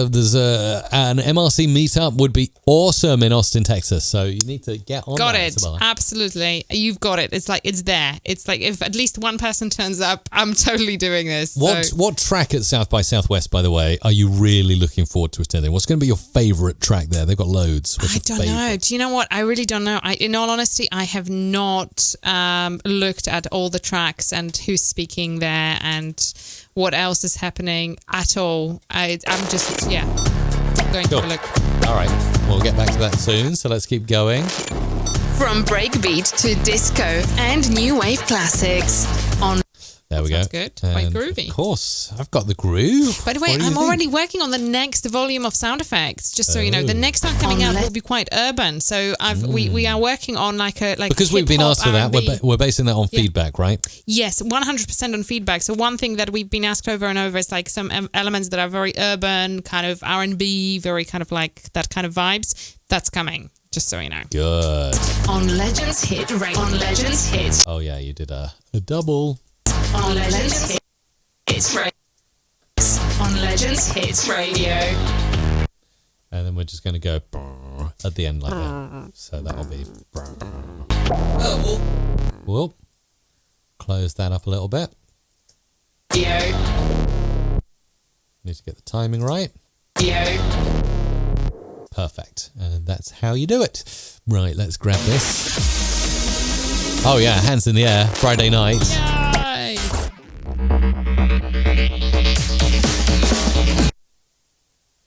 There's an MRC meetup would be awesome in Austin, Texas. So you need to get on Got that, it. Isabella. Absolutely. You've got it. It's like, it's there. It's like, if at least one person turns up, I'm totally doing this. What track at South by Southwest, by the way, are you really looking forward to attending? What's going to be your favourite track there? They've got loads. I don't know. Do you know what? I really don't know. In all honesty, I have not looked at all the tracks and who's speaking there and what else is happening at all. I'm just, going to have a look. All right. We'll get back to that soon. So let's keep going. From breakbeat to disco and new wave classics on... There we go. Sounds good. Quite And groovy. Of course. I've got the groove. By the way, What do you I'm think? already working on the next volume of sound effects. Just so you know, the next one coming out will be quite urban. So we are working on because we've been hip-hop, asked for that. R&B. We're basing that on feedback, right? Yes, 100% on feedback. So one thing that we've been asked over and over is like some elements that are very urban, kind of R&B, very kind of like that kind of vibes. That's coming. Just so you know. Good. On Legends Hits. Oh yeah, you did a double. On Legends Hits Radio. On Legends Hits Radio. And then we're just going to go at the end like that. So that'll be... Whoop. Close that up a little bit. Need to get the timing right. Perfect. And that's how you do it. Right, let's grab this. Oh yeah, hands in the air, Friday night. Yay!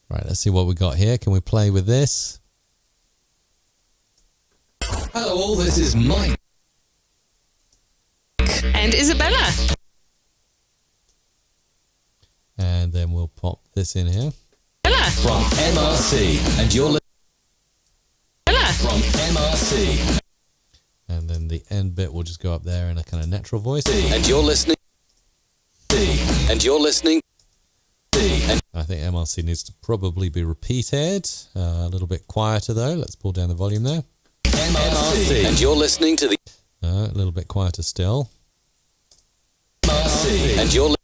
Right, let's see what we got here. Can we play with this? Hello all, this is Mike. And Isabella. And then we'll pop this in here. Isabella. From MRC, and you're Isabella. from MRC. And then the end bit will just go up there in a kind of natural voice. And you're listening. And you're listening. And I think MRC needs to probably be repeated. A little bit quieter though. Let's pull down the volume there. MRC. And you're listening to the A little bit quieter still. MRC. And you're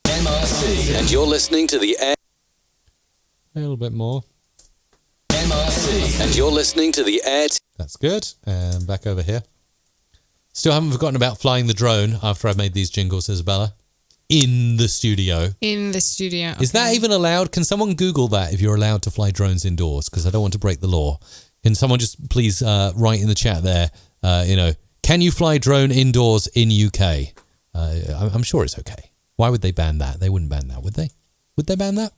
MRC. And you're listening to the air. A little bit more. MRC. And you're listening to the air. That's good. And back over here. Still haven't forgotten about flying the drone after I've made these jingles, Isabella. In the studio. In the studio. Is that even allowed? Can someone Google that if you're allowed to fly drones indoors? Because I don't want to break the law. Can someone just please write in the chat there, can you fly drone indoors in UK? I'm sure it's okay. Why would they ban that? They wouldn't ban that, would they? Would they ban that?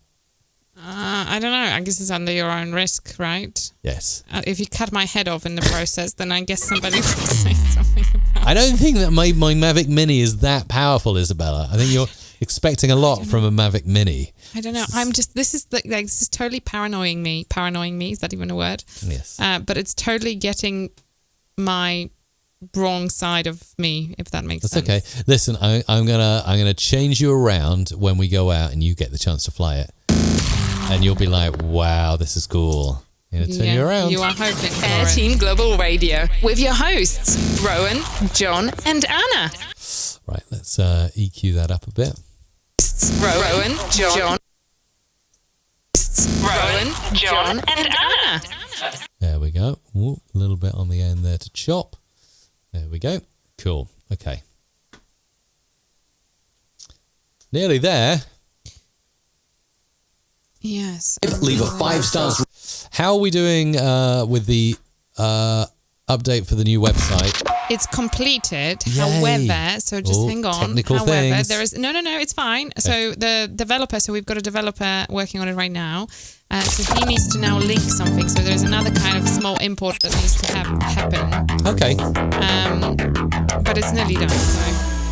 I don't know. I guess it's under your own risk, right? Yes. If you cut my head off in the process, then I guess somebody will say something about it. I don't think that my Mavic Mini is that powerful, Isabella. I think you're expecting a lot from a Mavic Mini. I don't know. This is totally paranoying me. Paranoying me, is that even a word? Yes. But it's totally getting my wrong side of me, if that makes sense. That's okay. Listen, I'm gonna change you around when we go out and you get the chance to fly it. And you'll be like, wow, this is cool. Turn you around. You are hoping for Air it. Team Global Radio with your hosts, Rowan, John, and Anna. Right, let's EQ that up a bit. Rowan, John. Rowan, John, and Anna. There we go. Ooh, a little bit on the end there to chop. There we go. Cool. Okay. Nearly there. Yes. Leave a 5 stars. How are we doing with the update for the new website? It's completed. Yay. However, so just Oh, hang on. technical However, things. there is no, it's fine. So the developer, so we've got a developer working on it right now. So he needs to now link something. So there's another kind of small import that needs to happen. Okay. But it's nearly done. So.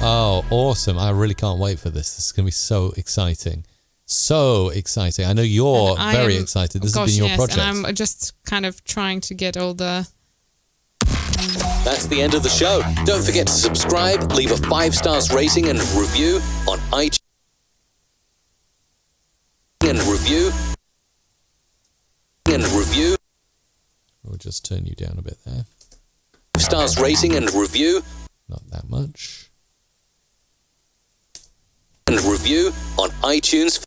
Oh, awesome. I really can't wait for this. This is going to be so exciting. So exciting. I know you're very excited. This has been your project. And I'm just kind of trying to get all the... That's the end of the show. Don't forget to subscribe, leave a 5 stars rating and review on iTunes. And review. We'll just turn you down a bit there. 5 stars rating and review. Not that much. And review on iTunes.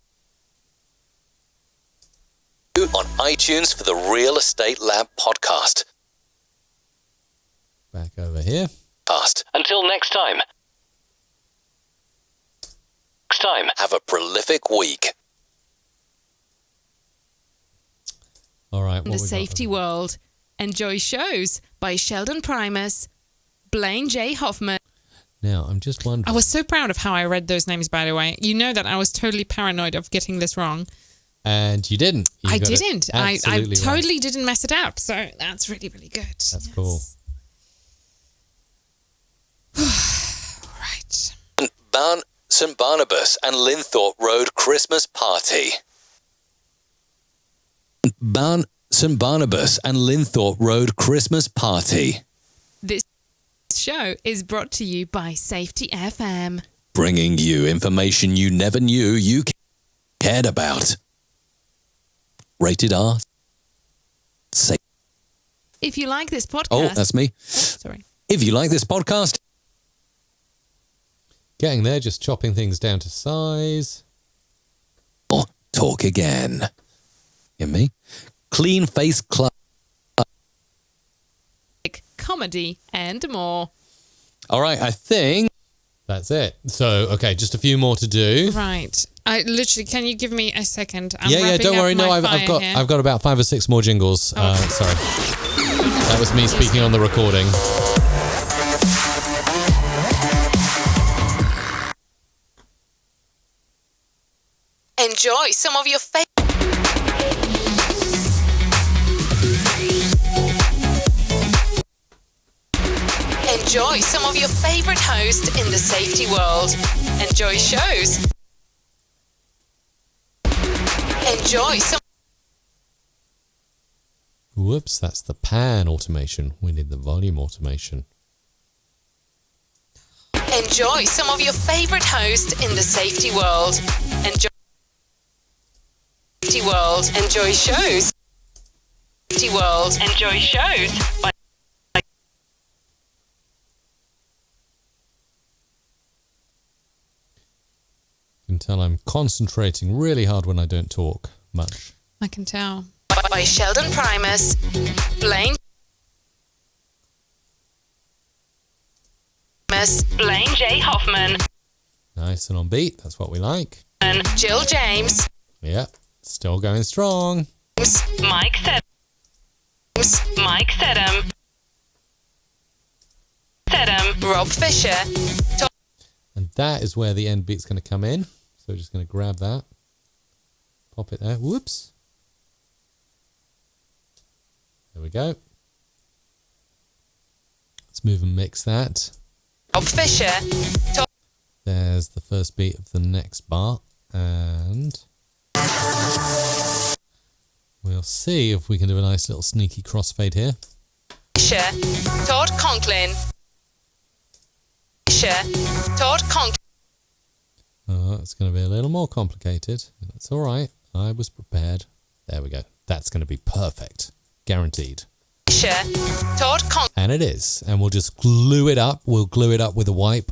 On iTunes for the Real Estate Lab podcast. Back over here. Until next time. Have a prolific week. All right. The Safety World. Enjoy shows by Sheldon Primus, Blaine J. Hoffman. Now, I'm just wondering. I was so proud of how I read those names, by the way. You know that I was totally paranoid of getting this wrong. And you didn't. I didn't. I Absolutely totally didn't mess it up. So that's really, really good. That's cool. Right. St. Barnabas and Linthorpe Road Christmas Party. St. Barnabas and Linthorpe Road Christmas Party. This show is brought to you by Safety FM. Bringing you information you never knew you cared about. Rated R. If you like this podcast... Oh, that's me. Sorry. If you like this podcast... Getting there, just chopping things down to size. Oh, talk again. Hear me? Clean Face Club. Comedy and more. All right, I think that's it. So, okay, just a few more to do. Right. I literally, can you give me a second? Yeah, don't worry. No, I've got here. about 5 or 6 more jingles. Oh. Sorry. That was me speaking on the recording. Enjoy some of your Enjoy some of your favorite hosts in the safety world. Enjoy shows. Enjoy some. Whoops, that's the pan automation. We need the volume automation. Enjoy some of your favorite hosts in the safety world. Enjoy safety world. Enjoy shows. Safety world. Enjoy shows. You can tell I'm concentrating really hard when I don't talk much. I can tell. By Sheldon Primus, Blaine J. Hoffman, Nice and on beat. That's what we like. and Jill James, Yeah, still going strong. Mike Sedum, Rob Fisher, And that is where the end beat's going to come in. So we're just going to grab that. Pop it there. Whoops. There we go. Let's move and mix that. Rob Fisher, There's the first beat of the next bar. And we'll see if we can do a nice little sneaky crossfade here. Fisher, Todd Conklin, Oh, it's going to be a little more complicated. That's all right. I was prepared. There we go. That's going to be perfect. Guaranteed. Fisher, Todd Conklin. And it is. And we'll just glue it up. We'll glue it up with a wipe.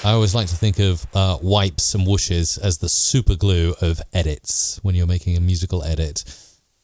I always like to think of wipes and whooshes as the super glue of edits when you're making a musical edit.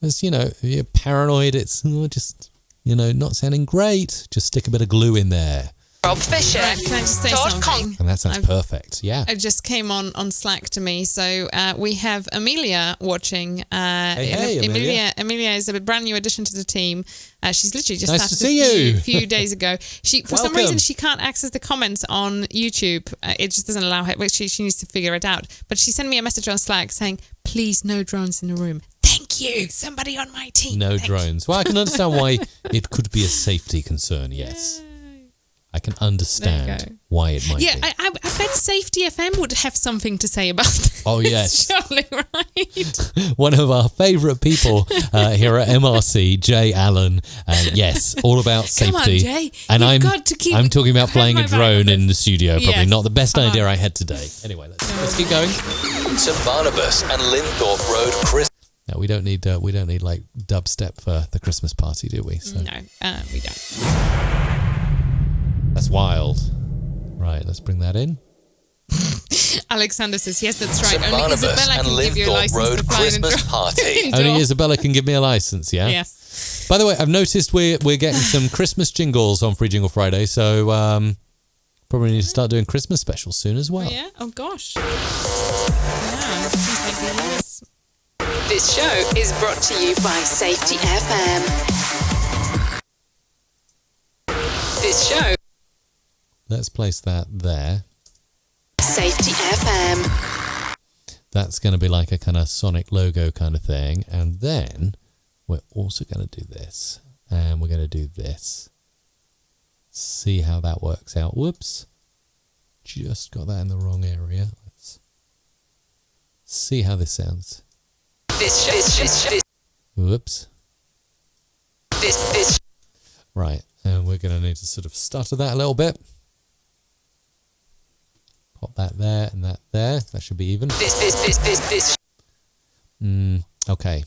As you know, if you're paranoid, it's just, not sounding great. Just stick a bit of glue in there. Rob Fisher, Right, can I just say Todd something? And that sounds perfect. Yeah. It just came on Slack to me. So we have Amelia watching. Hey, Amelia. Amelia is a brand new addition to the team. She's literally just Nice to started see you. a few days ago. She, for some Welcome. reason, she can't access the comments on YouTube. It just doesn't allow her. But she needs to figure it out. But she sent me a message on Slack saying, "Please, no drones in the room." Thank you, somebody on my team. No Thank you. drones. Well, I can understand why it could be a safety concern, yes. I can understand why it might Yeah, be. I bet Safety FM would have something to say about this. Oh, yes. Surely, right? One of our favourite people here at MRC, Jay Allen. And yes, all about Come on, safety. Jay. And You've I'm got to keep- I'm talking about have flying my a back drone on this. in the studio. Probably Yes. not the best Come idea on. I had today. Anyway, let's keep going. St Barnabas and Linthorpe Road, Chris. No, we don't need like dubstep for the Christmas party, do we? So No, we don't. that's wild. Right, let's bring that in. Alexander says, yes, that's right. St Only Barnabas Isabella and can give you a Linthorpe license Road to fly Christmas indoor. party. Indoor. Only Isabella can give me a license, yeah? Yes. By the way, I've noticed we're getting some Christmas jingles on Free Jingle Friday, so probably need to start doing Christmas specials soon as well. Oh, yeah? Oh, gosh. Yeah, seems like the US. This show is brought to you by Safety FM. This show, Let's place that there. Safety FM. That's going to be like a kind of Sonic logo kind of thing. And then we're also going to do this. And we're going to do this. See how that works out. Whoops. Just got that in the wrong area. Let's see how this sounds. This Whoops. This Right. And we're going to need to sort of stutter that a little bit. Pop that there and that there. That should be even. this Okay.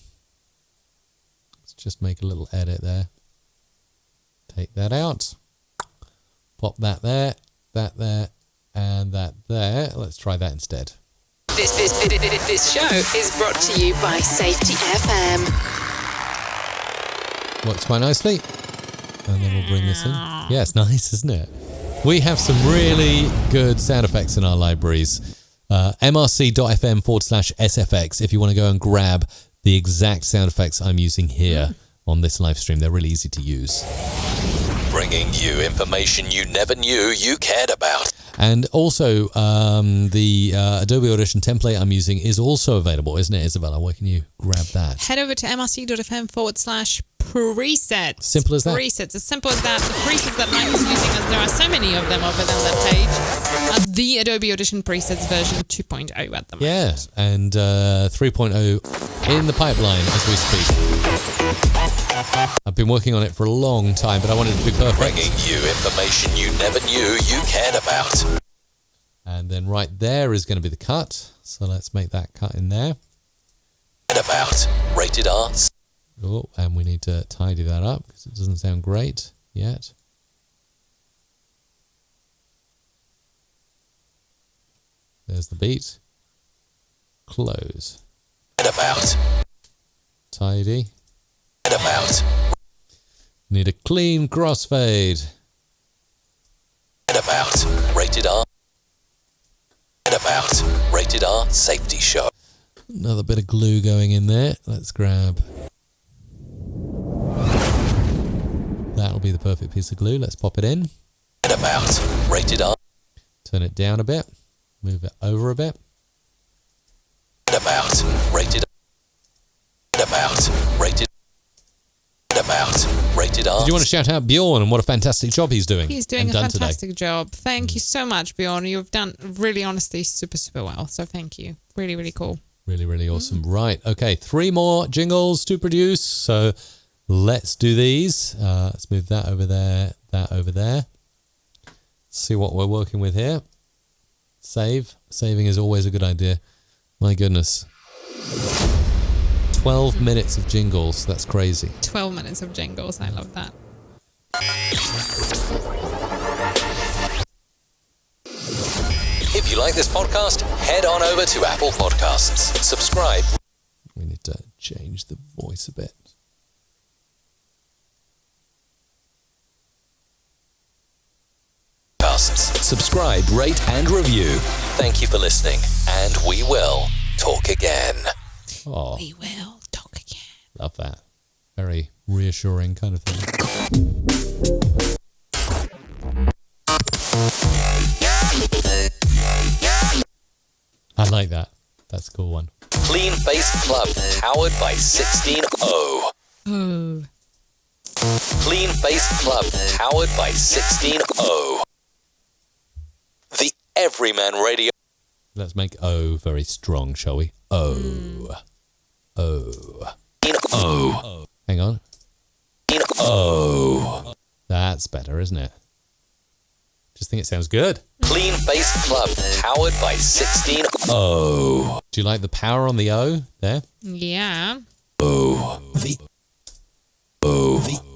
Let's just make a little edit there. Take that out. Pop that there, and that there. Let's try that instead. This show is brought to you by Safety FM. Works quite nicely. And then we'll bring this in. Yeah, it's nice, isn't it? We have some really good sound effects in our libraries. mrc.fm/SFX if you want to go and grab the exact sound effects I'm using here on this live stream. They're really easy to use. Bringing you information you never knew you cared about. And also, the Adobe Audition template I'm using is also available, isn't it, Isabella? Where can you grab that? Head over to mrc.fm/presets. Simple as that. Presets. As simple as that. The presets that Mike is using, as there are so many of them over on that page, are the Adobe Audition presets version 2.0 at the moment. Yeah, and 3.0 in the pipeline as we speak. I've been working on it for a long time, but I wanted it to be perfect. Bringing you information you never knew you cared about. And then right there is going to be the cut. So let's make that cut in there. About rated arts. Oh, and we need to tidy that up because it doesn't sound great yet. There's the beat. Close. About. Tidy. About. Need a clean crossfade. About rated R. About rated R safety show. Another bit of glue going in there. Let's grab. That'll be the perfect piece of glue. Let's pop it in. About rated R. Turn it down a bit. Move it over a bit. About rated. About rated. About rated R. Did you want to shout out Bjorn and what a fantastic job he's doing? He's doing and a done fantastic today. job. Thank you so much, Bjorn. You've done really, honestly, super, super well. So thank you. Really, really cool. Really, really awesome. Right. Okay. 3 more jingles to produce. So let's do these. Let's move that over there. That over there. See what we're working with here. Save. Saving is always a good idea. My goodness. 12 minutes of jingles. That's crazy. 12 minutes of jingles. I love that. If you like this podcast, head on over to Apple Podcasts. Subscribe. We need to change the voice a bit. Subscribe, rate, and review. Thank you for listening, and we will talk again. Oh, We will talk again. love that. Very reassuring kind of thing. I like that. That's a cool one. Clean Face Club, powered by 16O. Oh. Clean Face Club, powered by 16O. The Everyman Radio. Let's make O very strong, shall we? O. O. O. Hang on. O. That's better, isn't it? Just think it sounds good. Clean Face Club, powered by 16O. Do you like the power on the O there? Yeah. The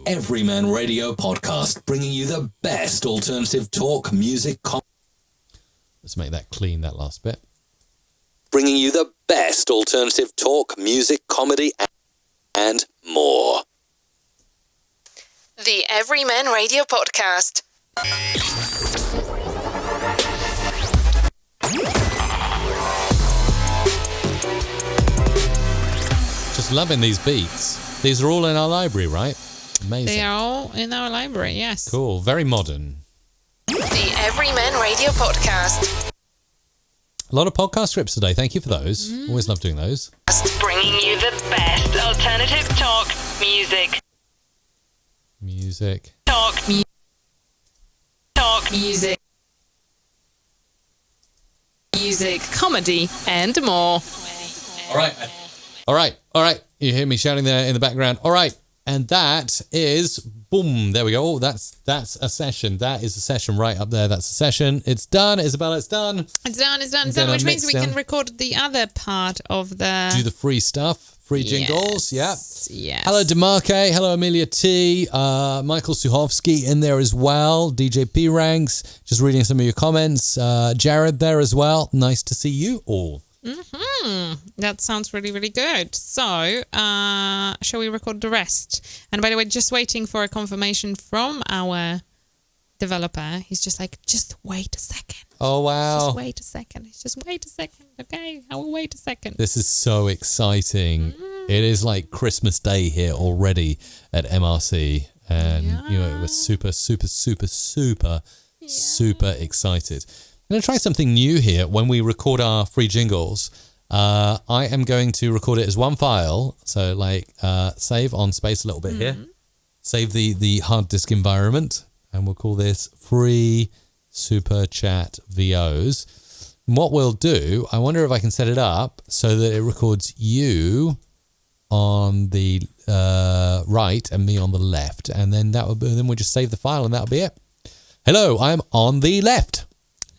Everyman Radio podcast, bringing you the best alternative talk, music, Let's make that clean, that last bit. bringing you the best alternative talk, music, comedy, and more. The Everyman Radio Podcast. Just loving these beats. These are all in our library, right? Amazing. They are all in our library, yes. Cool. Very modern. The Everyman Radio Podcast. A lot of podcast scripts today. Thank you for those. Always love doing those. Bringing you the best alternative talk, music, Music. talk, music, comedy, and more. All right. You hear me shouting there in the background. All right. And that is, boom, there we go. Oh, that's a session. That is a session right up there. That's a session. It's done, Isabella. It's done. It's done, Then which I means mix we can down. record the other part of the... Do the free stuff. Free jingles. Yeah. Yes. Hello, Demarque. Hello, Amelia T. Michael Suhovsky in there as well. DJ P Ranks. Just reading some of your comments. Jared there as well. Nice to see you all. That sounds really, really good. So, shall we record the rest? And by the way, just waiting for a confirmation from our developer. He's just like, just wait a second. Oh, wow. Just wait a second. Just wait a second. Okay, I will wait a second. This is so exciting. It is like Christmas Day here already at MRC. And, we're super excited. I'm going to try something new here when we record our free jingles. I am going to record it as one file. So, save on space a little bit here. Save the hard disk environment. And we'll call this Free Super Chat VOs. And what we'll do, I wonder if I can set it up so that it records you on the right and me on the left. And then then we'll just save the file and that'll be it. Hello, I'm on the left.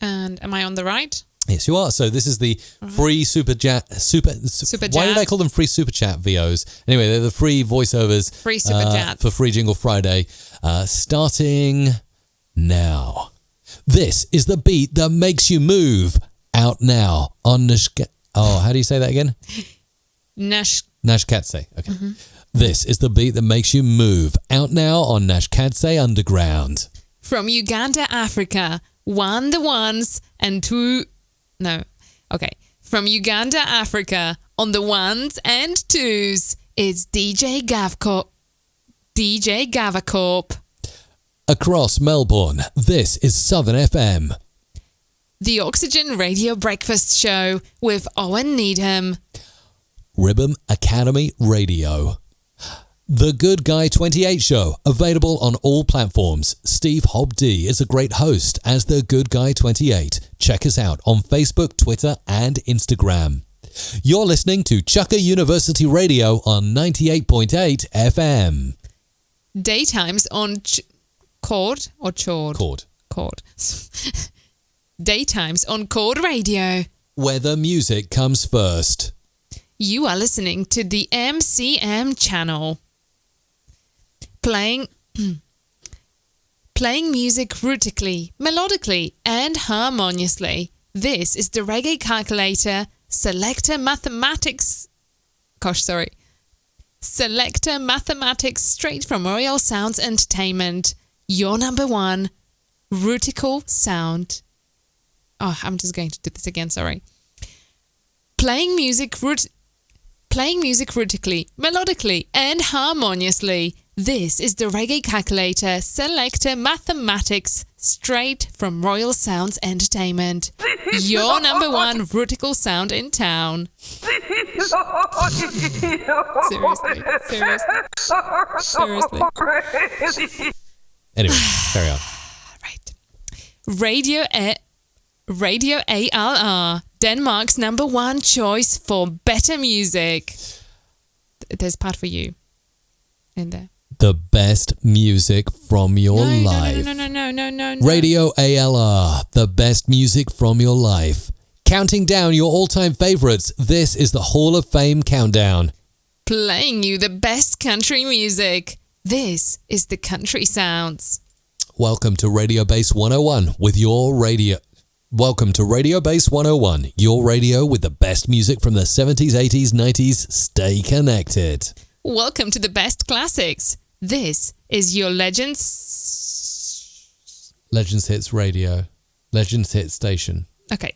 And am I on the right? Yes, you are. So this is the free Super Chat. Why did I call them free Super Chat VOs? Anyway, they're the free voiceovers. Free Super Chat. For Free Jingle Friday. Starting now. This is the beat that makes you move. Out now on how do you say that again? Nashkatse. Okay. This is the beat that makes you move. Out now on Nashkatse Underground. From Uganda, Africa, one the ones and two. No. Okay. From Uganda, Africa, on the ones and twos, it's DJ Gavacorp. Across Melbourne, this is Southern FM. The Oxygen Radio Breakfast Show with Owen Needham. Rhythm Academy Radio. The Good Guy 28 Show, available on all platforms. Steve Hobd is a great host as The Good Guy 28. Check us out on Facebook, Twitter and Instagram. You're listening to Chuka University Radio on 98.8 FM. Daytimes on Chord or Chord? Chord. Daytimes on Chord Radio. Where the music comes first. You are listening to the MCM channel. Playing music rhythmically, melodically and harmoniously. This is the Reggae Calculator Selector Mathematics. Selector Mathematics straight from Royal Sounds Entertainment. Your number one, rhythmical sound. Oh, I'm just going to do this again, sorry. Playing music rhythmically, melodically and harmoniously. This is the Reggae Calculator Selector Mathematics straight from Royal Sounds Entertainment. Your number one rhythmical sound in town. Seriously. Anyway, carry on. Right. Radio ALR, Denmark's number one choice for better music. There's part for you in there. The best music from your life. No. Radio ALR, the best music from your life. Counting down your all-time favorites. This is the Hall of Fame countdown. Playing you the best country music. This is the Country Sounds. Welcome to Radio Base 101 with your radio. Welcome to Radio Base 101, your radio with the best music from the 70s, 80s, 90s. Stay connected. Welcome to the best classics. This is your Legends Hits Radio. Legends Hits Station. Okay.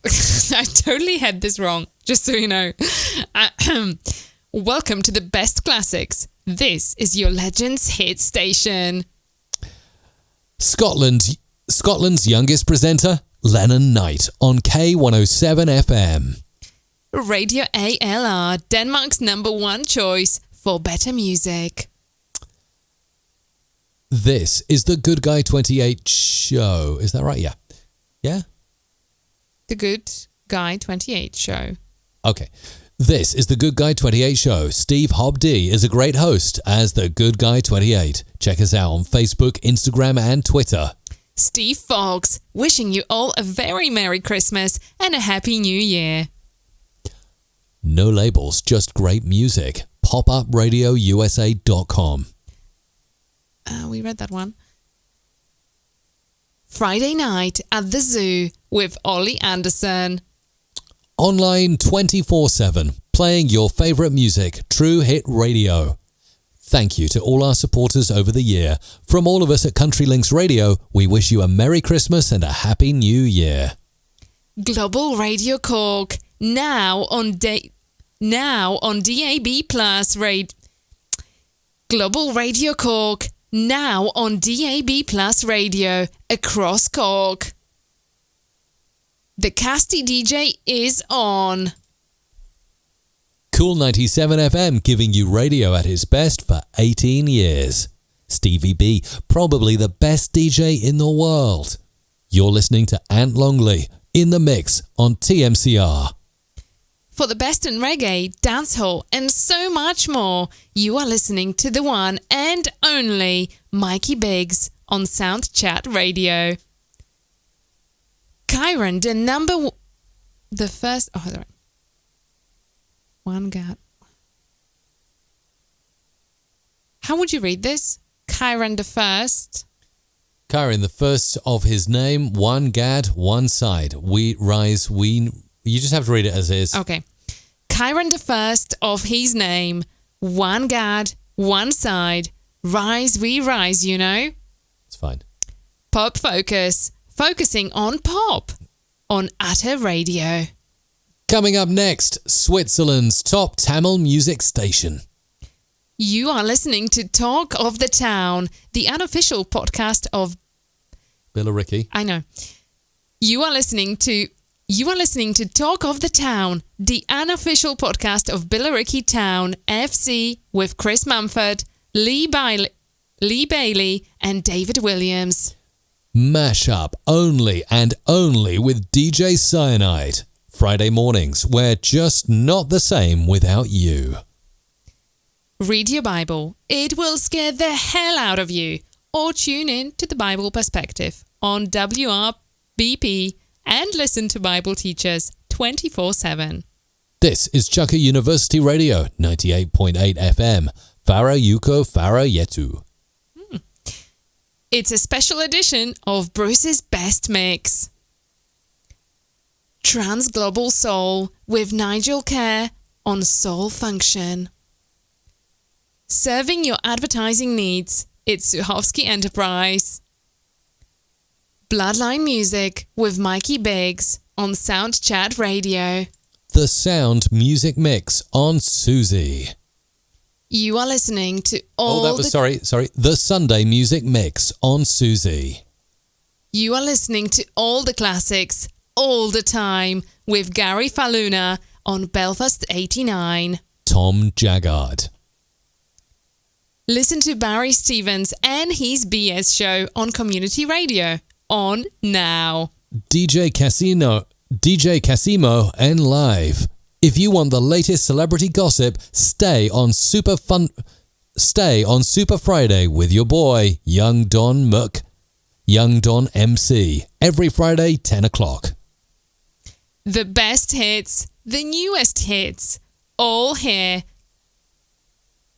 I totally had this wrong, just so you know. Welcome to the best classics. This is your Legends Hit Station. Scotland's youngest presenter, Lennon Knight, on K107 FM. Radio ALR, Denmark's number one choice for better music. This is the Good Guy 28 show. Is that right? Yeah. Yeah? The Good Guy 28 show. Okay. This is the Good Guy 28 show. Steve Hobd is a great host as the Good Guy 28. Check us out on Facebook, Instagram and Twitter. Steve Fox, wishing you all a very Merry Christmas and a Happy New Year. No labels, just great music. PopUpRadioUSA.com. We read that one. Friday night at the zoo with Ollie Anderson. Online 24/7, playing your favourite music, True Hit Radio. Thank you to all our supporters over the year. From all of us at Country Links Radio, we wish you a Merry Christmas and a Happy New Year. Global Radio Cork, now on now on DAB Plus Global Radio Cork, now on DAB Plus Radio across Cork. The Casty DJ is on. Cool 97 FM, giving you radio at its best for 18 years. Stevie B, probably the best DJ in the world. You're listening to Ant Longley in the mix on TMCR. For the best in reggae, dancehall, and so much more, you are listening to the one and only Mikey Biggs on Sound Chat Radio. Kyron, the first. Oh, sorry. One God. How would you read this? Kyron the first. Kyron, the first of his name, one Gad, one side. We rise, we. You just have to read it as is. Okay. Kyron the first of his name, one Gad, one side. Rise, we rise, you know. It's fine. Pop Focus, focusing on pop on Atta Radio. Coming up next, Switzerland's top Tamil music station. You are listening to Talk of the Town, the unofficial podcast of Billericay. I know. You are listening to Talk of the Town, the unofficial podcast of Billericay Town FC with Chris Mumford, Lee Bailey and David Williams. Mash up only and only with DJ Cyanide. Friday mornings, we're just not the same without you. Read your Bible. It will scare the hell out of you. Or tune in to the Bible Perspective on WRBP and listen to Bible teachers 24/7. This is Chukka University Radio, 98.8 FM. Farah Yuko Farah Yetu. It's a special edition of Bruce's Best Mix. Trans Global Soul with Nigel Kerr on Soul Function. Serving your advertising needs, it's Suhovsky Enterprise. Bloodline Music with Mikey Biggs on Sound Chat Radio. The Sound Music Mix on Susie. You are listening to all The Sunday Music Mix on Susie. You are listening to all the classics all the time with Gary Faluna on Belfast 89. Tom Jaggard. Listen to Barry Stevens and his BS show on Community Radio on now. DJ Casimo and live. If you want the latest celebrity gossip, stay on Super Friday with your boy Young Don MC every Friday 10 o'clock. The best hits, the newest hits, all here.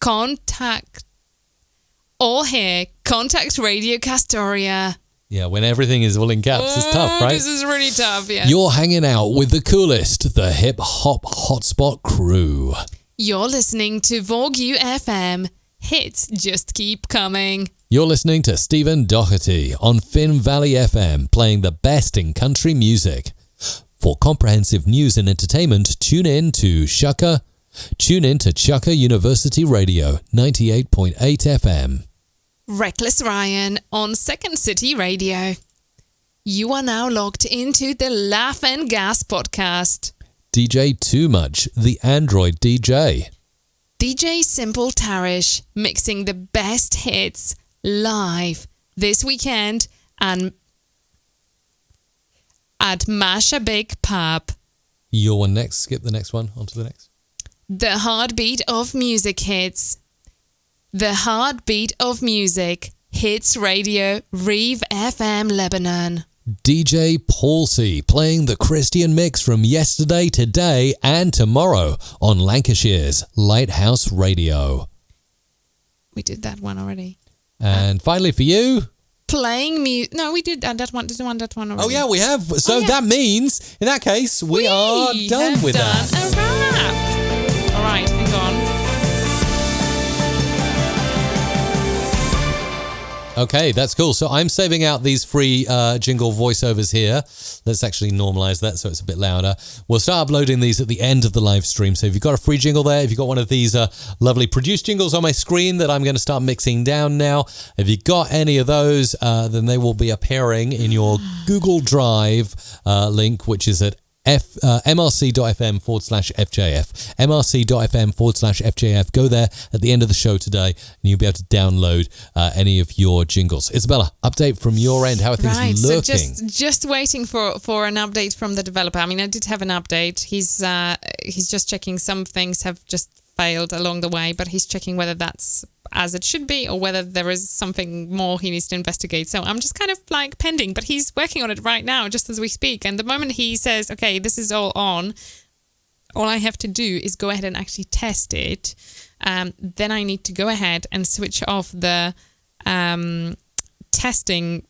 Contact Radio Castoria. Yeah, when everything is all in caps, it's tough, right? This is really tough, yeah. You're hanging out with the coolest, the hip-hop hotspot crew. You're listening to Vorgu FM. Hits just keep coming. You're listening to Stephen Doherty on Finn Valley FM, playing the best in country music. For comprehensive news and entertainment, tune in to Chukka University Radio, 98.8 FM. Reckless Ryan on Second City Radio. You are now logged into the Laugh and Gas podcast. DJ Too Much, the Android DJ. DJ Simple Tarish mixing the best hits live this weekend and at Masha Big Pub. Your one next. Skip the next one. On to the next. The Heartbeat of Music hits. The Heartbeat of Music hits radio Reeve FM Lebanon. DJ Palsy playing the Christian mix from yesterday, today and tomorrow on Lancashire's Lighthouse Radio. We did that one already. And finally for you... Playing music. No, we did that one already. Oh yeah, we have. So that means, in that case, we are done with that. A wrap. All right, hang Okay, that's cool. So I'm saving out these free jingle voiceovers here. Let's actually normalize that so it's a bit louder. We'll start uploading these at the end of the live stream. So if you've got a free jingle there, if you've got one of these lovely produced jingles on my screen that I'm going to start mixing down now, if you've got any of those, then they will be appearing in your Google Drive link, which is at mrc.fm/FJF. mrc.fm/FJF. Go there at the end of the show today and you'll be able to download any of your jingles. Isabella, update from your end. How are things looking? So just waiting for an update from the developer. I mean, I did have an update. He's just checking. Some things have just failed along the way, but he's checking whether that's as it should be or whether there is something more he needs to investigate. So I'm just kind of like pending, but he's working on it right now just as we speak. And the moment he says, okay, this is all on, all I have to do is go ahead and actually test it. Then I need to go ahead and switch off the testing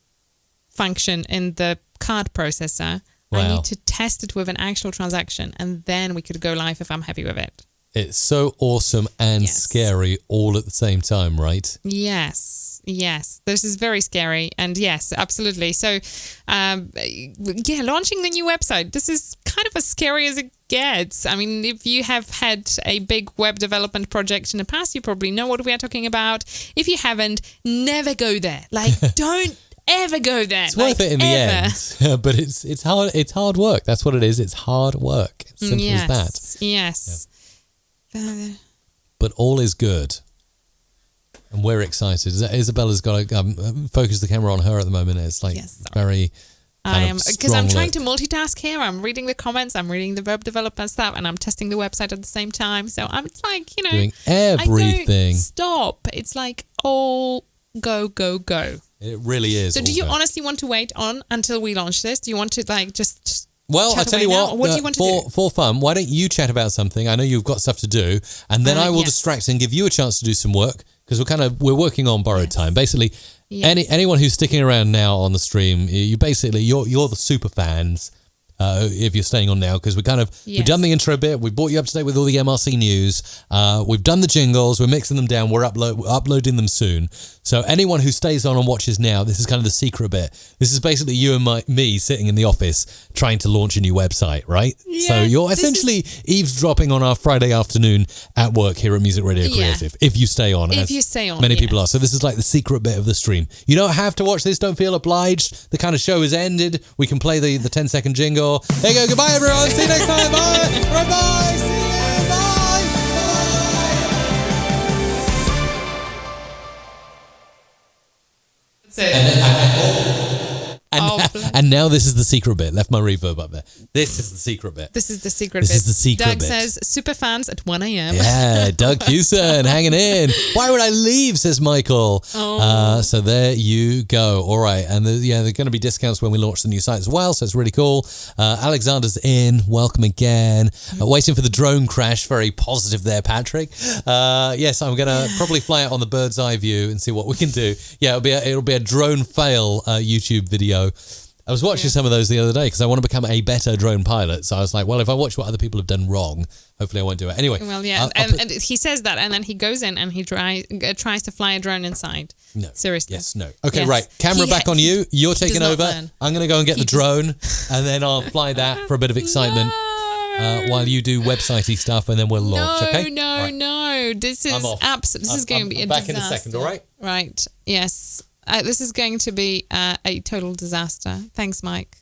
function in the card processor. Wow. I need to test it with an actual transaction, and then we could go live if I'm happy with it. It's so awesome and scary all at the same time, right? Yes. This is very scary. And yes, absolutely. So, launching the new website. This is kind of as scary as it gets. I mean, if you have had a big web development project in the past, you probably know what we are talking about. If you haven't, never go there. Like, don't ever go there. It's worth it in the end. But it's hard. It's hard work. That's what it is. It's hard work. It's simple as that. Yes. But all is good. And we're excited. Isabella's got to focus the camera on her at the moment. It's like very because I'm trying to multitask here. I'm reading the comments, I'm reading the web development stuff, and I'm testing the website at the same time. So it's like, doing everything. I don't stop. It's like all go. It really is. So do you honestly want to wait on until we launch this? Do you want to just... Well, I'll tell you what do you want to do? For fun, why don't you chat about something? I know you've got stuff to do, and then I will distract and give you a chance to do some work, because we're working on borrowed time. Basically, anyone who's sticking around now on the stream, you're the super fans. If you're staying on now, because we've done the intro bit, we've brought you up to date with all the MRC news, we've done the jingles, we're mixing them down, we're uploading them soon. So anyone who stays on and watches now, this is kind of the secret bit. This is basically you and me sitting in the office trying to launch a new website, right? Yeah, so you're essentially eavesdropping on our Friday afternoon at work here at Music Radio Creative, if you stay on. Many people are. So this is like the secret bit of the stream. You don't have to watch this, don't feel obliged. The kind of show is ended. We can play the 10-second jingle. There you go. Goodbye, everyone. See you next time. Bye. Bye. See you. Bye. That's it. And now this is the secret bit. Left my reverb up there. This is the secret bit. This is the secret bit. Doug says, super fans at 1 a.m. Yeah, Doug Hewson hanging in. Why would I leave, says Michael. So there you go. All right. And there are going to be discounts when we launch the new site as well. So it's really cool. Alexander's in. Welcome again. Waiting for the drone crash. Very positive there, Patrick. Yes, I'm going to probably fly out on the bird's eye view and see what we can do. Yeah, it'll be a drone fail YouTube video. I was watching some of those the other day because I want to become a better drone pilot. So I was like, well, if I watch what other people have done wrong, hopefully I won't do it. Anyway. Well, yeah. And he says that, and then he goes in and he tries to fly a drone inside. No. Seriously. Yes, no. Okay, right. Camera back on you. You're taking over. I'm going to go and get the drone, and then I'll fly that for a bit of excitement while you do websitey stuff, and then we'll launch, okay? No. This is absolutely. This is going to be a disaster. Back in a second, all right? Right. Yes. This is going to be a total disaster. Thanks, Mike.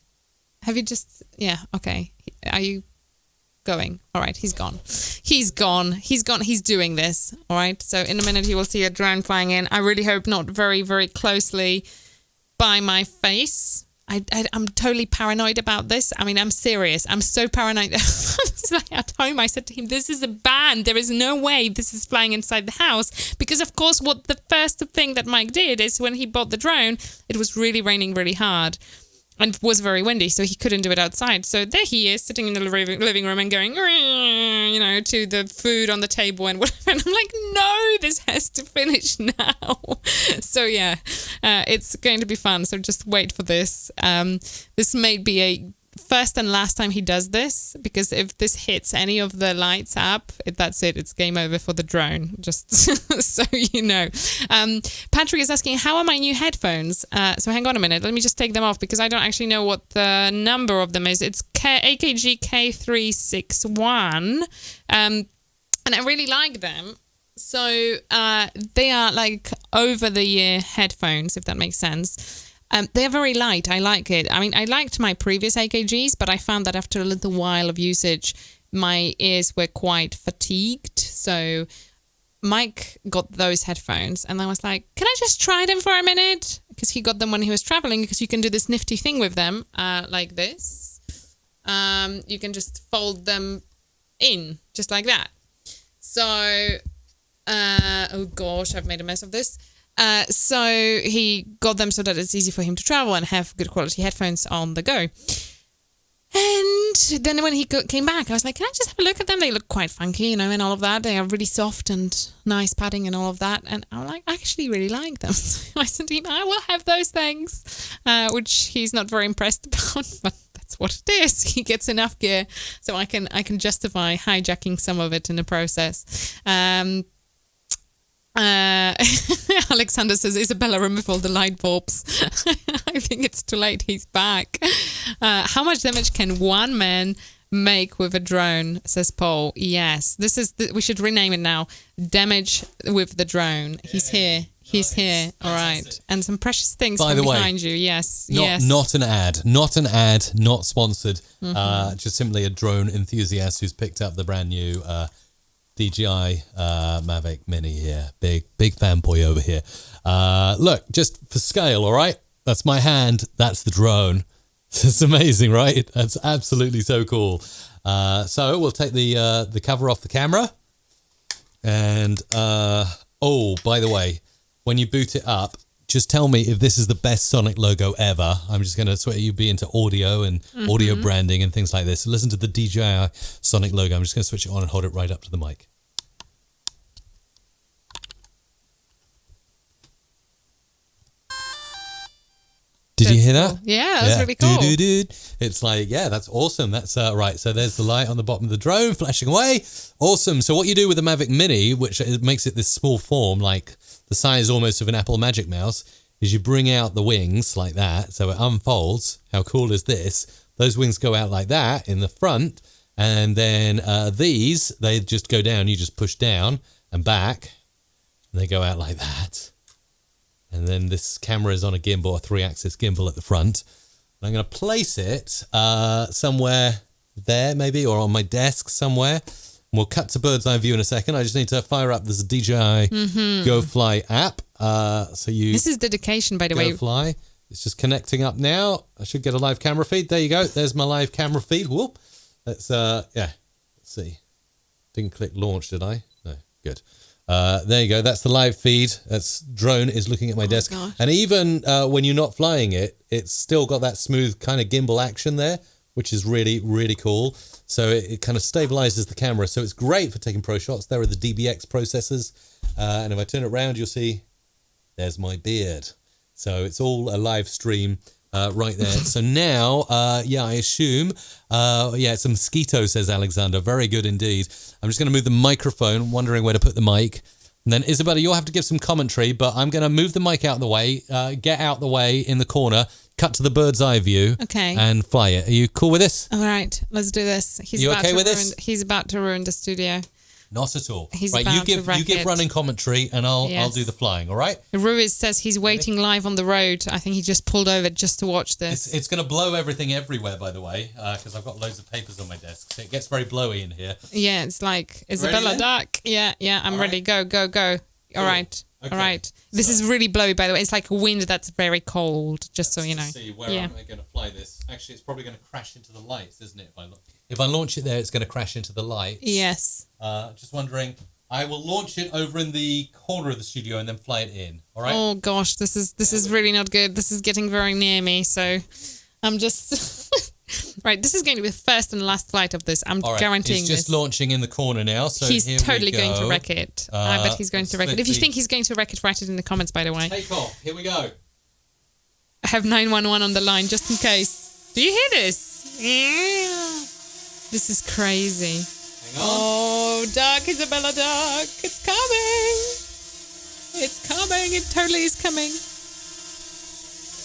Have you just... Yeah, okay. Are you going? All right, he's gone. He's doing this, all right? So in a minute, you will see a drone flying in. I really hope not very, very closely by my face. I'm totally paranoid about this. I mean, I'm serious. I'm so paranoid. At home, I said to him, this is a ban. There is no way this is flying inside the house. Because, of course, what the first thing that Mike did is when he bought the drone, it was really raining really hard and was very windy, so he couldn't do it outside. So there he is, sitting in the living room and going, to the food on the table and whatever. And I'm like, no, this has to finish now. So yeah, it's going to be fun. So just wait for this. This may be a first and last time he does this, because if this hits any of the lights up, that's it. It's game over for the drone, just so you know. Patrick is asking, how are my new headphones? So hang on a minute. Let me just take them off because I don't actually know what the number of them is. It's AKG K361. And I really like them. So they are like over-the-ear headphones, if that makes sense. They're very light. I like it. I mean, I liked my previous AKGs, but I found that after a little while of usage, my ears were quite fatigued. So Mike got those headphones and I was like, can I just try them for a minute? Because he got them when he was traveling, because you can do this nifty thing with them, like this. You can just fold them in, just like that. So, oh gosh, I've made a mess of this. So he got them so that it's easy for him to travel and have good quality headphones on the go. And then when he came back, I was like, can I just have a look at them? They look quite funky, you know, and all of that. They are really soft and nice padding and all of that. And I'm like, I actually really like them. So I said to him, I will have those things, which he's not very impressed about, but that's what it is. He gets enough gear so I can justify hijacking some of it in the process. Alexander says, Isabella, remove all the light bulbs. I think it's too late. He's back. How much damage can one man make with a drone, says Paul. Yes, this is we should rename it now. Damage with the drone. He's here. He's here. All right. And some precious things from behind you. Yes. Yes. Not an ad. Not an ad. Not sponsored. Just simply a drone enthusiast who's picked up the brand new DJI Mavic Mini here. Big fanboy over here. Look, just for scale, all right? That's my hand. That's the drone. It's amazing, right? That's absolutely so cool. So we'll take the cover off the camera. And, oh, by the way, when you boot it up, just tell me if this is the best Sonic logo ever. I'm just going to swear you'd be into audio and audio branding and things like this. So listen to the DJI Sonic logo. I'm just going to switch it on and hold it right up to the mic. Did you hear that? Yeah, that's really cool. It's like, yeah, that's awesome. That's right. So there's the light on the bottom of the drone flashing away. Awesome. So what you do with the Mavic Mini, which makes it this small form, like the size almost of an Apple Magic Mouse, is you bring out the wings like that. So it unfolds. How cool is this? Those wings go out like that in the front. And then these, they just go down. You just push down and back. And they go out like that. And then this camera is on a gimbal, a 3-axis gimbal at the front. And I'm going to place it somewhere there, maybe, or on my desk somewhere. And we'll cut to bird's eye view in a second. I just need to fire up this DJI Go Fly app. This is dedication, by the way. Go Fly. It's just connecting up now. I should get a live camera feed. There you go. There's my live camera feed. Whoop. Let's let's see. Didn't click launch, did I? No. Good. There you go. That's the live feed. That's drone is looking at my desk. Gosh. And even when you're not flying it, it's still got that smooth kind of gimbal action there, which is really, really cool. So it kind of stabilizes the camera. So it's great for taking pro shots. There are the DBX processors. And if I turn it around, you'll see there's my beard. So it's all a live stream right there. So now, I assume, it's a mosquito, says Alexander. Very good indeed. I'm just going to move the microphone, wondering where to put the mic. And then, Isabella, you'll have to give some commentary, but I'm going to move the mic out of the way, get out the way in the corner, cut to the bird's eye view, and fly it. Are you cool with this? All right, let's do this. You okay with this? He's about to ruin the studio. Not at all. He's right, you give running commentary and I'll do the flying, all right? Ruiz says he's waiting live on the road. I think he just pulled over just to watch this. It's going to blow everything everywhere, by the way, because I've got loads of papers on my desk. So it gets very blowy in here. Yeah, it's like Isabella Duck. Yeah, I'm ready. Go. All right. Okay. All right. This is really blowy, by the way. It's like a wind that's very cold, just so you know. See, where am I going to fly this? Actually, it's probably going to crash into the lights, isn't it? If I launch it there, it's going to crash into the lights. Yes. Just wondering, I will launch it over in the corner of the studio and then fly it in. All right? Oh, gosh, this is really not good. This is getting very near me, so I'm just... Right, this is going to be the first and last flight of this. I'm guaranteeing this. He's just launching in the corner now, so he's totally going to wreck it. I bet he's going to wreck it. If you think he's going to wreck it, write it in the comments, by the way. Take off. Here we go. I have 911 on the line, just in case. Do you hear this? This is crazy. Hang on. Oh, duck, Isabella, duck. It's coming. It's coming. It totally is coming.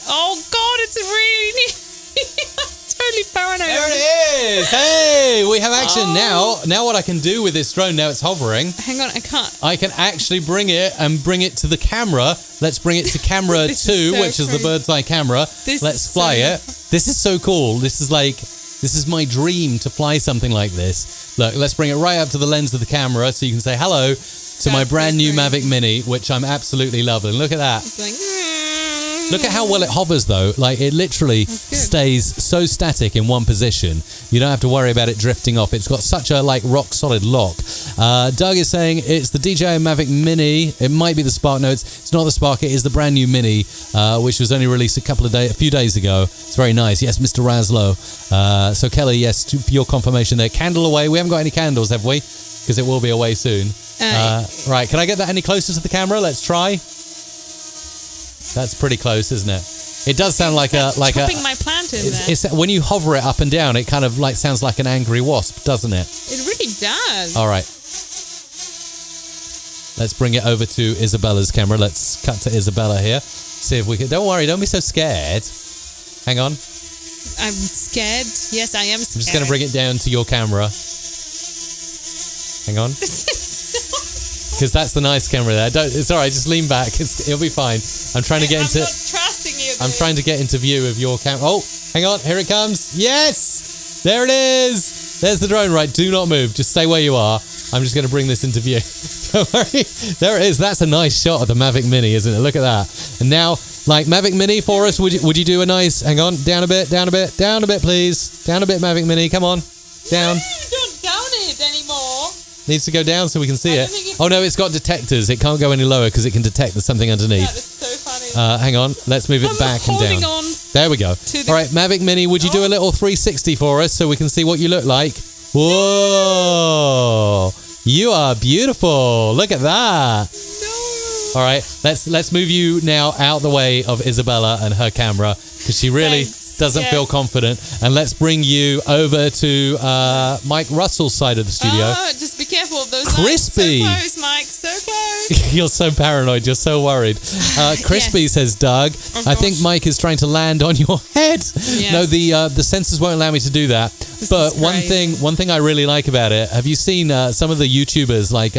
Oh, God, it's really... totally paranoid. There it is. Hey, we have action now what I can do with this drone, now it's hovering, Hang on, I can't. I can actually bring it to the camera. Let's bring it to camera 2, This is so which is the crazy. bird's eye camera. This Let's is fly so- it. This is so cool. This is my dream to fly something like this. Look, let's bring it right up to the lens of the camera so you can say hello to my That's brand so new cool. Mavic Mini, which I'm absolutely loving. Look at that. It's like... Look at how well it hovers, though. Like, it literally good. stays so static in one position. You don't have to worry about it drifting off. It's got such a, rock-solid lock. Doug is saying it's the DJI Mavic Mini. It might be the Spark. No, it's not the Spark. It is the brand new Mini, which was only released a few days ago. It's very nice. Yes, Mr. Raslow. So, Kelly, yes, for your confirmation there. Candle away. We haven't got any candles, have we? Because it will be away soon. Right, can I get that any closer to the camera? Let's try. That's pretty close, isn't it? It does sound like chopping my plant in there. It's when you hover it up and down, it kind of sounds like an angry wasp, doesn't it? It really does. All right. Let's bring it over to Isabella's camera. Let's cut to Isabella here. See if we can. Don't worry, don't be so scared. Hang on. I'm scared. Yes, I am scared. I'm just going to bring it down to your camera. Hang on. Because that's the nice camera there. It's all right. Just lean back. It'll be fine. I'm trying to get into. I'm not trusting you. I'm trying to get into view of your camera. Oh, hang on. Here it comes. Yes, there it is. There's the drone. Right. Do not move. Just stay where you are. I'm just going to bring this into view. Don't worry. There it is. That's a nice shot of the Mavic Mini, isn't it? Look at that. And now, Mavic Mini for us. Would you do a nice? Hang on. Down a bit. Down a bit. Down a bit, please. Down a bit, Mavic Mini. Come on. Down. Don't down it anymore. Needs to go down so we can see I it. don't think it- Oh no, it's got detectors. It can't go any lower because it can detect there's something That underneath. is so funny. Hang on, let's move it I'm back and holding down. on There we go. the- All right, Mavic Mini, would you do a little 360 for us so we can see what you look like? Whoa, you are beautiful. Look at that. No. All right, let's move you now out the way of Isabella and her camera because she really Thanks. doesn't Yeah. feel confident. And let's bring you over to Mike Russell's side of the studio. Oh, just be careful of those Crispy. lights. So close, Mike. So close. You're so paranoid. You're so worried. Crispy Yes. says, Doug, Oh, I think gosh. Mike is trying to land on your head. Yes. No, the sensors won't allow me to do that. But is one crazy. thing I really like about it, have you seen some of the YouTubers like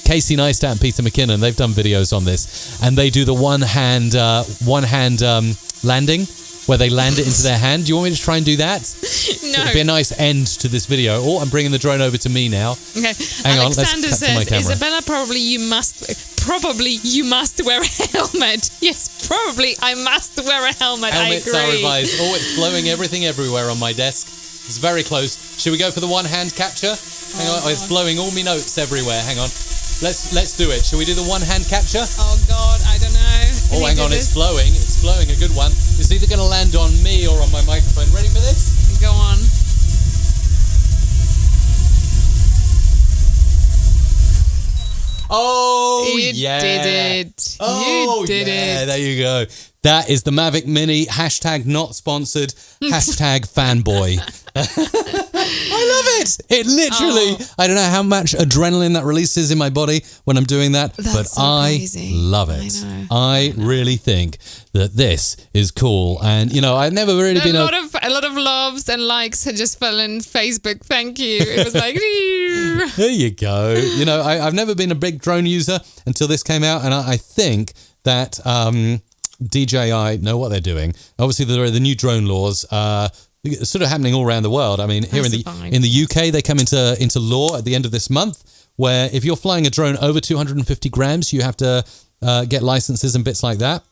Casey Neistat and Peter McKinnon? They've done videos on this, and they do the one hand landing. Where they land it into their hand. Do you want me to try and do that? No. It'd be a nice end to this video. Oh, I'm bringing the drone over to me now. Okay. Hang on, let's Alexander cut to my says, camera. Isabella, probably you must wear a helmet. Yes, probably I must wear a helmet. Helmets I are agree. advised. Oh, it's blowing everything everywhere on my desk. It's very close. Should we go for the one-hand capture? Hang on. Oh, it's blowing all my notes everywhere. Hang on. Let's do it. Shall we do the one-hand capture? Oh God, I don't know. Oh, Can hang you on. do It's this? blowing. It's blowing a good one. It's either going to land on me or on my microphone. Ready for this? Go on. Oh, You yeah. did it. Oh, You did yeah, it. there you go. That is the Mavic Mini. Hashtag not sponsored. Hashtag fanboy. I love it. It literally, I don't know how much adrenaline that releases in my body when I'm doing that, That's but so I crazy. love it. I know. I really think that this is cool. And, I've never really been a lot of loves and likes had just fell in Facebook. Thank you. It was like, There you go. I've never been a big drone user until this came out, and I think that DJI know what they're doing. Obviously, there are the new drone laws, sort of happening all around the world. I mean, here in the UK, they come into law at the end of this month, where if you're flying a drone over 250 grams, you have to get licenses and bits like that.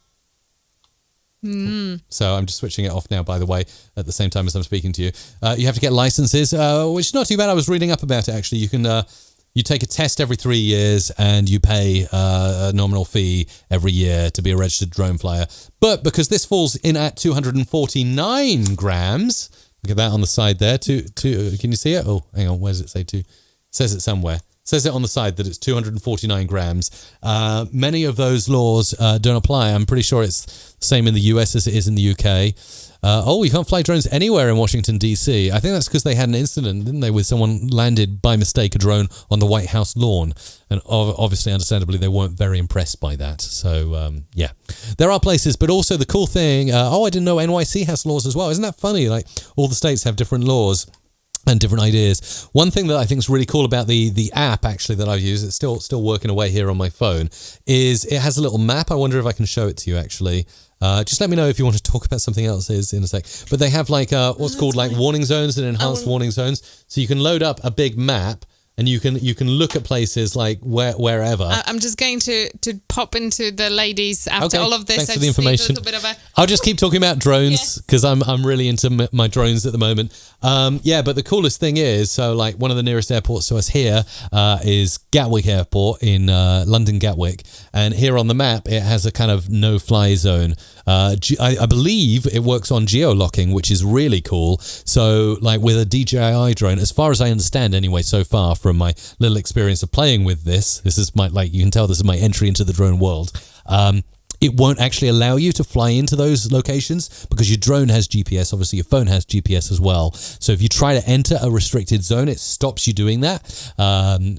So I'm just switching it off now, by the way, at the same time as I'm speaking to you. You have to get licenses, which is not too bad. I was reading up about it, actually. You can you take a test every 3 years and you pay a nominal fee every year to be a registered drone flyer. But because this falls in at 249 grams, look at that on the side there. Can you see it? Oh, hang on. Where does it say two? It says it somewhere. Says it on the side that it's 249 grams. Many of those laws don't apply. I'm pretty sure it's the same in the US as it is in the UK. You can't fly drones anywhere in Washington, D.C. I think that's because they had an incident, didn't they, with someone landed by mistake a drone on the White House lawn. And obviously, understandably, they weren't very impressed by that. So, yeah. There are places, but also the cool thing, I didn't know NYC has laws as well. Isn't that funny? Like, all the states have different laws and different ideas. One thing that I think is really cool about the app, actually, that I've used, it's still working away here on my phone, is it has a little map. I wonder if I can show it to you, actually. Just let me know if you want to talk about something else in a sec. But they have like what's called like warning zones and enhanced warning zones. So you can load up a big map and you can look at places like wherever. I'm just going to pop into the ladies after all of this. Thanks for the information. I'll just keep talking about drones because I'm really into my drones at the moment. But the coolest thing is, so like one of the nearest airports to us here is Gatwick Airport in London Gatwick, and here on the map it has a kind of no-fly zone. I believe it works on geolocking, which is really cool. So like with a DJI drone, as far as I understand anyway so far from my little experience of playing with this is my, like, you can tell this is my entry into the drone world. It won't actually allow you to fly into those locations because your drone has GPS. Obviously, your phone has GPS as well. So if you try to enter a restricted zone, it stops you doing that,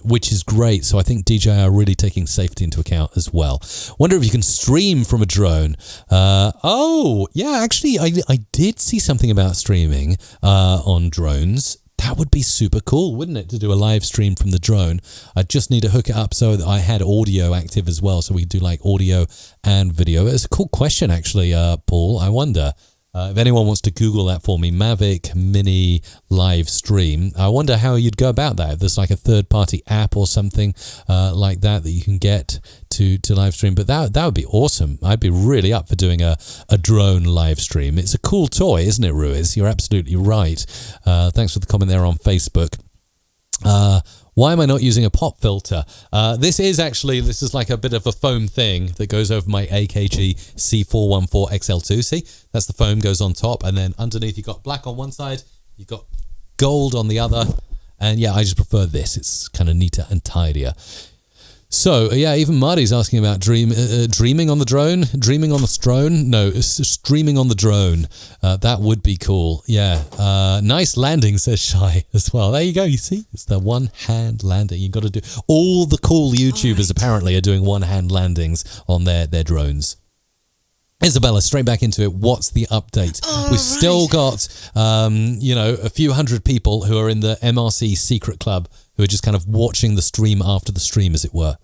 which is great. So I think DJI are really taking safety into account as well. Wonder if you can stream from a drone. Actually, I did see something about streaming on drones. That would be super cool, wouldn't it, to do a live stream from the drone? I just need to hook it up so that I had audio active as well, so we could do like audio and video. It's a cool question, actually, Paul. I wonder if anyone wants to Google that for me, Mavic Mini live stream. I wonder how you'd go about that. If there's like a third-party app or something like that you can get to live stream. But that would be awesome. I'd be really up for doing a drone live stream. It's a cool toy, isn't it, Ruiz? You're absolutely right. Thanks for the comment there on Facebook. Why am I not using a pop filter? This is like a bit of a foam thing that goes over my AKG C414 XL2. See, that's the foam goes on top, and then underneath you've got black on one side, you've got gold on the other, and yeah, I just prefer this. It's kind of neater and tidier. So, yeah, even Marty's asking about dreaming on the drone. Dreaming on the drone? No, it's streaming on the drone. That would be cool. Yeah. Nice landing, says Shy as well. There you go. You see? It's the one-hand landing. You've got to do... All the cool YouTubers apparently are doing one-hand landings on their drones. Isabella, straight back into it. What's the update? We've still got, a few hundred people who are in the MRC Secret Club who are just kind of watching the stream after the stream, as it were.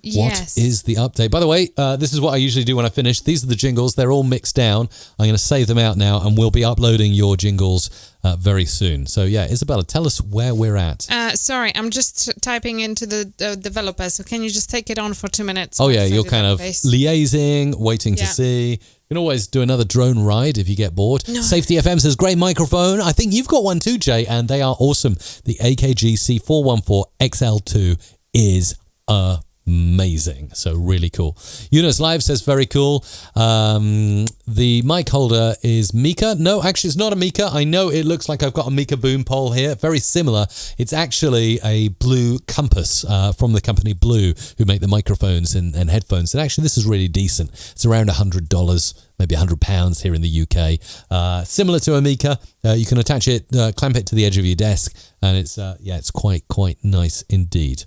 Yes. What is the update? By the way, this is what I usually do when I finish. These are the jingles. They're all mixed down. I'm going to save them out now, and we'll be uploading your jingles very soon. So, yeah, Isabella, tell us where we're at. Sorry, I'm just typing into the developer, so can you just take it on for 2 minutes? Oh, yeah, you're kind of liaising, waiting to see. You can always do another drone ride if you get bored. No. Safety FM says, great microphone. I think you've got one too, Jay, and they are awesome. The AKG C414 XL2 is amazing. So really cool. Eunice Live says very cool. The mic holder is Mika. No, actually it's not a Mika. I know it looks like I've got a Mika boom pole here. Very similar. It's actually a Blue Compass from the company Blue, who make the microphones and headphones. And actually this is really decent. It's around $100, maybe £100 here in the UK. Similar to a Mika. You can attach it, clamp it to the edge of your desk, and it's quite nice indeed.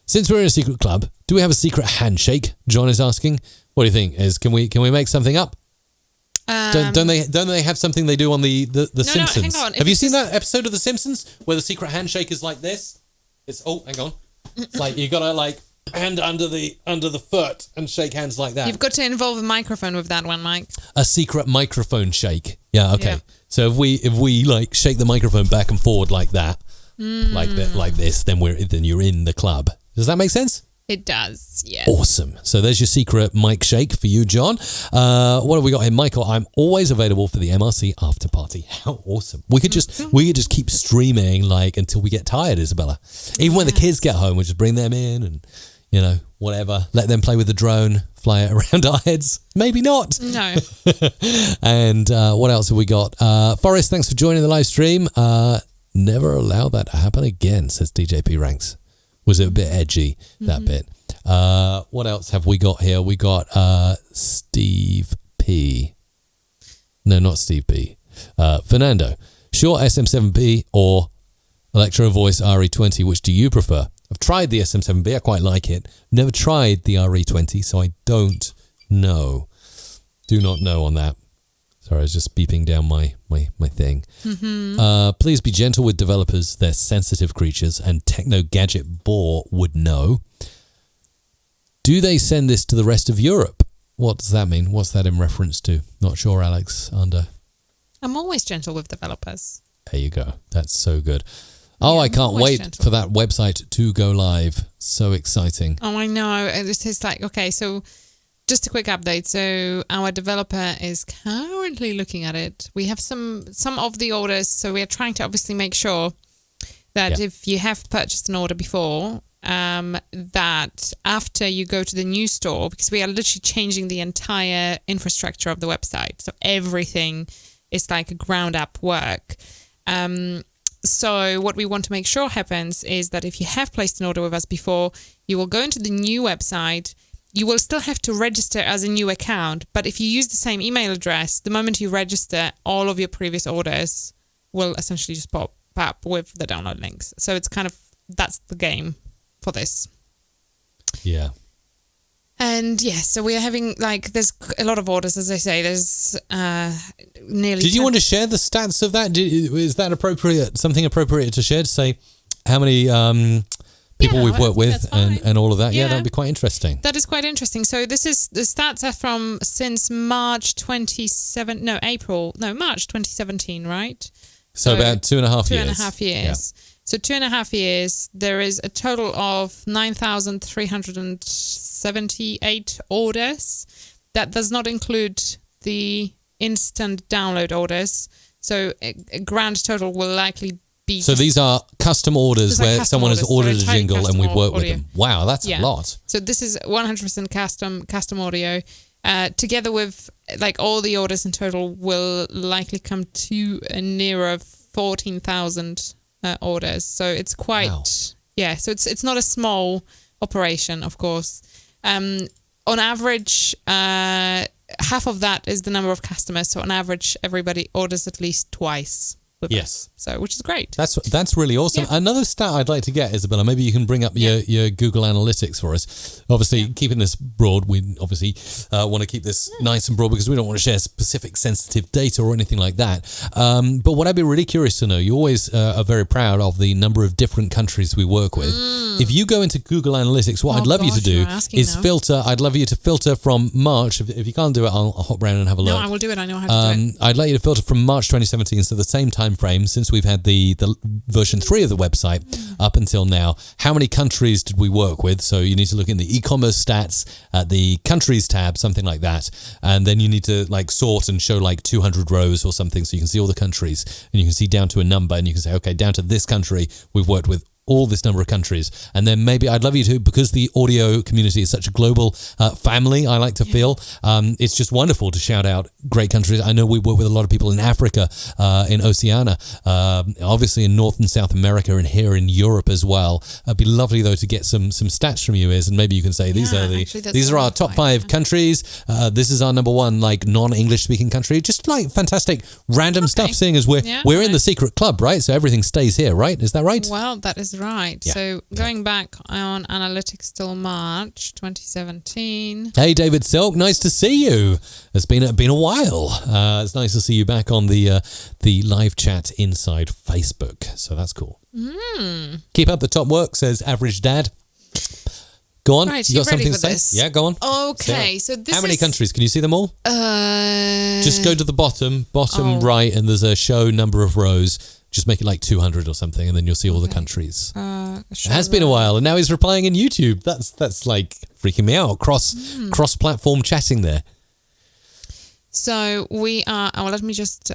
Since we're in a secret club, do we have a secret handshake? John is asking. What do you think? Can we make something up? Don't they have something they do on the Simpsons? No, hang on. Have you seen that episode of The Simpsons where the secret handshake is like this? Hang on. It's like you gotta like hand under the foot and shake hands like that. You've got to involve a microphone with that one, Mike. A secret microphone shake. Yeah, okay. Yeah. So if we like shake the microphone back and forward like that, like this, then you're in the club. Does that make sense? It does, yes. Awesome. So there's your secret mic shake for you, John. What have we got here? Michael, I'm always available for the MRC after party. How awesome. We could just keep streaming like until we get tired, Isabella. Even when the kids get home, we'll just bring them in and, whatever. Let them play with the drone, fly it around our heads. Maybe not. No. And what else have we got? Forrest, thanks for joining the live stream. Never allow that to happen again, says DJP Ranks. Was it a bit edgy, that bit? What else have we got here? We got Steve P. No, not Steve P. Fernando. Sure, SM7B or Electro Voice RE20, which do you prefer? I've tried the SM7B, I quite like it. Never tried the RE20, so I don't know. Do not know on that. Sorry, I was just beeping down my thing. Please be gentle with developers. They're sensitive creatures, and Techno Gadget Boar would know. Do they send this to the rest of Europe? What does that mean? What's that in reference to? Not sure, Alex. I'm always gentle with developers. There you go. That's so good. Oh, I can't wait for that website to go live. So exciting. Oh, I know. This is like, okay, so just a quick update. So our developer is currently looking at it. We have some of the orders. So we are trying to obviously make sure that if you have purchased an order before, that after you go to the new store, because we are literally changing the entire infrastructure of the website. So everything is like a ground up work. So what we want to make sure happens is that if you have placed an order with us before, you will go into the new website. You will still have to register as a new account, but if you use the same email address, the moment you register, all of your previous orders will essentially just pop up with the download links. So it's kind of, that's the game for this. Yeah. And yes, so we are having, like, there's a lot of orders, as I say. There's nearly... Did you want to share the stats of that? Is that appropriate? Something appropriate to share to say how many people we've worked with and all of that? Yeah, that'd be quite interesting. That is quite interesting. So the stats are from since March 2017, right? So about 2.5 years. 2.5 years. Yeah. So 2.5 years, there is a total of 9,378 orders. That does not include the instant download orders. So a grand total will likely be... So these are custom orders where someone has ordered a jingle and we've worked with them. Wow, that's a lot. So this is 100% custom audio. Together with like all the orders in total will likely come to a nearer 14,000 orders. So it's quite, so it's not a small operation, of course. On average, half of that is the number of customers. So on average, everybody orders at least twice. Us. So, which is great. That's really awesome. Yeah. Another stat I'd like to get, Isabella, maybe you can bring up your Google Analytics for us. Obviously, keeping this broad, we obviously want to keep this nice and broad because we don't want to share specific sensitive data or anything like that. But what I'd be really curious to know, you always are very proud of the number of different countries we work with. If you go into Google Analytics, what I'd love you to do is filter. I'd love you to filter from March. If you can't do it, I'll hop around and have a look. No, I will do it. I know how to do it. I'd like you to filter from March 2017, so the same time frame since we've had the version 3 of the website up until now. How many countries did we work with? So you need to look in the e-commerce stats at the countries tab, something like that, and then you need to like sort and show like 200 rows or something so you can see all the countries and you can see down to a number and you can say, okay, down to this country we've worked with all this number of countries. And then maybe I'd love you to, because the audio community is such a global family, I like to feel, it's just wonderful to shout out great countries. I know we work with a lot of people in Africa, in Oceania, obviously in North and South America and here in Europe as well. It'd be lovely though to get some stats from you, and maybe you can say these are our top 5 countries. This is our number 1 like non-English speaking country. Just like fantastic random stuff, seeing as we're in the secret club, right? So everything stays here, right? Is that right? Well, that is right. Yeah. So going back on analytics till March 2017. Hey, David Silk, nice to see you. It's been a while. It's nice to see you back on the live chat inside Facebook. So that's cool. Keep up the top work, says Average Dad. Go on. Right, you got something to say? This? Yeah, go on. Okay, so this How many countries? Can you see them all? Just go to the bottom right, and there's a show number of rows. Just make it like 200 or something, and then you'll see all the countries. It has been a while, and now he's replying in YouTube. That's like freaking me out. Cross-platform chatting there. So we are. Let me just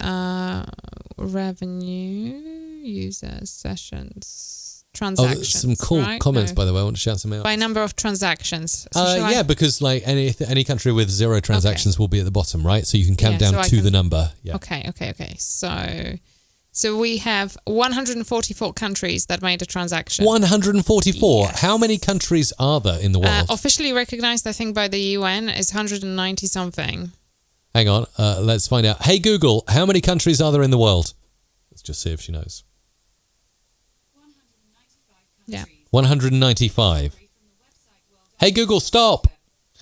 revenue user sessions transactions. Some cool comments, by the way. I want to shout some out. By number of transactions. So because like any country with 0 transactions will be at the bottom, right? So you can count down to the number. Yeah. Okay. So So we have 144 countries that made a transaction. 144. Yes. How many countries are there in the world? Officially recognized, I think, by the UN is 190 something. Hang on. Let's find out. Hey, Google, how many countries are there in the world? Let's just see if she knows. 195. Hey, Google, stop.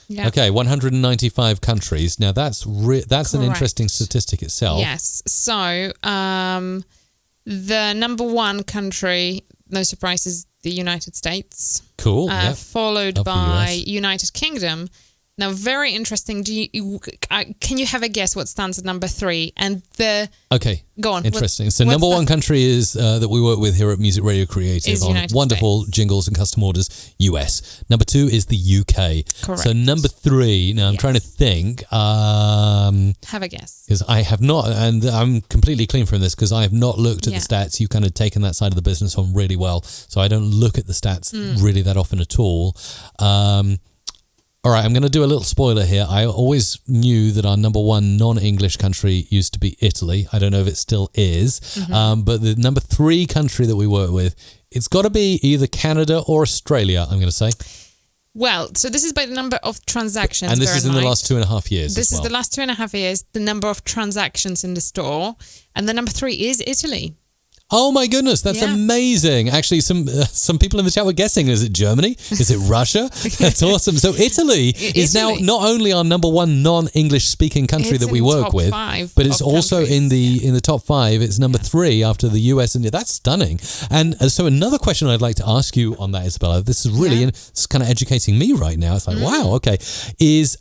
Yeah. Okay, 195 countries. Now, that's an Correct. interesting statistic itself. Yes. So the number one country, no surprise, is the United States. Cool. Yeah. Followed Love the by US. United Kingdom. Now, very interesting. Can you have a guess what stands at number 3? And Okay. Go on. Interesting. So what's number one that? country is that we work with here at Music Radio Creative Is on United wonderful States. jingles and custom orders, US. Number 2 is the UK. Correct. So number 3, now I'm Yes. trying to think, Have a guess. because I have not, and I'm completely clean from this because I have not looked at Yeah. the stats. You've kind of taken that side of the business on really well. So I don't look at the stats really that often at all. All right, I'm going to do a little spoiler here. I always knew that our number one non-English country used to be Italy. I don't know if it still is. But the number 3 country that we work with, it's got to be either Canada or Australia, I'm going to say. Well, so this is by the number of transactions. And this bear is in the mind. last 2.5 years. This as is well. the last 2.5 years, the number of transactions in the store. And the number 3 is Italy. Oh my goodness, that's Yeah. amazing. Actually, some people in the chat were guessing, is it Germany? Is it Russia? That's awesome. So Italy is now Italy. not only our number one non-English speaking country It's that we in work top with, 5 but it's of also countries. in the top 5. It's number 3 after the US, and that's stunning. And so another question I'd like to ask you on that, Isabella, this is really it's kind of educating me right now. It's like, wow, okay, is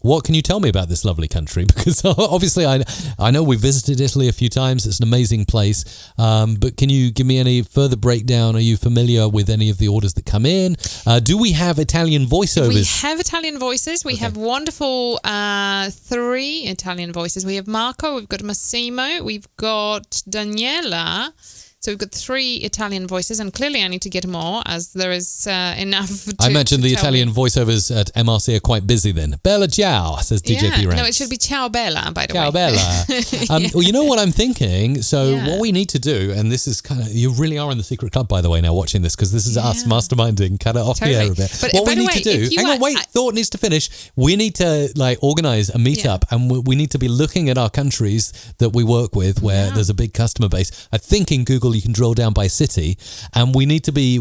what can you tell me about this lovely country? Because obviously I know we visited Italy a few times. It's an amazing place. But can you give me any further breakdown? Are you familiar with any of the orders that come in? Do we have Italian voiceovers? We have Italian voices. We have wonderful 3 Italian voices. We have Marco, we've got Massimo, we've got Daniela. So we've got 3 Italian voices, and clearly I need to get more as there is enough to I imagine the to tell Italian me. voiceovers at MRC are quite busy then. Bella ciao, says DJ P. Ranks. No, it should be Ciao Bella, by the Ciao, way. Bella. Well, you know what I'm thinking? So Yeah. what we need to do, and this is kind of, you really are in the secret club, by the way, now watching this, because this is us masterminding, kind of off the air a bit. But what by we the need way, to do, if you hang on, are- wait, thought needs to finish. We need to organize a meetup, and we need to be looking at our countries that we work with where there's a big customer base. I think in Google you can drill down by city, and we need to be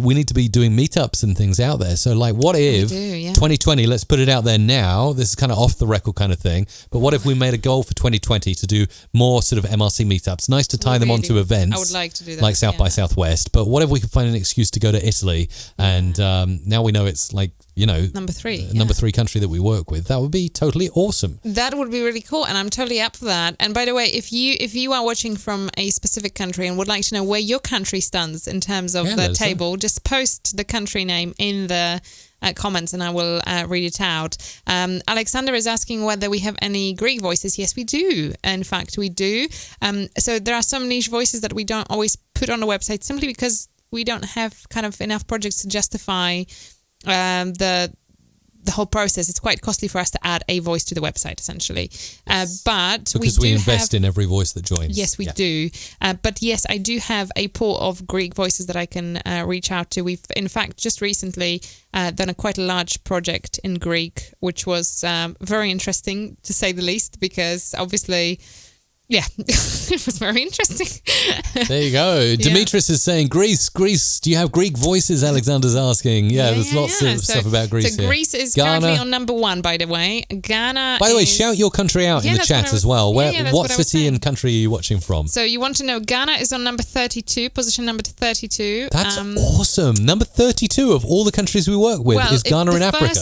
doing meetups and things out there. So like, what if 2020? Let's put it out there now. This is kind of off the record kind of thing. But what if we made a goal for 2020 to do more sort of MRC meetups? Nice to tie them onto events. I would like to do that. Like South by Southwest. But what if we could find an excuse to go to Italy? And now we know it's like, Number 3. number 3 country that we work with. That would be totally awesome. That would be really cool, and I'm totally up for that. And by the way, if you are watching from a specific country and would like to know where your country stands in terms of let the us know. table, just post the country name in the comments and I will read it out. Alexander is asking whether we have any Greek voices. Yes, we do. In fact, we do. So there are some niche voices that we don't always put on the website simply because we don't have kind of enough projects to justify the whole process. It's quite costly for us to add a voice to the website, essentially. But Because we invest in every voice that joins. Yes, we do. But yes, I do have a pool of Greek voices that I can reach out to. We've, in fact, just recently done quite a large project in Greek, which was very interesting, to say the least, because obviously... Yeah, it was very interesting. There you go. Demetrius is saying, Greece, do you have Greek voices? Alexander's asking. There's lots of stuff about Greece So here. Greece is Ghana. currently on number 1, by the way. Ghana By the way, is- shout your country out in the that's what chat I was- as well. that's What what I was city saying. and country are you watching from? So you want to know Ghana is on number 32, position number 32. That's awesome. Number 32 of all the countries we work with is Ghana in Africa.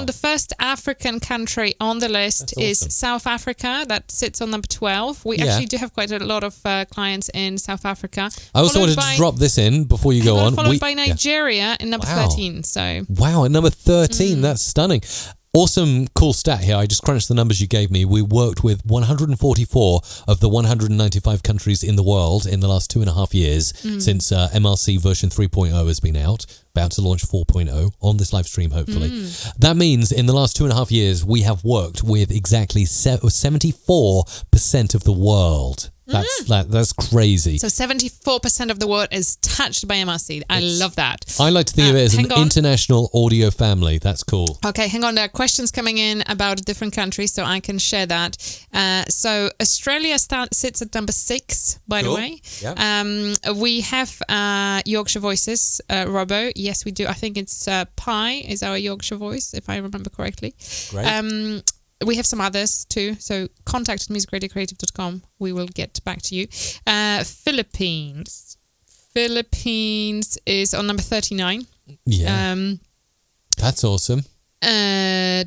The first African country on the list is South Africa. That sits on number 12. We actually do have quite a lot of clients in South Africa. I also wanted to drop this in before you go on. Followed by Nigeria in number 13. So Wow, at number 13. That's stunning. Awesome, cool stat here. I just crunched the numbers you gave me. We worked with 144 of the 195 countries in the world in the last 2.5 years since MRC version 3.0 has been out. About to launch 4.0 on this live stream, hopefully. That means in the last 2.5 years, we have worked with exactly 74% of the world. That's crazy. So 74% of the world is touched by MRC. I love that. I like to think of it as an international audio family. That's cool. Okay, hang on. There are questions coming in about different countries, so I can share that. So Australia sits at number 6, by the way. Yeah. We have Yorkshire Voices, Robbo. Yes, we do. I think it's Pi is our Yorkshire voice, if I remember correctly. Great. We have some others too. So contact at musicradiocreative.com. We will get back to you. Philippines. Philippines is on number 39. Yeah. That's awesome. Malaysia.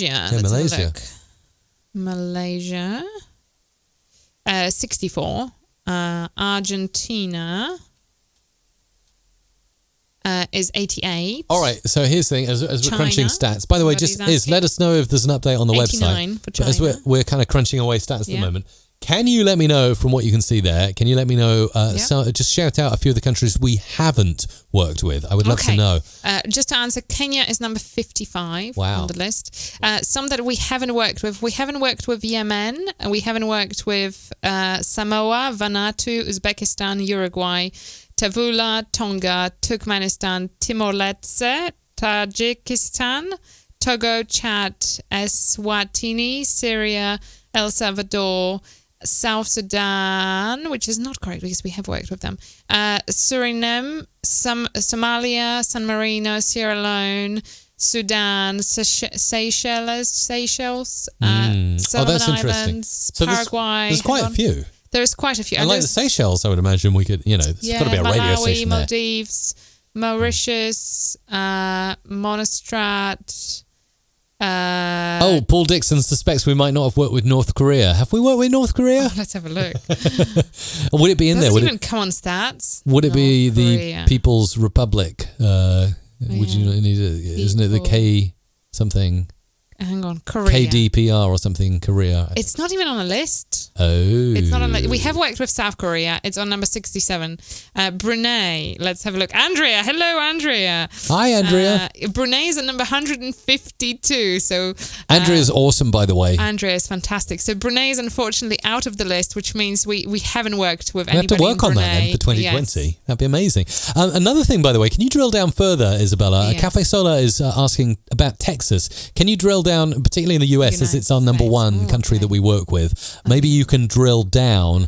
Yeah, Let's Malaysia. have a look. Malaysia. 64. Argentina. Is 88. All right, so here's the thing, as we're China. crunching stats, by the way, just let us know if there's an update on the 89 website. for But as China. we're kind of crunching away stats at the moment, can you let me know from what you can see there? Can you let me know, so just shout out a few of the countries we haven't worked with. I would love to know. Just to answer, Kenya is number 55 on the list. Some that we haven't worked with. We haven't worked with Yemen. We haven't worked with Samoa, Vanuatu, Uzbekistan, Uruguay, Tavula, Tonga, Turkmenistan, Timor-Leste, Tajikistan, Togo, Chad, Eswatini, Syria, El Salvador, South Sudan, which is not correct because we have worked with them, Suriname, Somalia, San Marino, Sierra Leone, Sudan, Seychelles, Solomon Islands, Paraguay. There's quite a few. There's quite a few. And like the Seychelles, I would imagine we could, there's got to be a radio station there. Maldives, Mauritius, Montserrat. Paul Dixon suspects we might not have worked with North Korea. Have we worked with North Korea? Let's have a look. Would it be in there? Doesn't even come on stats. Would it be Korea. the People's Republic? Would you need isn't it the K something? Hang on, Korea. KDPR or something, Korea. It's not even on a list. Oh. It's not on. We have worked with South Korea. It's on number 67. Brunei. Let's have a look. Andrea. Hello, Andrea. Hi, Andrea. Brunei is at number 152. So Andrea's awesome, by the way. Andrea is fantastic. So Brunei is unfortunately out of the list, which means we haven't worked with We have anybody to work in on that Brunei. then for 2020. Yes. That'd be amazing. Another thing, by the way, can you drill down further, Isabella? Yes. Cafe Solar is asking about Texas. Can you drill down, particularly in the US, as it's our number one country that we work with? Maybe you can drill down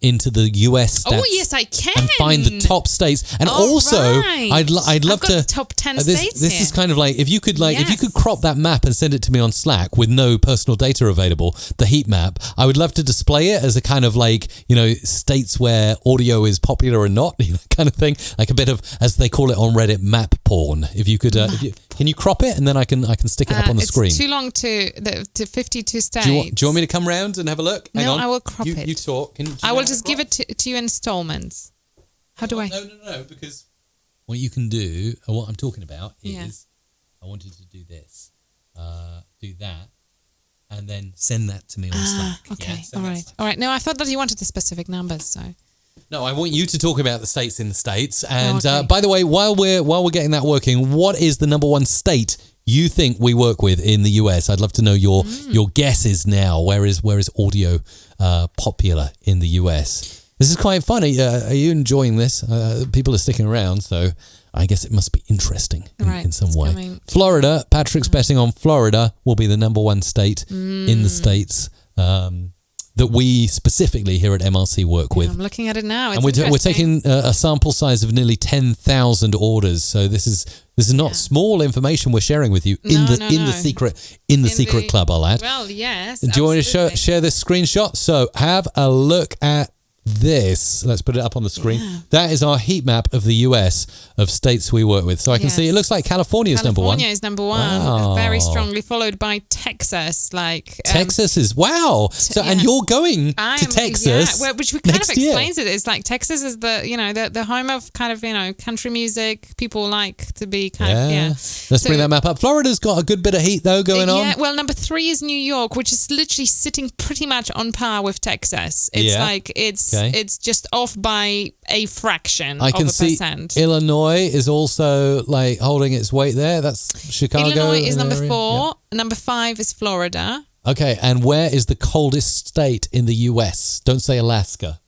into the US stats. Oh, yes, I can. And find the top states. And also, right. I'd love I've got to the top 10 this states This here. is kind of like if you could if you could Yes. crop that map and send it to me on Slack with no personal data available, the heat map. I would love to display it as a kind of states where audio is popular or not, kind of thing, like a bit of, as they call it on Reddit, map porn. If you could, can you crop it and then I can stick it up on the screen? It's too long to 52 states. Do you want me to come round and have a look? Hang No, on. I will crop you, it. You talk. I will just give it to you in installments. How do I? No, because what you can do, or what I'm talking about is, Yeah. I wanted to do this, do that, and then send that to me on Slack. Okay, Yeah, send that. all right. No, I thought that you wanted the specific numbers, so. No, I want you to talk about the states in the States. And okay. by the way, while we're getting that working, what is the number one state you think we work with in the US? I'd love to know your guesses now. Where is audio popular in the US? This is quite funny. Are you enjoying this? People are sticking around, so I guess it must be interesting in some way. Coming. Florida, Patrick's betting on Florida will be the number one state in the States that we specifically here at MRC work with. I'm looking at it now. It's And we're interesting. taking a sample size of nearly 10,000 orders. So this is not small information we're sharing with you in the secret club, I'll add. Well, yes. Do you want to absolutely. share this screenshot? So have a look at this. Let's put it up on the screen. Yeah. That is our heat map of the US of states we work with. So I can see it looks like California is number one. California is number one, Wow. very strongly followed by Texas. Texas is So and you're going to Texas, which kind of next year. explains it. It's like Texas is the home of kind of country music. People like to be kind of Let's bring that map up. Florida's got a good bit of heat though going on. Yeah, well, number 3 is New York, which is literally sitting pretty much on par with Texas. It's it's just off by a fraction I can of a see percent. Illinois is also holding its weight there. That's Chicago. Illinois is number area. 4. Number 5 is Florida. Okay, and where is the coldest state in the US? Don't say Alaska.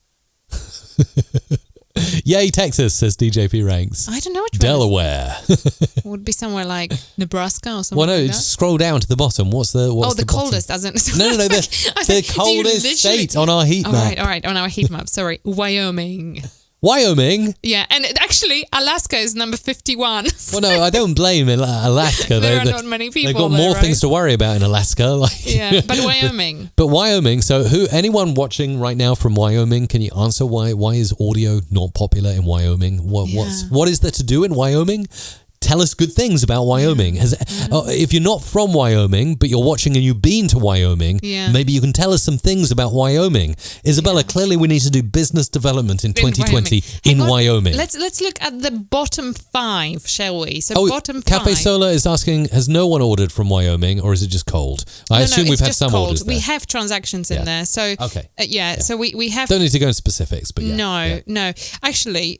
Yay, Texas, says DJP Ranks. I don't know which Delaware. one. Would be somewhere like Nebraska or something. Well, no, like that. just scroll down to the bottom. What's the bottom? coldest, as in... No, the coldest state on our heat map. All right, on our heat map. Sorry, Wyoming. Wyoming? Yeah, and actually, Alaska is number 51. Well, no, I don't blame Alaska. There are not many people They've got there, more right? things to worry about in Alaska. Yeah, but Wyoming. But Wyoming, so anyone watching right now from Wyoming, can you answer why is audio not popular in Wyoming? What is there to do in Wyoming? Tell us good things about Wyoming. If you're not from Wyoming, but you're watching and you've been to Wyoming, maybe you can tell us some things about Wyoming. Isabella, clearly we need to do business development in 2020 in Wyoming. Let's look at the bottom 5, shall we? So bottom 5. Cafe Solar is asking, has no one ordered from Wyoming or is it just cold? I assume we've had some cold. orders there. We have transactions in there. So okay. So we have... Don't need to go into specifics, but No. Actually,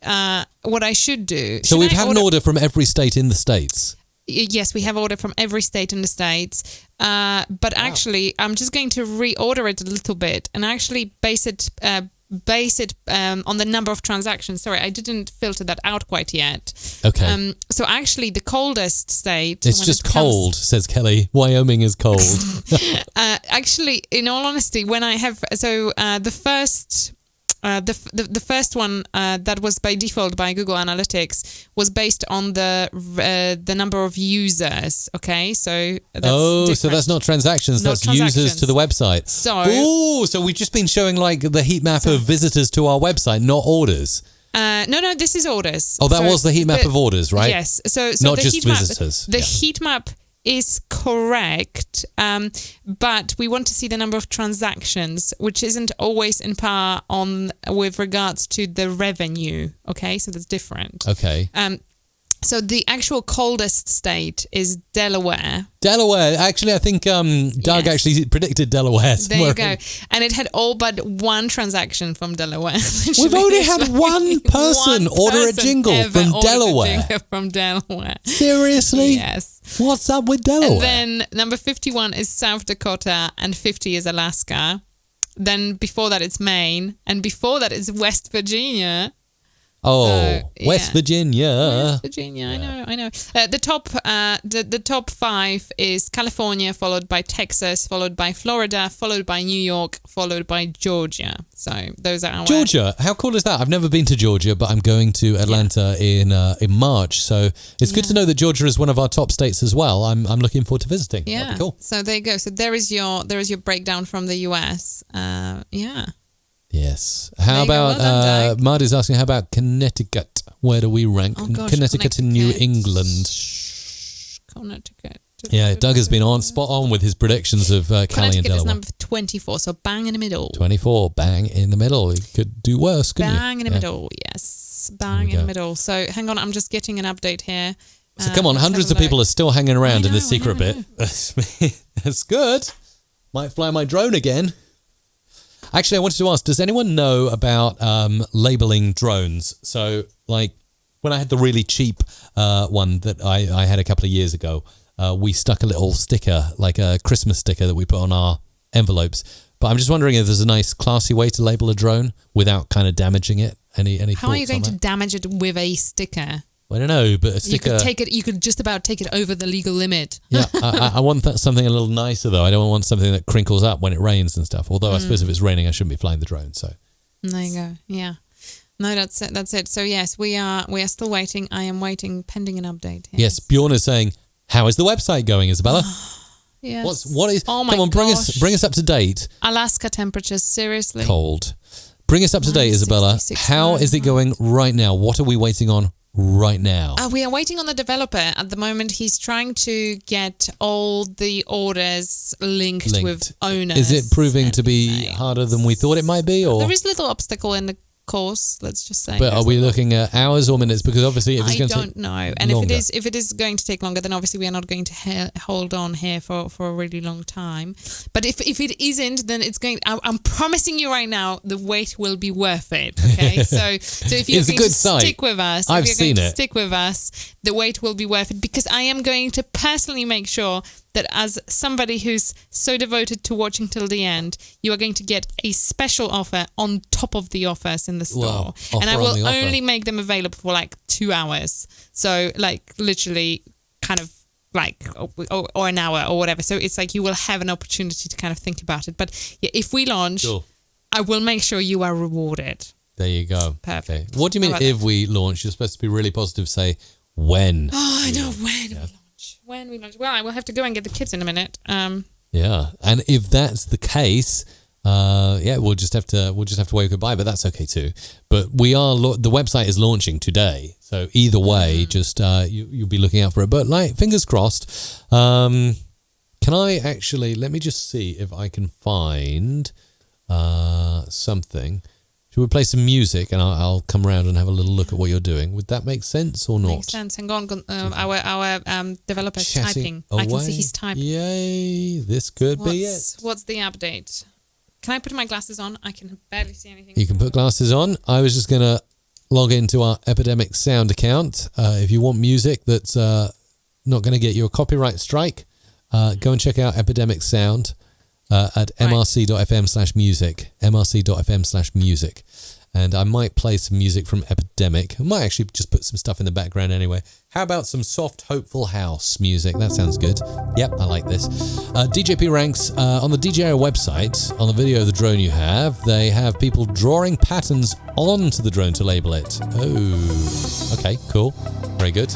what I should do... So we've had an order from every state in the States. Yes, we have order from every state in the States. But actually, I'm just going to reorder it a little bit and actually base it on the number of transactions. Sorry, I didn't filter that out quite yet. Okay. So actually, the coldest state... It's just cold, says Kelly. Wyoming is cold. Actually, in all honesty, when I have... So the first... The first one that was by default by Google Analytics was based on the number of users. Okay, so that's different. So that's not transactions. That's users to the website. So we've just been showing like the heat map of visitors to our website, not orders. No, this is orders. Oh, that was the heat map of orders, right? Yes. So not the just heat map, visitors. The heat map is correct, but we want to see the number of transactions, which isn't always in par with regards to the revenue. Okay, so that's different. Okay. So the actual coldest state is Delaware. Delaware. Actually, I think Doug actually predicted Delaware. There you go. And it had all but one transaction from Delaware. We've only had one person order a jingle from Delaware. From Delaware. Seriously? Yes. What's up with Delaware? And then number 51 is South Dakota and 50 is Alaska. Then before that it's Maine. And before that it's West Virginia. West Virginia. West Virginia, I know. The top 5 is California, followed by Texas, followed by Florida, followed by New York, followed by Georgia. So those are our... Georgia, how cool is that? I've never been to Georgia, but I'm going to Atlanta in March. So it's good to know that Georgia is one of our top states as well. I'm looking forward to visiting. Yeah, that'd be cool. So there you go. So there is your breakdown from the US. Yes. How about, Mud is asking, how about Connecticut? Where do we rank? Connecticut and New England. Connecticut. Yeah, Doug has been spot on with his predictions of Cali and Delaware. Connecticut is number 24, so bang in the middle. 24, bang in the middle. You could do worse, couldn't you? Bang in the middle, yes. Bang in the middle. So hang on, I'm just getting an update here. So come on, hundreds of people are still hanging around in this secret bit. That's good. Might fly my drone again. Actually, I wanted to ask, does anyone know about labeling drones? So, like, when I had the really cheap one that I had a couple of years ago, we stuck a little sticker, like a Christmas sticker that we put on our envelopes. But I'm just wondering if there's a nice, classy way to label a drone without kind of damaging it. Any How are you going to damage it with a sticker? I don't know, but a sticker... You could just about take it over the legal limit. Yeah, I want something a little nicer, though. I don't want something that crinkles up when it rains and stuff. Although I suppose if it's raining, I shouldn't be flying the drone. So there you go. Yeah. No, that's it. So yes, we are still waiting. I am waiting, pending an update. Yes, Bjorn is saying, how is the website going, Isabella? Yes. What is? Oh my Come on, bring us up to date. Alaska temperatures, seriously. Cold. Bring us up to date, Isabella. How is it going right now? What are we waiting on right now? We are waiting on the developer. At the moment, he's trying to get all the orders linked with owners. Is it proving to be harder than we thought it might be? Or there is a little obstacle in the course, let's just say. But are we looking at hours or minutes? Because obviously if it's going to take know. And longer. if it is going to take longer, then obviously we are not going to hold on here for a really long time. But if it isn't, then it's going... I'm promising you right now, the wait will be worth it. Okay, so if you're going to stick with us, I've seen it. Stick with us, the wait will be worth it, because I am going to personally make sure that as somebody who's so devoted to watching till the end, you are going to get a special offer on top of the offers in the store. Wow, and I offer on will the offer. only make them available for like 2 hours. So like literally kind of like or an hour or whatever. So it's like you will have an opportunity to kind of think about it. But yeah, if we launch, Sure. I will make sure you are rewarded. There you go. Perfect. Okay. What do you mean How about if we launch? You're supposed to be really positive, say when. Oh, I know when we launch. When we launch. Well, I will have to go and get the kids in a minute. Yeah. And if that's the case, we'll just have to wave goodbye, but that's okay too. But the website is launching today. So either way, just you'll be looking out for it. But like fingers crossed. Can I actually let me just see if I can find something. Should we play some music and I'll come around and have a little look at what you're doing? Would that make sense or not? Makes sense. Hang on, our developer is Chatting typing. I can away. see he's typing. Yay! This could be it. What's the update? Can I put my glasses on? I can barely see anything. You can put glasses on. I was just going to log into our Epidemic Sound account. If you want music that's not going to get you a copyright strike, go and check out Epidemic Sound at mrc.fm/music, mrc.fm/music. And I might play some music from Epidemic. I might actually just put some stuff in the background anyway. How about some soft, hopeful house music? That sounds good. Yep, I like this. DJP Ranks, on the DJI website, on the video of the drone you have, they have people drawing patterns onto the drone to label it. Oh, okay, cool. Very good.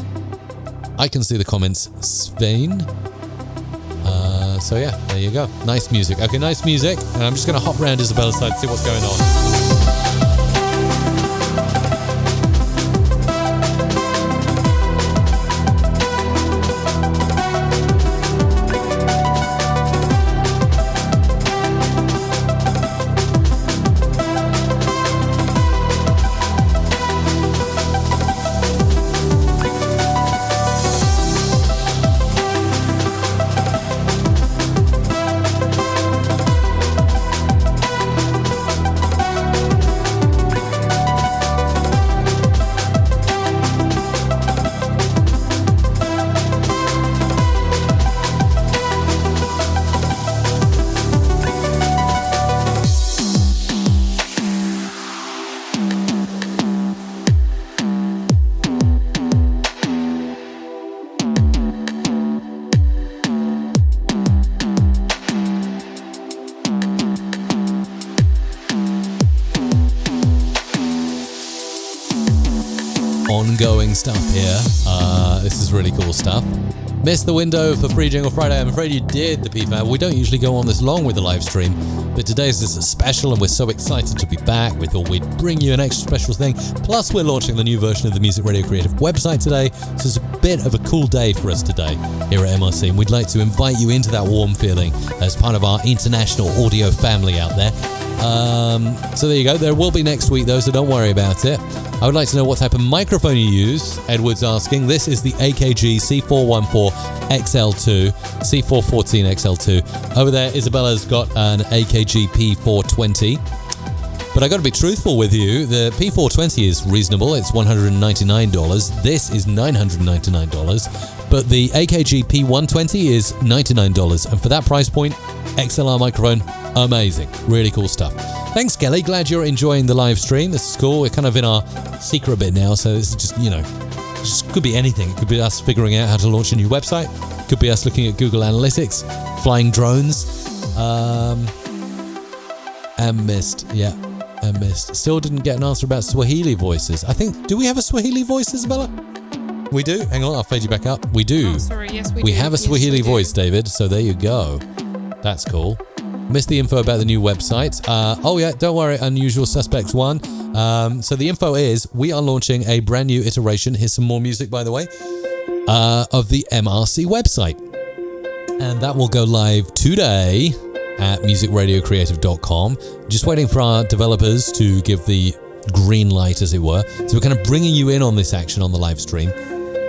I can see the comments, Svein. So yeah, there you go. Nice music. Okay, nice music. And I'm just going to hop around Isabella's side to see what's going on. Ongoing stuff here. This is really cool stuff. Missed the window for Free Jingle Friday. I'm afraid you did, the PFAB. We don't usually go on this long with the live stream, but today's is a special and we're so excited to be back. We thought we'd bring you an extra special thing. Plus, we're launching the new version of the Music Radio Creative website today, so it's a bit of a cool day for us today here at MRC, and we'd like to invite you into that warm feeling as part of our international audio family out there. So there you go. There will be next week though, so don't worry about it. I would like to know what type of microphone you use. Edward's asking. This is the AKG C414 XL2, C414 XL2. Over there, Isabella's got an AKG P420. But I got to be truthful with you. The P420 is reasonable. It's $199. This is $999. But the AKG P120 is $99. And for that price point, XLR microphone, amazing. Really cool stuff. Thanks, Kelly. Glad you're enjoying the live stream. This is cool. We're kind of in our secret bit now, so this is just, just could be anything. It could be us figuring out how to launch a new website. It could be us looking at Google Analytics, flying drones, and missed. Yeah, and missed. Still didn't get an answer about Swahili voices. I think, do we have a Swahili voice, Isabella? We do? Hang on, I'll fade you back up. We do. Oh, sorry. Yes, we do. We have a Swahili voice, David, so there you go. That's cool. Missed the info about the new website. Oh yeah, don't worry, Unusual Suspects 1. So the info is, we are launching a brand new iteration, here's some more music by the way, of the MRC website. And that will go live today at musicradiocreative.com. Just waiting for our developers to give the green light, as it were. So we're kind of bringing you in on this action on the live stream.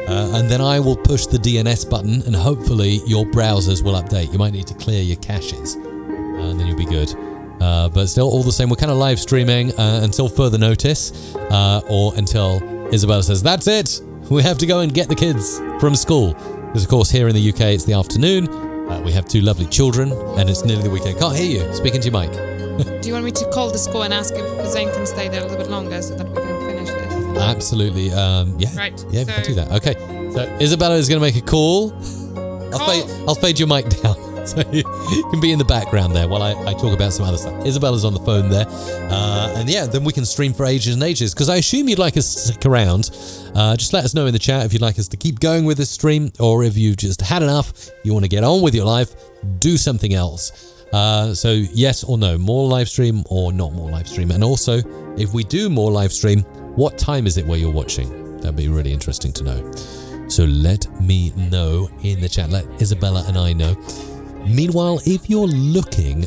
And then I will push the DNS button and hopefully your browsers will update. You might need to clear your caches and then you'll be good. But still, all the same, we're kind of live streaming until further notice or until Isabella says, that's it, we have to go and get the kids from school. Because, of course, here in the UK, it's the afternoon. We have 2 lovely children, and it's nearly the weekend. Can't hear you. Speaking to your mic. Do you want me to call the school and ask if Zane can stay there a little bit longer so that we can finish this? Absolutely. Yeah. Right. Yeah, we can do that. Okay. So Isabella is going to make a call. I'll fade your mic down. So you can be in the background there while I talk about some other stuff. Isabella's on the phone there. And yeah, then we can stream for ages and ages, because I assume you'd like us to stick around. Just let us know in the chat if you'd like us to keep going with this stream, or if you've just had enough, you want to get on with your life, do something else. So yes or no, more live stream or not more live stream. And also, if we do more live stream, what time is it where you're watching? That'd be really interesting to know. So let me know in the chat. Let Isabella and I know. Meanwhile, if you're looking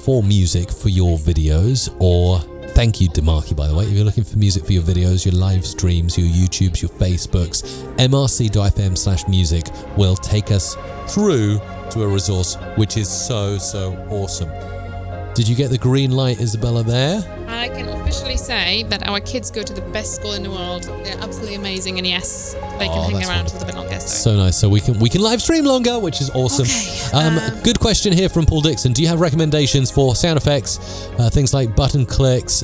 for music for your videos, or thank you, Demarki, by the way, if you're looking for music for your videos, your live streams, your YouTubes, your Facebooks, mrc.fm/music will take us through to a resource which is so awesome. Did you get the green light, Isabella, there? I can officially say that our kids go to the best school in the world. They're absolutely amazing, and yes, they can hang around a little bit longer. So nice. So we can live stream longer, which is awesome. Okay, good question here from Paul Dixon. Do you have recommendations for sound effects, things like button clicks,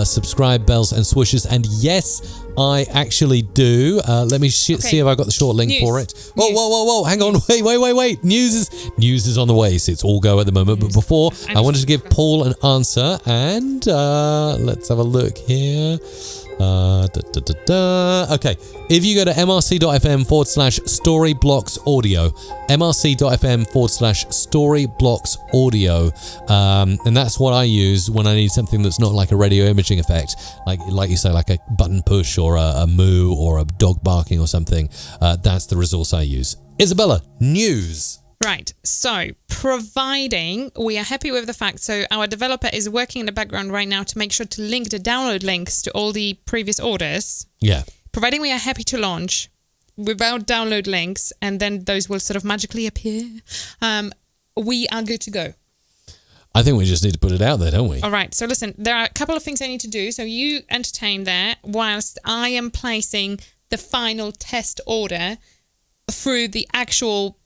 subscribe bells, and swooshes? And yes, I actually do. Let me see if I got the short link for it. Whoa! Hang on, wait. News is on the way. So it's all go at the moment. But before, I wanted to give Paul an answer, and let's have a look here. Okay, if you go to mrc.fm/storyblocks-audio, mrc.fm/storyblocks-audio, and that's what I use when I need something that's not like a radio imaging effect, like you say, like a button push or a moo or a dog barking or something. That's the resource I use. Isabella, news. Right, so providing we are happy with the fact, so our developer is working in the background right now to make sure to link the download links to all the previous orders. Yeah. Providing we are happy to launch without download links, and then those will sort of magically appear, we are good to go. I think we just need to put it out there, don't we? All right, so listen, there are a couple of things I need to do, so you entertain there whilst I am placing the final test order through the actual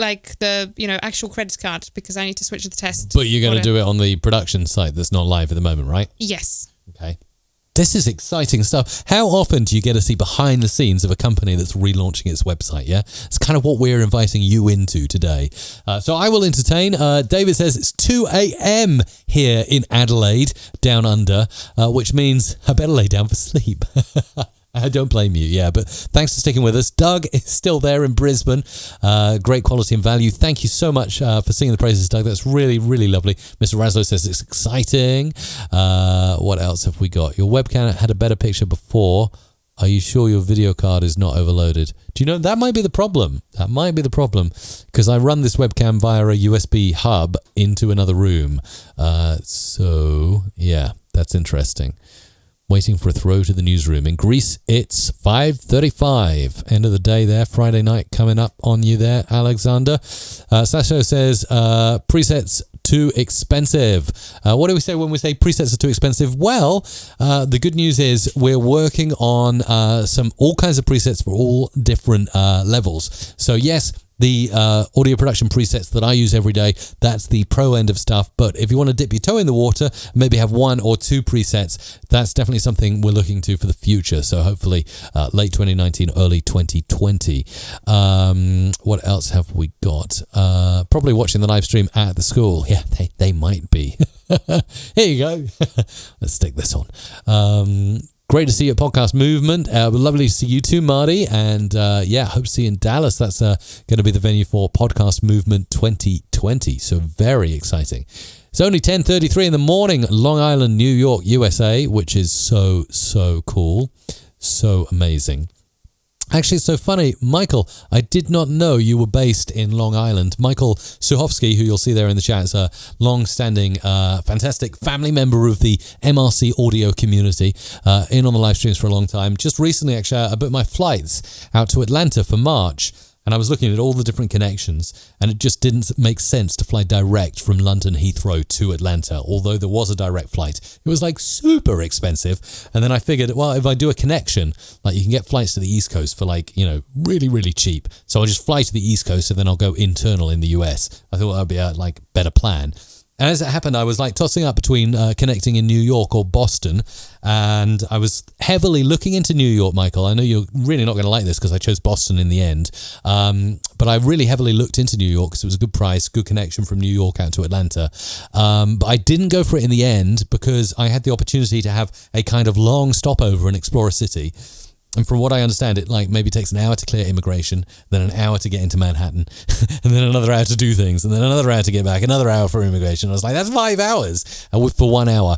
actual credit card, because I need to switch to the test. But you're going to do it on the production site that's not live at the moment, right? Yes. Okay. This is exciting stuff. How often do you get to see behind the scenes of a company that's relaunching its website, yeah? It's kind of what we're inviting you into today. So I will entertain. David says it's 2 a.m. here in Adelaide, down under, which means I better lay down for sleep. I don't blame you, yeah, but thanks for sticking with us. Doug is still there in Brisbane. Great quality and value. Thank you so much for singing the praises, Doug. That's really, really lovely. Mr. Raslo says it's exciting. What else have we got? Your webcam had a better picture before. Are you sure your video card is not overloaded? Do you know, that might be the problem. That might be the problem, because I run this webcam via a USB hub into another room. So, yeah, that's interesting. Waiting for a throw to the newsroom. In Greece, it's 5:35. End of the day there. Friday night coming up on you there, Alexander. Sasho says, presets too expensive. What do we say when we say presets are too expensive? Well, the good news is we're working on all kinds of presets for all different levels. So yes, the audio production presets that I use every day, that's the pro end of stuff. But if you want to dip your toe in the water, maybe have 1 or 2 presets, that's definitely something we're looking to for the future. So hopefully late 2019, early 2020. What else have we got? Probably watching the live stream at the school. Yeah, they might be. Here you go. Let's stick this on. Great to see you at Podcast Movement. Lovely to see you too, Marty. And hope to see you in Dallas. That's going to be the venue for Podcast Movement 2020. So very exciting. It's only 10:33 in the morning, Long Island, New York, USA, which is so cool. So amazing. Actually, it's so funny. Michael, I did not know you were based in Long Island. Michael Suhovsky, who you'll see there in the chat, is a long-standing, fantastic family member of the MRC audio community, in on the live streams for a long time. Just recently, actually, I booked my flights out to Atlanta for March. And I was looking at all the different connections, and it just didn't make sense to fly direct from London Heathrow to Atlanta, although there was a direct flight. It was like super expensive. And then I figured, well, if I do a connection, like you can get flights to the East Coast for like, really, really cheap. So I'll just fly to the East Coast and then I'll go internal in the US. I thought that would be a better plan. And as it happened, I was like tossing up between connecting in New York or Boston. And I was heavily looking into New York, Michael. I know you're really not going to like this because I chose Boston in the end. But I really heavily looked into New York because it was a good price, good connection from New York out to Atlanta. But I didn't go for it in the end because I had the opportunity to have a kind of long stopover and explore a city. And from what I understand, it like maybe takes an hour to clear immigration, then an hour to get into Manhattan, and then another hour to do things, and then another hour to get back, another hour for immigration. I was like, that's 5 hours for 1 hour.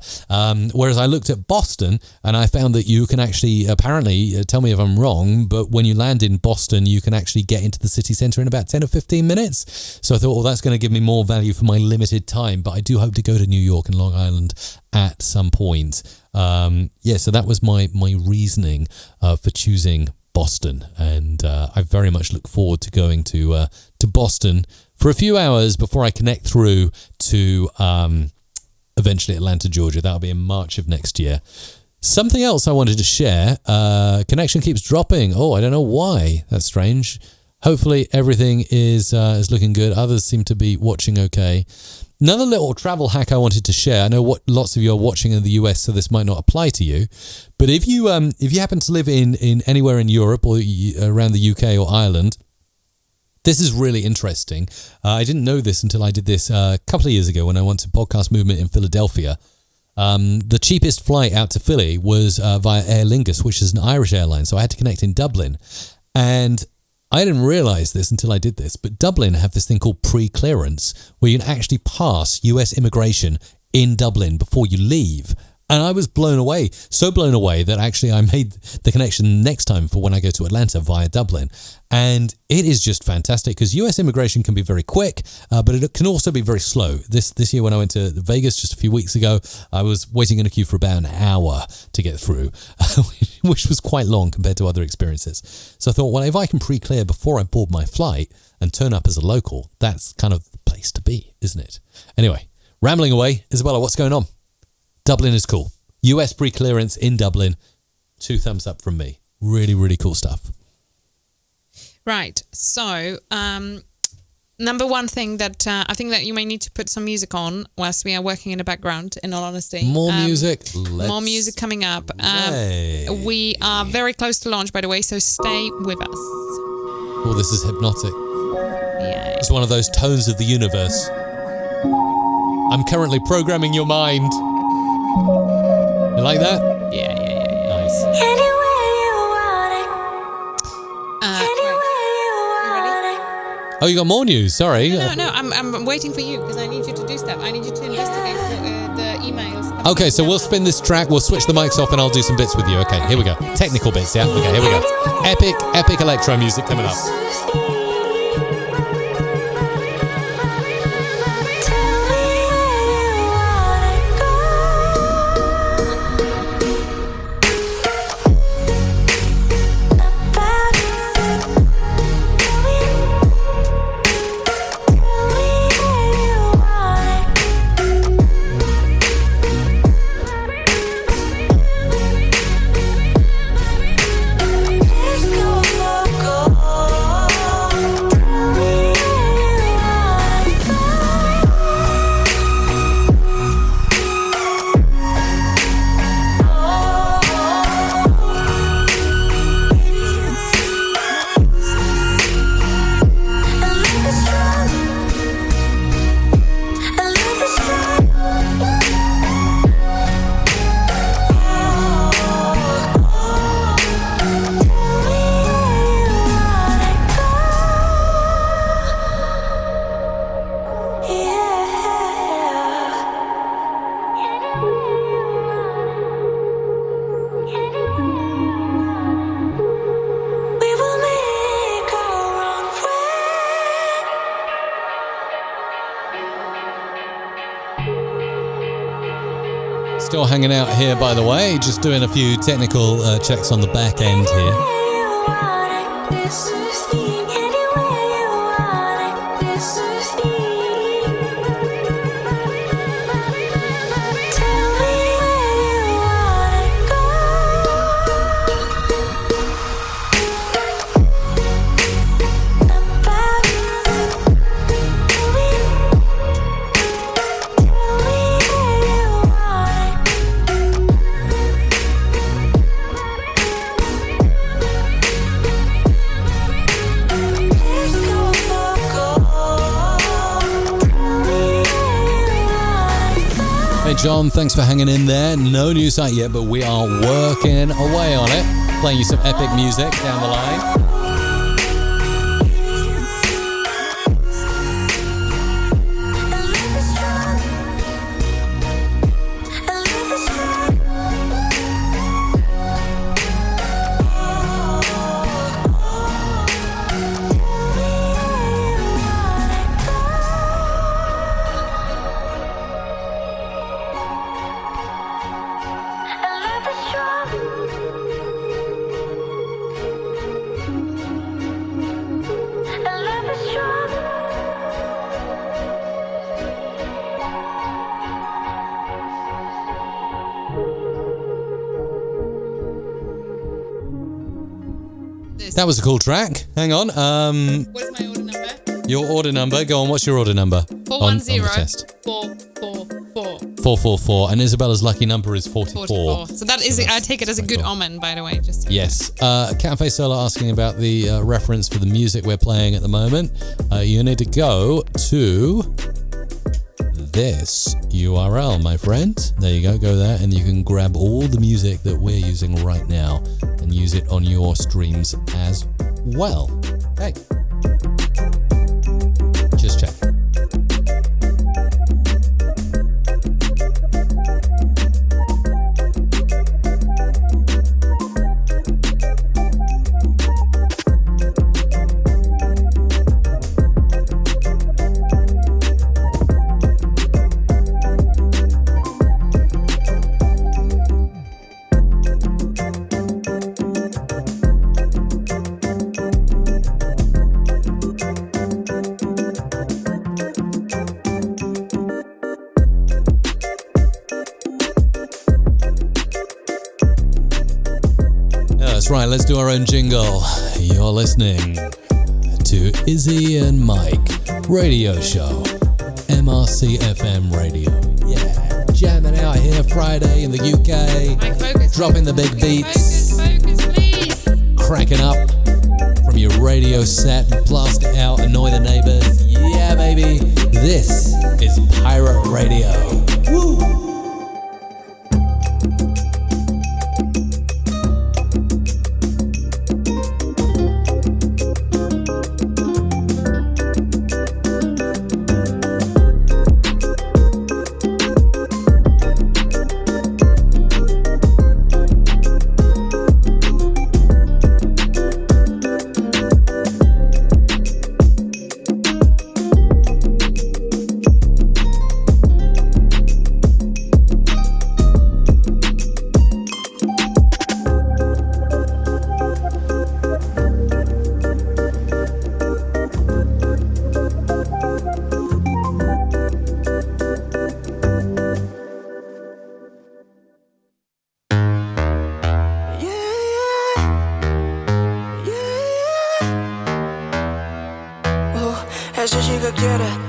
Whereas I looked at Boston, and I found that you can actually, apparently, tell me if I'm wrong, but when you land in Boston, you can actually get into the city centre in about 10 or 15 minutes. So I thought, well, that's going to give me more value for my limited time. But I do hope to go to New York and Long Island at some point. So that was my reasoning for choosing Boston, and I very much look forward to going to Boston for a few hours before I connect through to eventually Atlanta, Georgia. That'll be in March of next year. Something else I wanted to share, connection keeps dropping. Oh, I don't know why. That's strange. Hopefully everything is looking good. Others seem to be watching okay. Another little travel hack I wanted to share. I know what lots of you are watching in the US, so this might not apply to you. But if you happen to live in anywhere in Europe or around the UK or Ireland, this is really interesting. I didn't know this until I did this a couple of years ago when I went to Podcast Movement in Philadelphia. The cheapest flight out to Philly was via Aer Lingus, which is an Irish airline. So I had to connect in Dublin. And I didn't realise this until I did this, but Dublin have this thing called pre-clearance, where you can actually pass US immigration in Dublin before you leave. And I was blown away, so blown away that actually I made the connection next time for when I go to Atlanta via Dublin. And it is just fantastic because US immigration can be very quick, but it can also be very slow. This year when I went to Vegas just a few weeks ago, I was waiting in a queue for about an hour to get through, which was quite long compared to other experiences. So I thought, well, if I can pre-clear before I board my flight and turn up as a local, that's kind of the place to be, isn't it? Anyway, rambling away. Isabella, what's going on? Dublin is cool. US pre-clearance in Dublin. 2 thumbs up from me. Really, really cool stuff. Right. So, number one thing that I think that you may need to put some music on whilst we are working in the background, in all honesty. More music. More music coming up. We are very close to launch, by the way, so stay with us. Oh, this is hypnotic. Yeah. It's one of those tones of the universe. I'm currently programming your mind. You like that? Yeah. Nice. Oh, you got more news. Sorry. No. I'm waiting for you because I need you to do stuff. I need you to investigate the emails. Okay, so we'll spin this track. We'll switch the mics off and I'll do some bits with you. Okay, here we go. Technical bits, yeah? Okay, here we go. Epic electro music coming up. Still hanging out here, by the way, just doing a few technical checks on the back end here. John, thanks for hanging in there. No new site yet, but we are working away on it. Playing you some epic music down the line. That was a cool track. Hang on. What's my order number? Your order number. Go on. What's your order number? 410-444. 444. And Isabella's lucky number is 44. So that is, I take it as a good omen, by the way. Just yes. Cafe Solar asking about the reference for the music we're playing at the moment. You need to go to this URL, my friend. There you go. Go there and you can grab all the music that we're using right now and use it on your streams as well. Hey. Just check. Right, let's do our own jingle. You're listening to Izzy and Mike Radio Show, MRC FM Radio. Yeah, jamming out here Friday in the UK, Mike, focus, dropping the big beats, focus, please. cracking up from your radio set, blast it out, annoy the neighbors. Yeah, baby, this is Pirate Radio. Woo!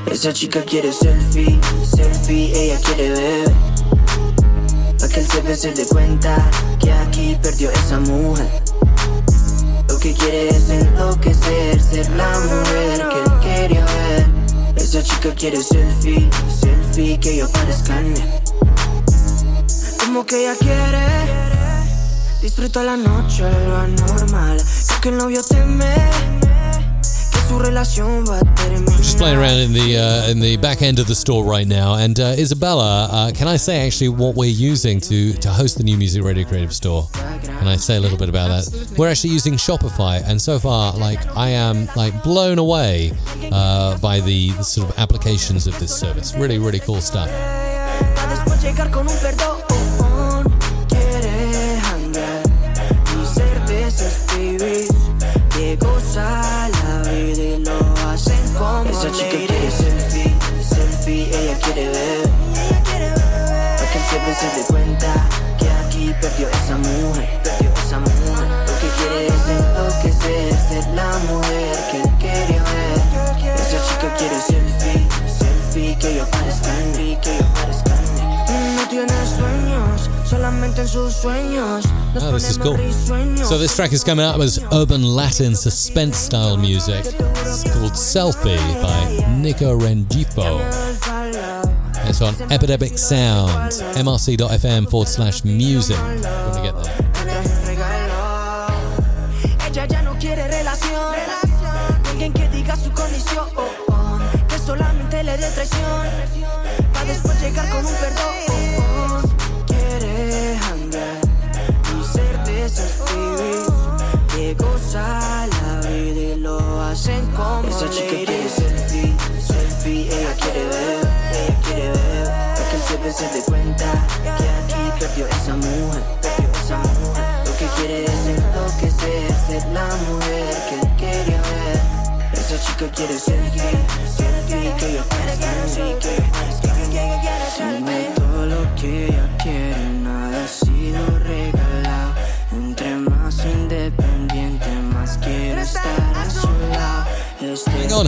Esa chica quiere selfie, selfie, ella quiere ver. Pa' que el CP se dé cuenta que aquí perdió esa mujer. Lo que quiere es enloquecer, ser la mujer que él quería ver. Esa chica quiere selfie, selfie, que yo parezca en él. Como que ella quiere disfrutar la noche, lo anormal. Creo que el novio teme. Just playing around in the back end of the store right now, and Isabella, can I say actually what we're using to host the new Music Radio Creative Store? Can I say a little bit about that? Absolutely. We're actually using Shopify, and so far, I am blown away by the sort of applications of this service. Really, really cool stuff. Esa chica quiere selfie, selfie, ella quiere ver. Pa' que el CP se dé cuenta que aquí perdió esa mujer, perdió esa mujer. Lo que quiere es enloquecer, ser la mujer que él quería ver. Esa chica quiere selfie, selfie, que yo parezca en mí, que yo parezca en mí. No tiene sueños, solamente en sus sueños. Oh, this is cool. So this track is coming out as urban Latin suspense style music. It's called Selfie by Nico Rengifo. It's on Epidemic Sound, mrc.fm/music. When we get there. Ella ya no quiere relación, alguien que diga su condición, que solamente le dé traición, para después llegar con un perdón. Quiere janguear y ser de esos pibes que goza la vida y lo hacen como esa chica quiere selfie, selfie, ella quiere ver, para que él se dé cuenta que aquí perdió esa mujer, lo que quiere es enloquecer, ser la mujer que él quería ver. Esa chica quiere selfie, selfie, que yo parezca, dime todo lo que ella quiere, nada ha sido regalado. Entre más independiente, más quiero estar a su lado.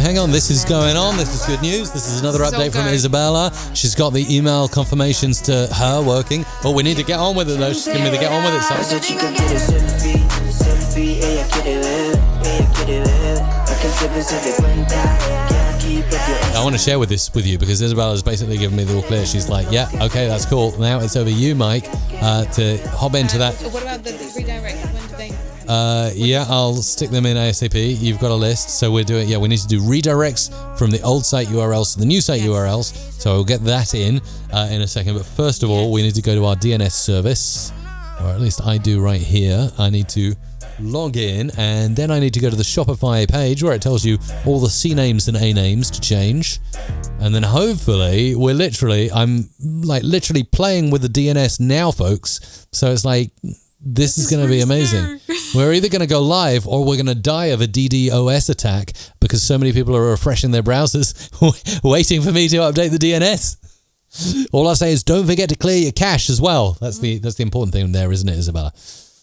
Hang on, this is going on. This is good news. This is another update from Isabella. She's got the email confirmations to her working. But we need to get on with it though. She's giving me the get on with it sign. Esa chica quiere selfie, selfie, ella quiere ver, para que él se dé cuenta que aquí perdió. I want to share with you because Isabella's basically given me the all clear. She's like, yeah, okay, that's cool. Now it's over you, Mike, to hop into that. What about the redirect? When do they? Yeah, I'll stick them in ASAP. You've got a list, so we're doing. Yeah, we need to do redirects from the old site URLs to the new site URLs. So we'll get that in a second. But first of all, we need to go to our DNS service, or at least I do right here. I need to log in, and then I need to go to the Shopify page where it tells you all the C names and A names to change. And then hopefully I'm literally playing with the DNS now, folks. So it's like, this is going to be amazing. We're either going to go live or we're going to die of a DDoS attack because so many people are refreshing their browsers waiting for me to update the DNS. All I say is don't forget to clear your cache as well. That's the important thing there, isn't it, Isabella?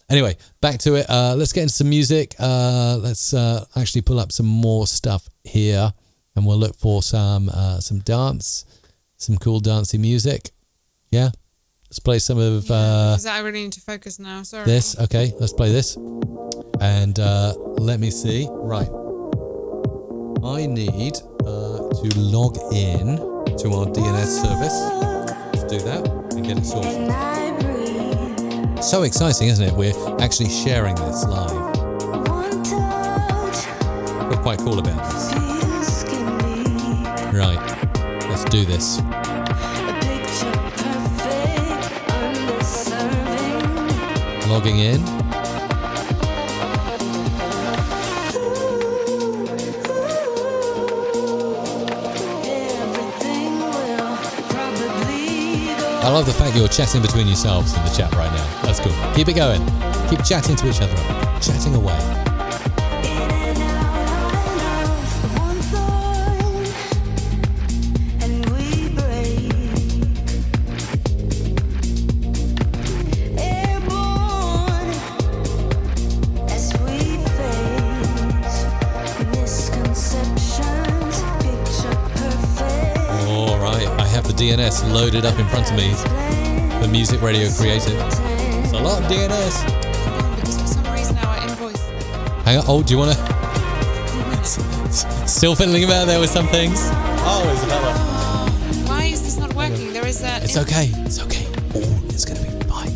Anyway, back to it. Let's get into some music. Let's actually pull up some more stuff here, and we'll look for some dance, some cool dancey music. Yeah, let's play some of. Because I really need to focus now. Sorry. This. Okay, let's play this. And let me see. Right, I need to log in to our DNS service. Let's do that and get it sorted. So exciting, isn't it? We're actually sharing this live. Feel quite cool about this. Right, let's do this. Logging in. I love the fact you're chatting between yourselves in the chat right now. That's cool. Keep it going. Keep chatting to each other. Chatting away. DNS loaded up in front of me for Music Radio Creative. It's a lot of DNS. Because for some reason our invoice. Hang on. Oh, do you want to? Still fiddling about there with some things. Oh, Isabella. Why is this not working? There is that. It's okay. It's okay. Oh, it's going to be fine.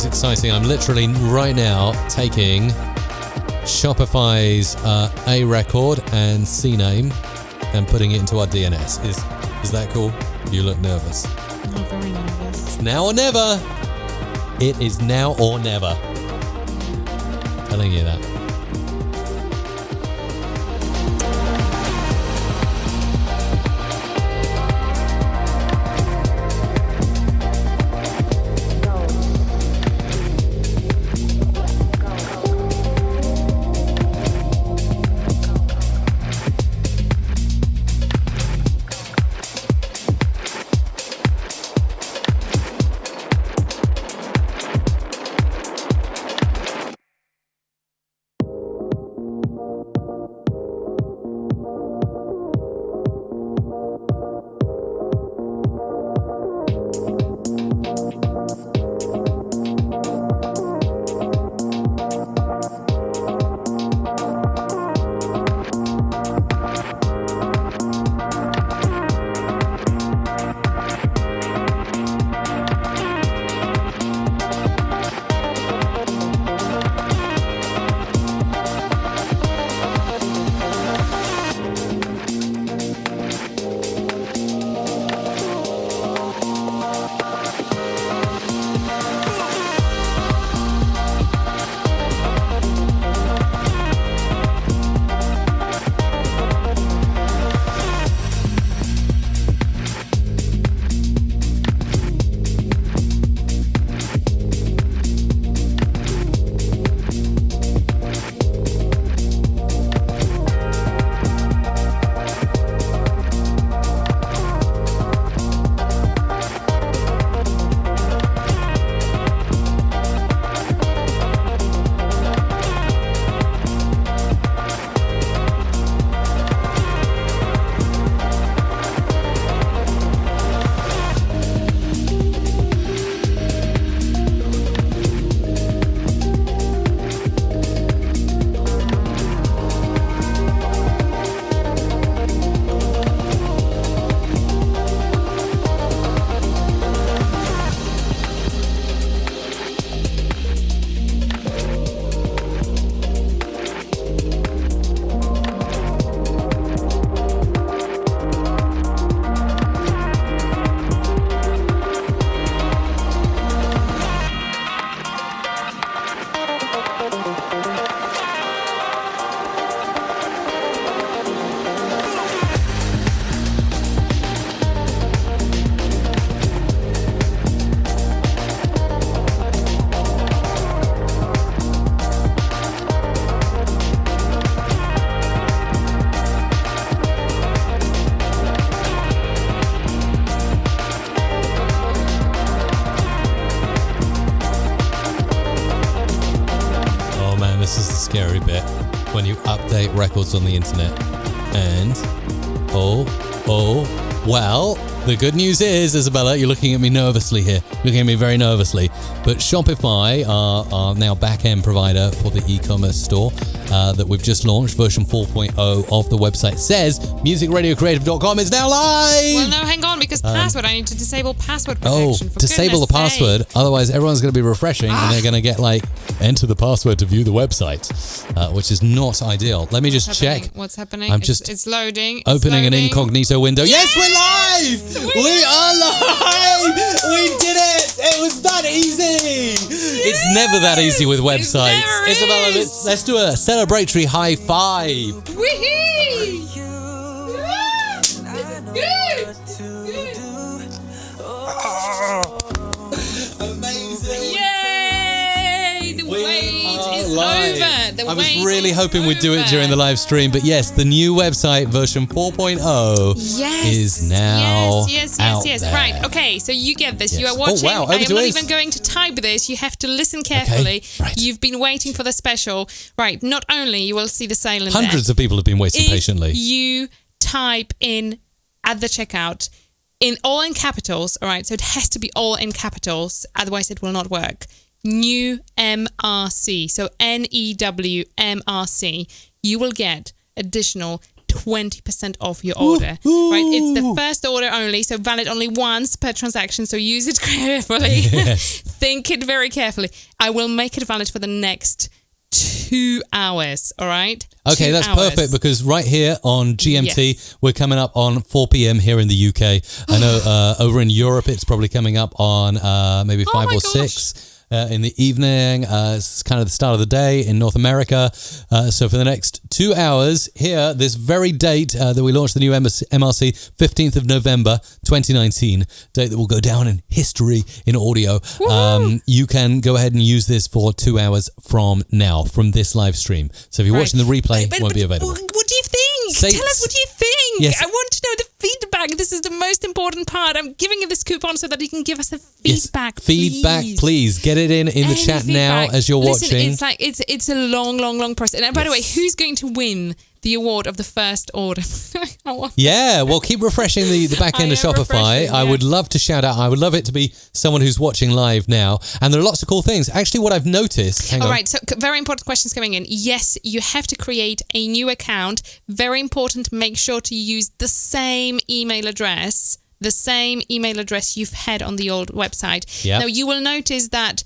Exciting. I'm literally right now taking Shopify's A record and C name and putting it into our DNS. Is that cool? You look nervous. I'm very nervous. It's now or never. It is now or never. Telling you that. scary bit when you update records on the internet. And, well, the good news is, Isabella, you're looking at me nervously here. Looking at me very nervously. But Shopify, our now back-end provider for the e-commerce store that we've just launched, version 4.0 of the website, says musicradiocreative.com is now live! Well, no, hang on, because password. I need to disable password protection. For disable the goodness password. sake. Otherwise, everyone's going to be refreshing and they're going to get enter the password to view the website, which is not ideal. Let me just check. What's happening? It's loading. Opening an incognito window. Yes, we're live! We are live! We did it! It was that easy! It's never that easy with websites. Isabella, let's do a celebratory high five. Woohoo! This is good. Amazing. Yay! The wait is live. over. I was really hoping we'd do it during the live stream, but yes, the new website version 4.0 is now out there. Right, okay, so you get this. Yes. You are watching. Oh, wow. I am not Is. even going to type this. You have to listen carefully. Okay, right. You've been waiting for the special. Right, not only you will see the sale in Hundreds of people have been waiting patiently. You type in at the checkout all in capitals, all right, so it has to be all in capitals, otherwise it will not work. New MRC, so NEWMRC, you will get additional 20% off your order. Right, it's the first order only, so valid only once per transaction, so use it carefully. Yes. Think it very carefully. I will make it valid for the next 2 hours, all right? Okay, 2 that's hours. perfect because right here on GMT, Yes. we're coming up on 4 p.m. here in the UK. I know over in Europe, it's probably coming up on maybe 5 my or gosh. 6 in the evening. It's kind of the start of the day in North America. So for the next 2 hours here, this very date that we launched the new MRC, 15th of November, 2019, date that will go down in history in audio. You can go ahead and use this for 2 hours from now, from this live stream. So if you're watching the replay, it won't be available. What do you think? Say- Tell us what you think. Yes. I want to know the feedback. This is the most important part. I'm giving you this coupon so that you can give us a feedback. Yes. Feedback, please. Get it in the Any chat now feedback. as you're Listen, watching. it's like it's a long process. And by the way, who's going to win the award of the first order? Yeah, well, keep refreshing the back end of I am Shopify. refreshing, I yeah. would love to shout out. I would love it to be someone who's watching live now. And there are lots of cool things. Actually, what I've noticed... Hang on. All right, so very important questions coming in. Yes, you have to create a new account. Very important, make sure to use the same email address you've had on the old website. Yep. Now, you will notice that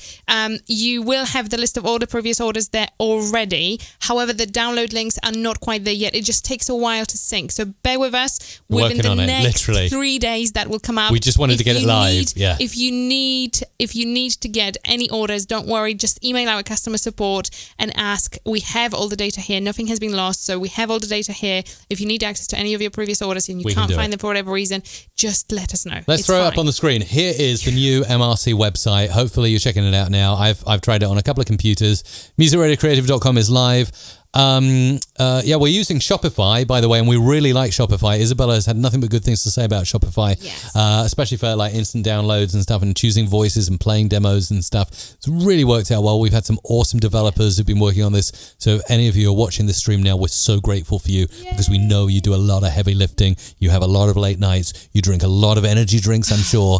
you will have the list of all the previous orders there already. However, the download links are not quite there yet. It just takes a while to sync. So bear with us. Within Working the on it, next literally. 3 days, that will come up. We just wanted to get it live, yeah. If you need to get any orders, don't worry. Just email our customer support and ask. We have all the data here. Nothing has been lost. So we have all the data here. If you need access to any of your previous orders and you We can can't do find it. them for whatever reason, just let us know. Let's throw it up on the screen. Here is the new MRC website. Hopefully you're checking it out now. I've tried it on a couple of computers. MusicRadioCreative.com is live. We're using Shopify, by the way, and we really like Shopify. Isabella has had nothing but good things to say about Shopify, Yes. Especially for like instant downloads and stuff and choosing voices and playing demos and stuff. It's really worked out well. We've had some awesome developers who've been working on this. So if any of you are watching this stream now, we're so grateful for you because we know you do a lot of heavy lifting. You have a lot of late nights. You drink a lot of energy drinks, I'm sure,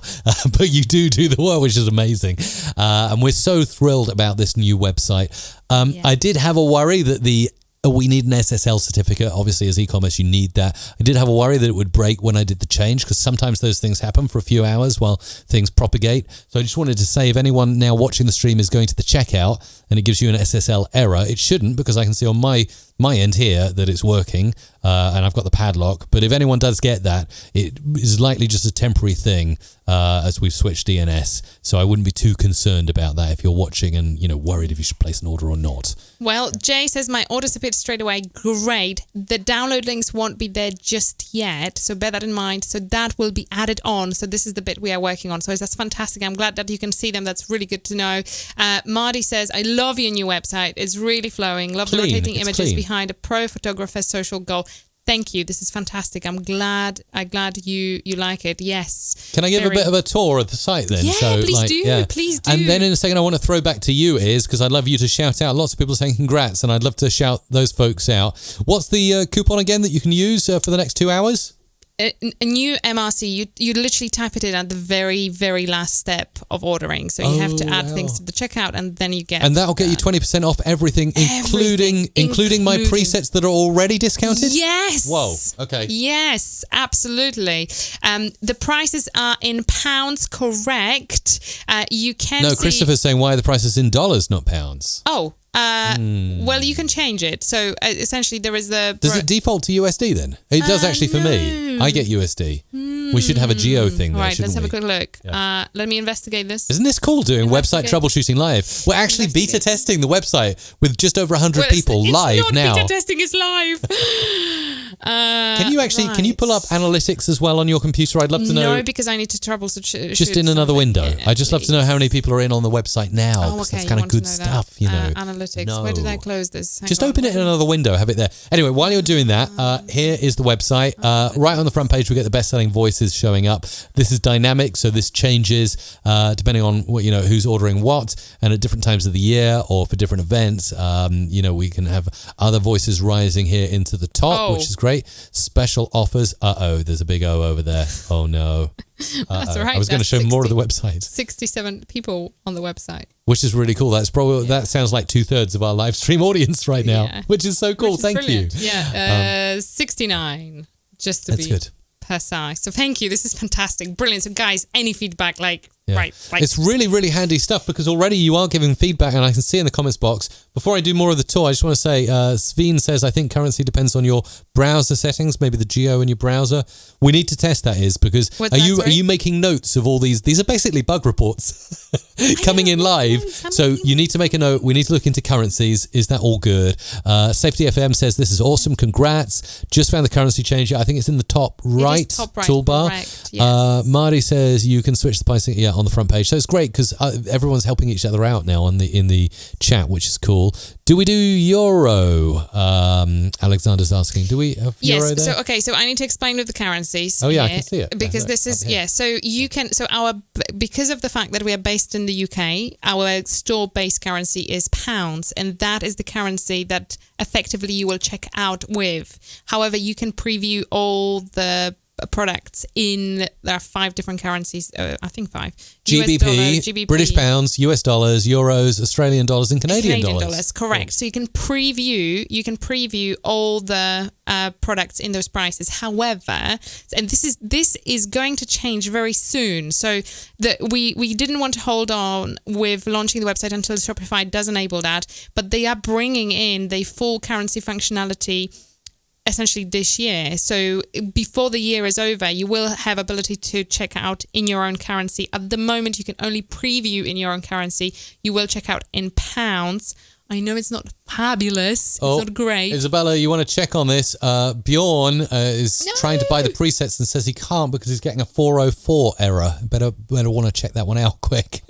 but you do the work, which is amazing. And we're so thrilled about this new website. I did have a worry that we need an SSL certificate. Obviously, as e-commerce, you need that. I did have a worry that it would break when I did the change because sometimes those things happen for a few hours while things propagate. So I just wanted to say if anyone now watching the stream is going to the checkout and it gives you an SSL error, it shouldn't because I can see on my end here that it's working and I've got the padlock. But if anyone does get that, it is likely just a temporary thing as we've switched DNS. So I wouldn't be too concerned about that if you're watching and worried if you should place an order or not. Well, Jay says my orders appeared straight away. Great. The download links won't be there just yet, so bear that in mind. So that will be added on. So this is the bit we are working on. So that's fantastic. I'm glad that you can see them. That's really good to know. Marty says, I love your new website. It's really flowing. Love the Clean. rotating It's images clean. behind a pro photographer's social goal. Thank you. This is fantastic. I'm glad you like it. Yes. Can I give a bit of a tour of the site then? Yeah, please do. And then in a second, I want to throw back to you, because I'd love you to shout out. Lots of people saying congrats, and I'd love to shout those folks out. What's the coupon again that you can use for the next 2 hours? A new MRC, you literally type it in at the very, very last step of ordering. So you have to add things to the checkout, and then you get... And that'll get you 20% off everything, including my presets that are already discounted? Yes. Whoa, okay. Yes, absolutely. The prices are in pounds, correct? You can No, Christopher's saying, why are the prices in dollars, not pounds? Oh, well, you can change it. So essentially, there is the... Does it default to USD then? It does actually for me. I get USD. We should have a geo thing there, Right, let's have we? a quick look. Yeah. Let me investigate this. Isn't this cool doing website troubleshooting live? We're actually beta testing the website with just over 100 people live it's not now. Beta testing is live. Can you pull up analytics as well on your computer? I'd love to know. No, because I need to troubleshoot. Just in another window. I just love to know how many people are in on the website now. Oh, okay. That's kind of good stuff, you know. Analytics. No. Where did I close this? Just open it in another window. Have it there. Anyway, while you're doing that, here is the website. Right on the front page, we get the best-selling voices showing up. This is dynamic, so this changes depending on what, who's ordering what, and at different times of the year or for different events. We can have other voices rising here into the top, which is great. Special offers. There's a big O over there. Oh no. That's right. I was going to show more of the website. 67 people on the website, which is really cool. That's probably that sounds like 2/3 of our live stream audience right now, which is so cool. Thank you. Yeah, 69 just to be good. Precise. So thank you. This is fantastic, brilliant. So guys, any feedback, right. It's really, really handy stuff because already you are giving feedback, and I can see in the comments box. Before I do more of the tour, I just want to say, Sveen says, I think currency depends on your browser settings, maybe the geo in your browser. We need to test that because are you making notes of all these? These are basically bug reports coming in live. So you need to make a note. We need to look into currencies. Is that all good? Safety FM says, this is awesome. Congrats. Just found the currency change. I think it's in the top right toolbar. Correct, yes. Marty says you can switch the pricing on the front page. So it's great because everyone's helping each other out now in the chat, which is cool. Do we do euro? Alexander's asking. Do we have euro there? So I need to explain with the currencies. Oh yeah, I can see it. Because this is so you can because of the fact that we are based in the UK, our store-based currency is pounds, and that is the currency that effectively you will check out with. However, you can preview all the products there are 5 different currencies. I think 5. GBP, British pounds, US dollars, euros, Australian dollars, and Canadian dollars. Correct. Cool. So you can preview all the products in those prices. However, and this is going to change very soon. So we didn't want to hold on with launching the website until Shopify does enable that, but they are bringing in the full currency functionality essentially this year. So before the year is over, you will have ability to check out in your own currency. At the moment, you can only preview in your own currency. You will check out in pounds. I know it's not fabulous. It's not great. Isabella, you want to check on this? Bjorn is trying to buy the presets and says he can't because he's getting a 404 error. Better want to check that one out quick.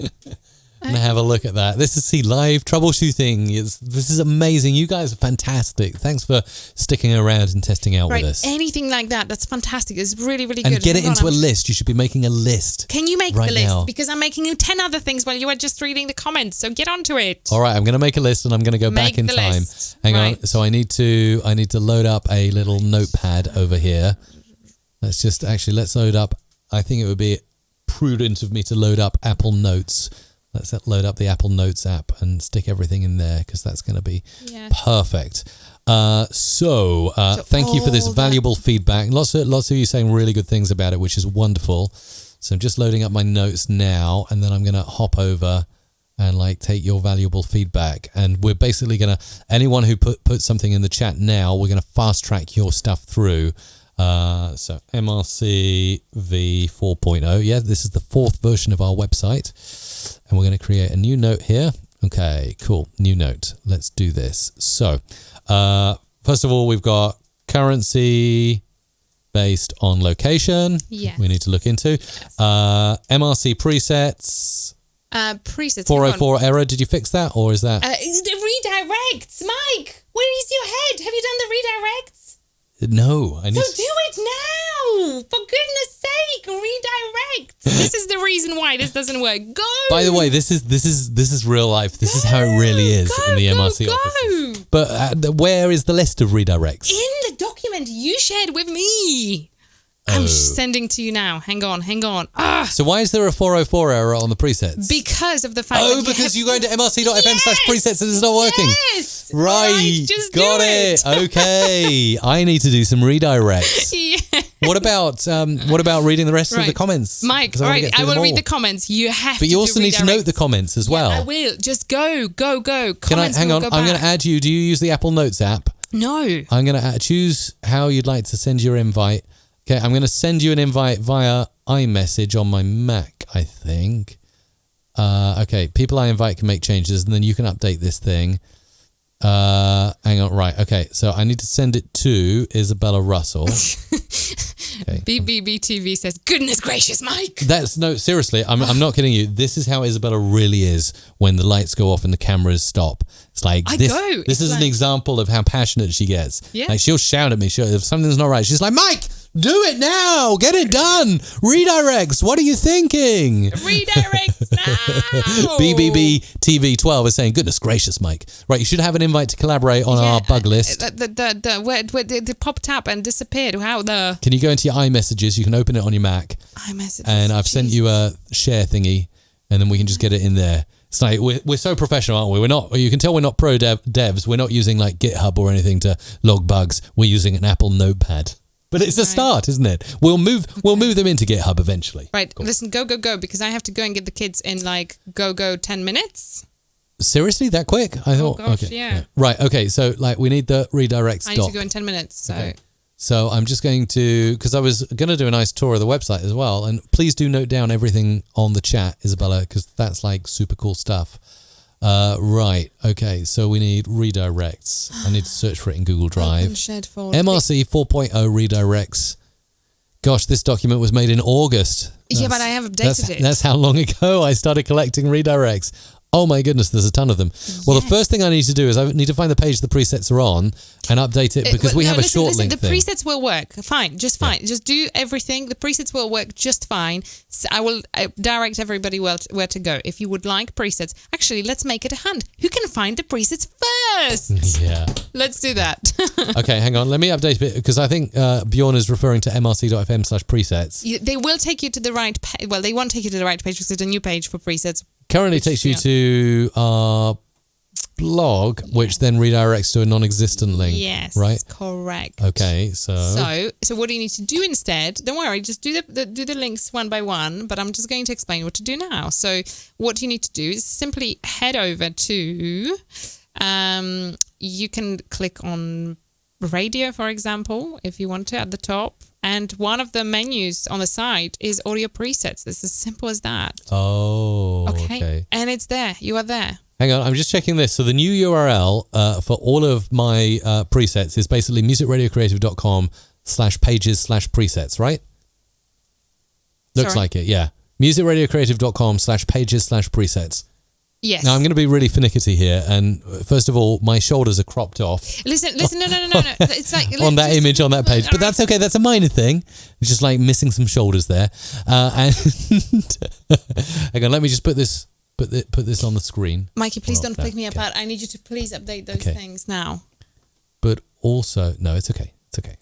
And have a look at that. This is live troubleshooting. This is amazing. You guys are fantastic. Thanks for sticking around and testing out with us. Anything like that, that's fantastic. It's really, really and good. Get it into a list. You should be making a list. Can you make the list? Now. Because I'm making 10 other things while you are just reading the comments. So get onto it. All right, I'm going to make a list and I'm going to go back in time. List. Hang on. So I need to load up a little notepad over here. Let's load up. I think it would be prudent of me to load up Apple Notes. Let's load up the Apple Notes app and stick everything in there because that's going to be perfect. So thank you for this valuable feedback. Lots of you saying really good things about it, which is wonderful. So I'm just loading up my notes now, and then I'm going to hop over and take your valuable feedback. And we're basically going to, anyone who put something in the chat now, we're going to fast track your stuff through. So MRC v4.0. Yeah, this is the 4th version of our website. And we're going to create a new note here. Okay, cool. New note. Let's do this. So, first of all, we've got currency based on location. Yes. We need to look into. MRC presets. Presets. 404 error. Did you fix that, or is that? The redirects. Mike, where is your head? Have you done the redirects? No, I need So do it now! For goodness sake, redirect. This is the reason why this doesn't work. Go. By the way, this is real life. This is how it really is in the MRC offices. But where is the list of redirects? In the document you shared with me. I'm sending to you now. Hang on. So why is there a 404 error on the presets? Because of the fact that because you go into mrc.fm/presets and it's not working. Yes. Right. Just Got do it. Okay. I need to do some redirects. Yeah. What about reading the rest of the comments? Mike, all right, I will read the comments. You have But you also need to note the comments as well. Yeah, I will. Just go. Can I hang on? I'm going to add you. Do you use the Apple Notes app? No. I'm going to choose how you'd like to send your invite. Okay, I'm going to send you an invite via iMessage on my Mac, I think. Okay, people I invite can make changes, and then you can update this thing. Hang on, right, okay, so I need to send it to Isabella Russell. Okay. BBBTV says, goodness gracious, Mike. No, seriously, I'm not kidding you. This is how Isabella really is when the lights go off and the cameras stop. It's like, this is an example of how passionate she gets. Yeah. Like, she'll shout at me if something's not right. She's like, Mike, do it now. Get it done. Redirects. What are you thinking? Redirects now. BBB TV 12 is saying, goodness gracious, Mike. Right, you should have an invite to collaborate on our bug list. Where it popped up and disappeared. How the... Can you go into your iMessages? You can open it on your Mac. iMessages. And I've sent you a share thingy, and then we can just get it in there. It's like, we're so professional, aren't we? We're not. You can tell we're not pro devs. We're not using like GitHub or anything to log bugs. We're using an Apple Notepad. But it's a start, isn't it? We'll move them into GitHub eventually. Right. Cool. Listen, go, because I have to go and get the kids in like go 10 minutes. Seriously, that quick? I thought. Gosh, okay. yeah. Right. Okay. So like we need the redirects. I need to go in 10 minutes. So. Okay. So I'm just going to, because I was going to do a nice tour of the website as well. And please do note down everything on the chat, Isabella, because that's like super cool stuff. Right. Okay. So we need redirects. I need to search for it in Google Drive. MRC 4.0 redirects. Gosh, this document was made in August. Yeah, but I have updated it. That's how long ago I started collecting redirects. Oh my goodness, there's a ton of them. Well, the first thing I need to do is I need to find the page the presets are on and update it because we have a short link the thing. presets will work fine, just fine. Yeah. Just do everything. The presets will work just fine. So I will direct everybody where to go. If you would like presets, actually, let's make it a hunt. Who can find the presets first? Yeah. Let's do that. Okay, hang on. Let me update a bit because I think Bjorn is referring to mrc.fm/presets. They will take you to the right page. Well, they won't take you to the right page because it's a new page for presets. Currently takes you to our blog, which then redirects to a non-existent link. Yes, right? Correct. Okay, so what do you need to do instead? Don't worry, just do the links one by one. But I'm just going to explain what to do now. So what you need to do is simply head over to. You can click on radio, for example, if you want to, at the top. And one of the menus on the side is audio presets. It's as simple as that. Oh, okay. And it's there. You are there. Hang on, I'm just checking this. So the new URL for all of my presets is basically musicradiocreative.com/pages/presets, right? Looks like it, yeah. musicradiocreative.com/pages/presets. Yes. Now, I'm going to be really finicky here. And first of all, my shoulders are cropped off. Listen, no. It's like... on that image on that page. But that's okay. That's a minor thing. It's just like missing some shoulders there. And hang on, let me just put this on the screen. Mikey, please don't pick me apart. I need you to please update those things now. But also... No, it's okay. It's okay.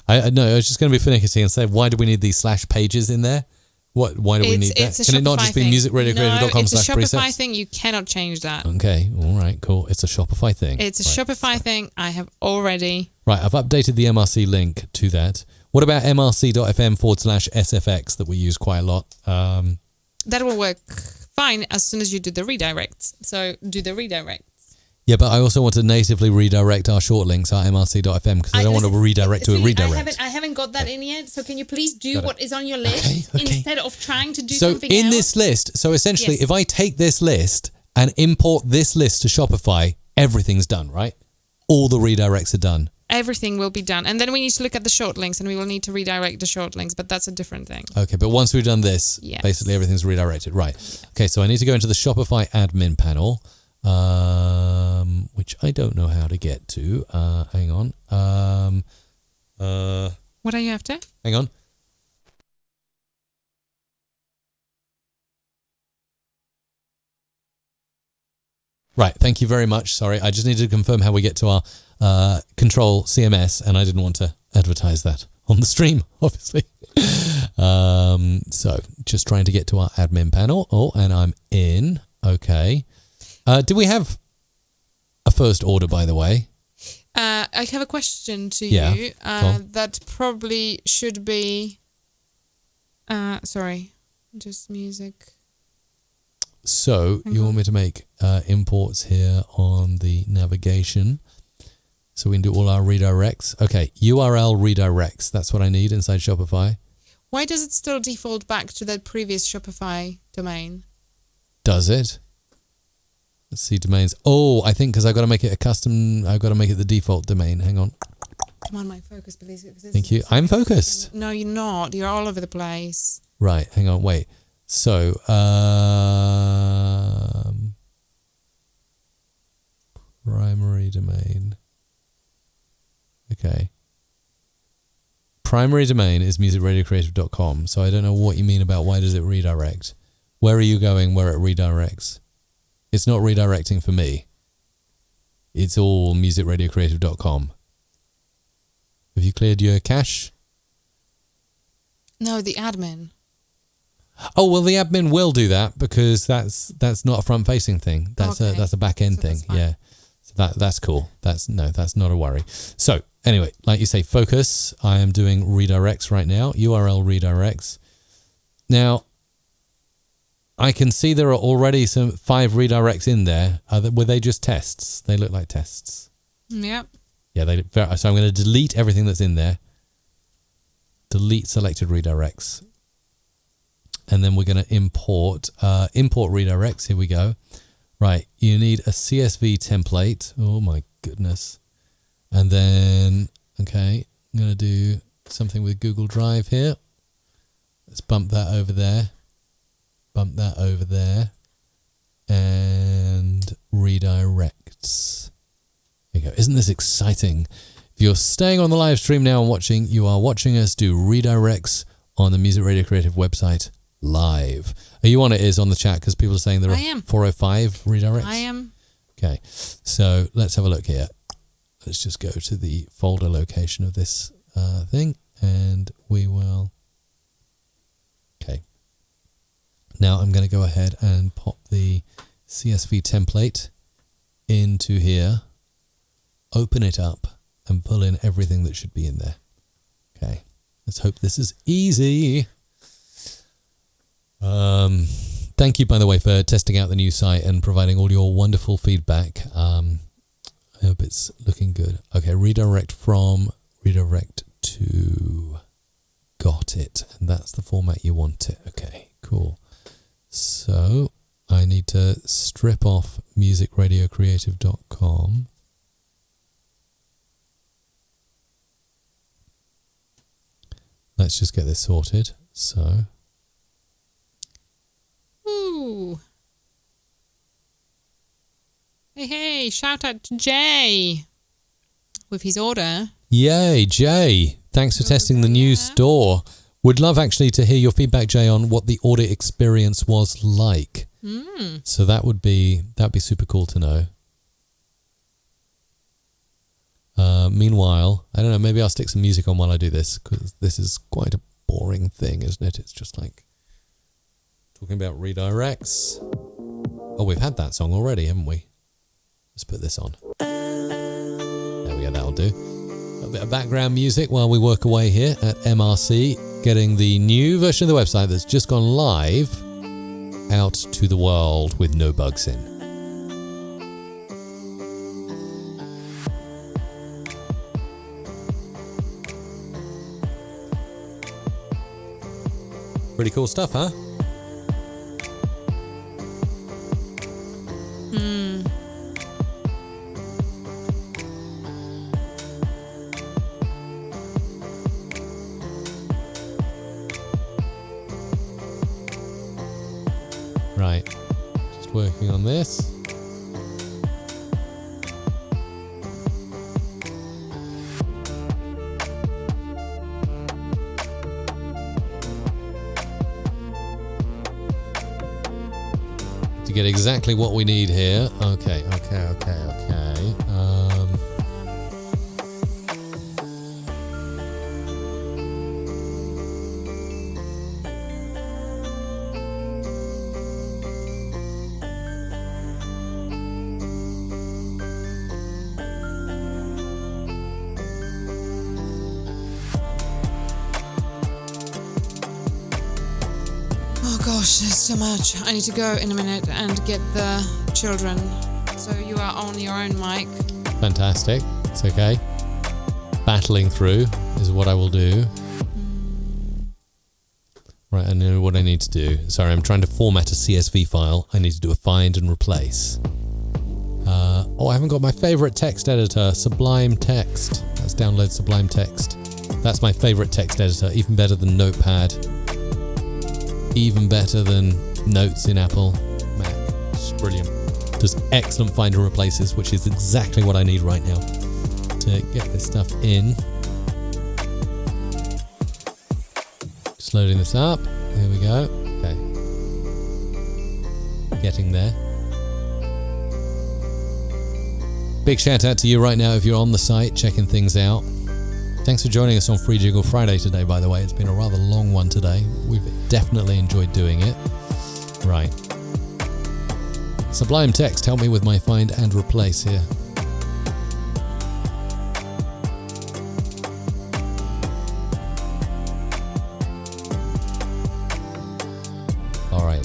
I was just going to be finicky and say, why do we need these /pages in there? Why do we need that? Can it not just be musicradiocreative.com/presets? It's a Shopify thing. You cannot change that. Okay. All right. Cool. It's a Shopify thing. It's a Shopify thing. I have already... Right. I've updated the MRC link to that. What about mrc.fm/sfx that we use quite a lot? That will work fine as soon as you do the redirects. So do the redirects. Yeah, but I also want to natively redirect our short links at mrc.fm because I don't want to redirect to a redirect. I haven't got that in yet, so can you please do what is on your list instead of trying to do something else? So in this list, so essentially if I take this list and import this list to Shopify, everything's done, right? All the redirects are done. Everything will be done. And then we need to look at the short links and we will need to redirect the short links, but that's a different thing. Okay, but once we've done this, basically everything's redirected. Right. Okay, so I need to go into the Shopify admin panel. which I don't know how to get to. Hang on. What are you after? Hang on. Right, thank you very much. Sorry, I just needed to confirm how we get to our control CMS, and I didn't want to advertise that on the stream, obviously. So, just trying to get to our admin panel. Oh, and I'm in. Okay. Do we have a first order, by the way? I have a question to Yeah, you. That probably should be... sorry, just music. So, you want me to make imports here on the navigation so we can do all our redirects? Okay, URL redirects. That's what I need inside Shopify. Why does it still default back to that previous Shopify domain? Does it? Let's see domains. Oh, I think because I've got to make it a custom, I've got to make it the default domain. Hang on. Come on, Mike, focus, please. Thank you. I'm focused. No, you're not. You're all over the place. Right, hang on, wait. So, primary domain. Okay. Primary domain is musicradiocreative.com. So I don't know what you mean about why does it redirect. Where are you going where it redirects? It's not redirecting for me. It's all musicradiocreative.com. Have you cleared your cache? No, the admin. Oh, well, the admin will do that because that's not a front-facing thing. That's a back-end thing. Yeah, so that's cool. That's not a worry. So anyway, like you say, focus. I am doing redirects right now. URL redirects. Now, I can see there are already 5 redirects in there. Were they just tests? They look like tests. Yep. Yeah, so I'm going to delete everything that's in there. Delete selected redirects. And then we're going to import redirects. Here we go. Right, you need a CSV template. Oh my goodness. And then, okay, I'm going to do something with Google Drive here. Let's bump that over there. Bump that over there. And redirects. There you go. Isn't this exciting? If you're staying on the live stream now and watching, you are watching us do redirects on the Music Radio Creative website live. Are you on it? Is on the chat because people are saying there are 405 redirects. I am. Okay, so let's have a look here. Let's just go to the folder location of this thing, and we will. Okay. Now I'm going to go ahead and pop the CSV template into here, open it up, and pull in everything that should be in there. Okay. Let's hope this is easy. Thank you, by the way, for testing out the new site and providing all your wonderful feedback. I hope it's looking good. Okay, redirect from, redirect to. Got it. And that's the format you want it. Okay, cool. So I need to strip off musicradiocreative.com. Let's just get this sorted. So. Ooh. Hey, shout out to Jay with his order. Yay, Jay. Thanks for testing the new store. Would love actually to hear your feedback, Jay, on what the order experience was like. So that'd be super cool to know. Meanwhile, I don't know, maybe I'll stick some music on while I do this, because this is quite a boring thing, isn't it? It's just like talking about redirects. Oh, we've had that song already, haven't we? Let's put this on. There we go, that'll do. A bit of background music while we work away here at MRC, getting the new version of the website that's just gone live out to the world with no bugs in. Pretty cool stuff, huh? Right. Just working on this. to get exactly what we need here. Okay. Oh gosh, there's so much. I need to go in a minute and get the children. So you are on your own, Mike. Fantastic. It's okay. Battling through is what I will do. Right, I know what I need to do. Sorry, I'm trying to format a CSV file. I need to do a find and replace. I haven't got my favorite text editor, Sublime Text. Let's download Sublime Text. That's my favorite text editor, even better than Notepad. Even better than Notes in Apple Mac. It's brilliant. Does excellent find and replaces, which is exactly what I need right now to get this stuff in. Just loading this up. Here we go. Okay. Getting there. Big shout out to you right now if you're on the site checking things out. Thanks for joining us on Free Jingle Friday today, by the way. It's been a rather long one today. We've definitely enjoyed doing it. Right. Sublime Text, help me with my find and replace here. All right.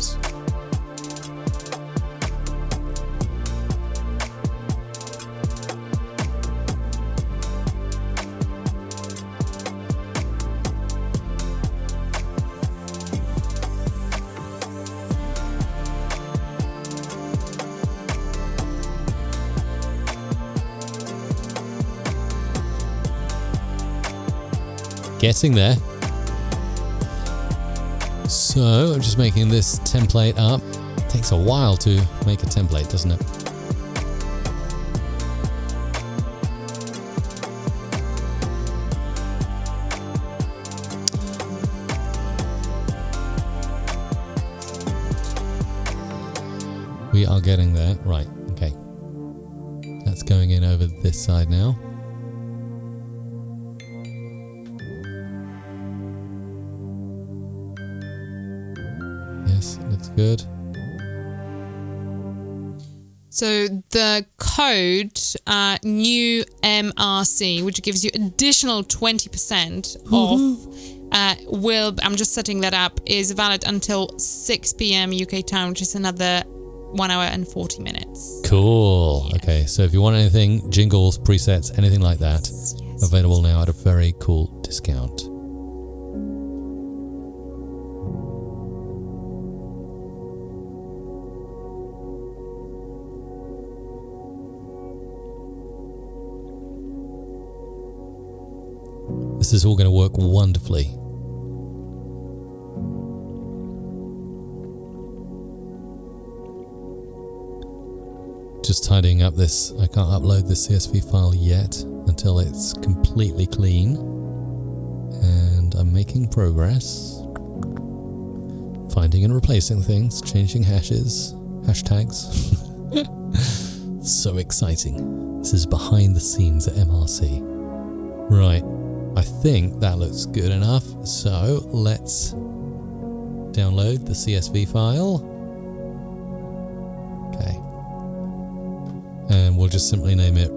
Getting there. So I'm just making this template up. It takes a while to make a template, doesn't it? We are getting there. Right, okay. That's going in over this side now. Looks good. So the code new MRC, which gives you additional 20% off, I'm just setting that up, is valid until 6 p.m. UK time, which is another 1 hour and 40 minutes. Cool. Yeah. Okay, so if you want anything, jingles, presets, anything like that, available now at a very cool discount. This is all going to work wonderfully. Just tidying up this. I can't upload the CSV file yet until it's completely clean. And I'm making progress. Finding and replacing things, changing hashes, hashtags. So exciting. This is behind the scenes at MRC. Right. I think that looks good enough, so let's download the CSV file. Okay. And we'll just simply name it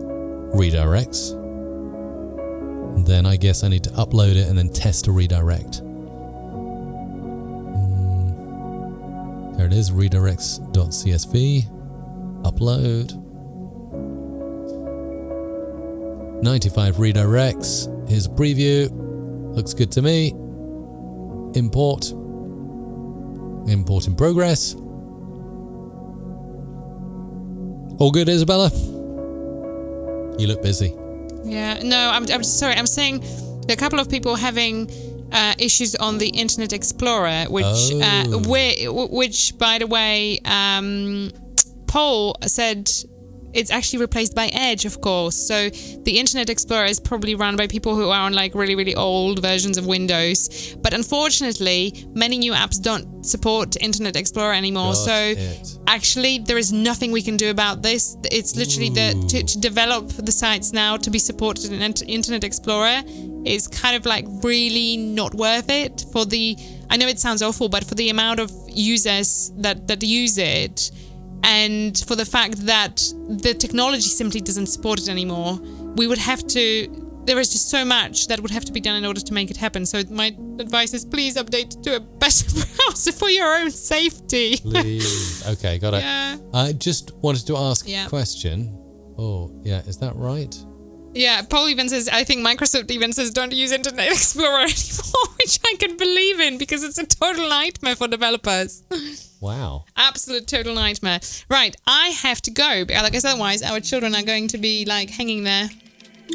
redirects. And then I guess I need to upload it and then test a redirect. There it is, redirects.csv. Upload. 95 redirects. Here's a preview. Looks good to me. Import. Import in progress. All good, Isabella? You look busy. Yeah, no, I'm sorry. I'm saying there are a couple of people having issues on the Internet Explorer, which, which by the way, Paul said it's actually replaced by Edge, of course. So the Internet Explorer is probably run by people who are on like really, really old versions of Windows. But unfortunately, many new apps don't support Internet Explorer anymore. Actually, there is nothing we can do about this. It's literally to develop the sites now to be supported in Internet Explorer is kind of like really not worth it for the, I know it sounds awful, but for the amount of users that use it, and for the fact that the technology simply doesn't support it anymore, we would have to, there is just so much that would have to be done in order to make it happen. So my advice is please update to a better browser for your own safety. Please. Okay, got it. Yeah. I just wanted to ask a question. Oh, yeah, is that right? Yeah, Paul even says, I think Microsoft even says don't use Internet Explorer anymore, which I can believe in because it's a total nightmare for developers. Wow. Absolute total nightmare. Right, I have to go because otherwise our children are going to be like hanging there.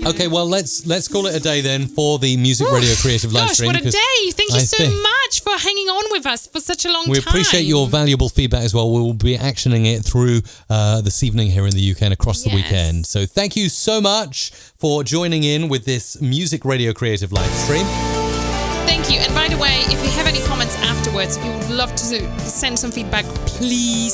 Okay, well, let's call it a day then for the Music Radio Creative live stream. Gosh, what a day. Thank you so much for hanging on with us for such a long time. We appreciate your valuable feedback as well. We'll be actioning it through this evening here in the UK and across the weekend. So thank you so much for joining in with this Music Radio Creative live stream. Thank you. And by the way, if you have any comments afterwards, if you would love to send some feedback, please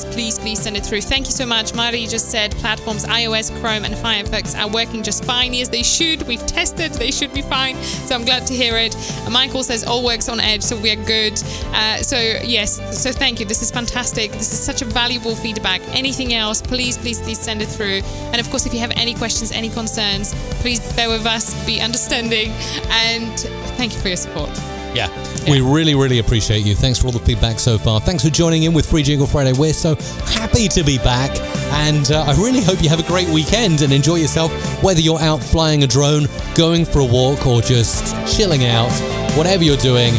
send it through. Thank you so much. Mari just said platforms iOS, Chrome and Firefox are working just fine. Yes, they should. We've tested. They should be fine. So I'm glad to hear it. Michael says all works on Edge, so we are good. So thank you. This is fantastic. This is such a valuable feedback. Anything else, please send it through. And of course, if you have any questions, any concerns, please bear with us, be understanding, and thank you for your support. Yeah, we really appreciate you. Thanks for all the feedback so far. Thanks for joining in with Free Jingle Friday. We're so happy to be back, and I really hope you have a great weekend and enjoy yourself, whether you're out flying a drone, going for a walk, or just chilling out. Whatever you're doing,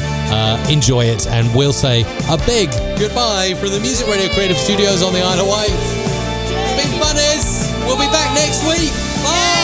enjoy it, and we'll say a big goodbye from the Music Radio Creative Studios on the Isle of Wight. Big bunnies! We'll be back next week. Bye!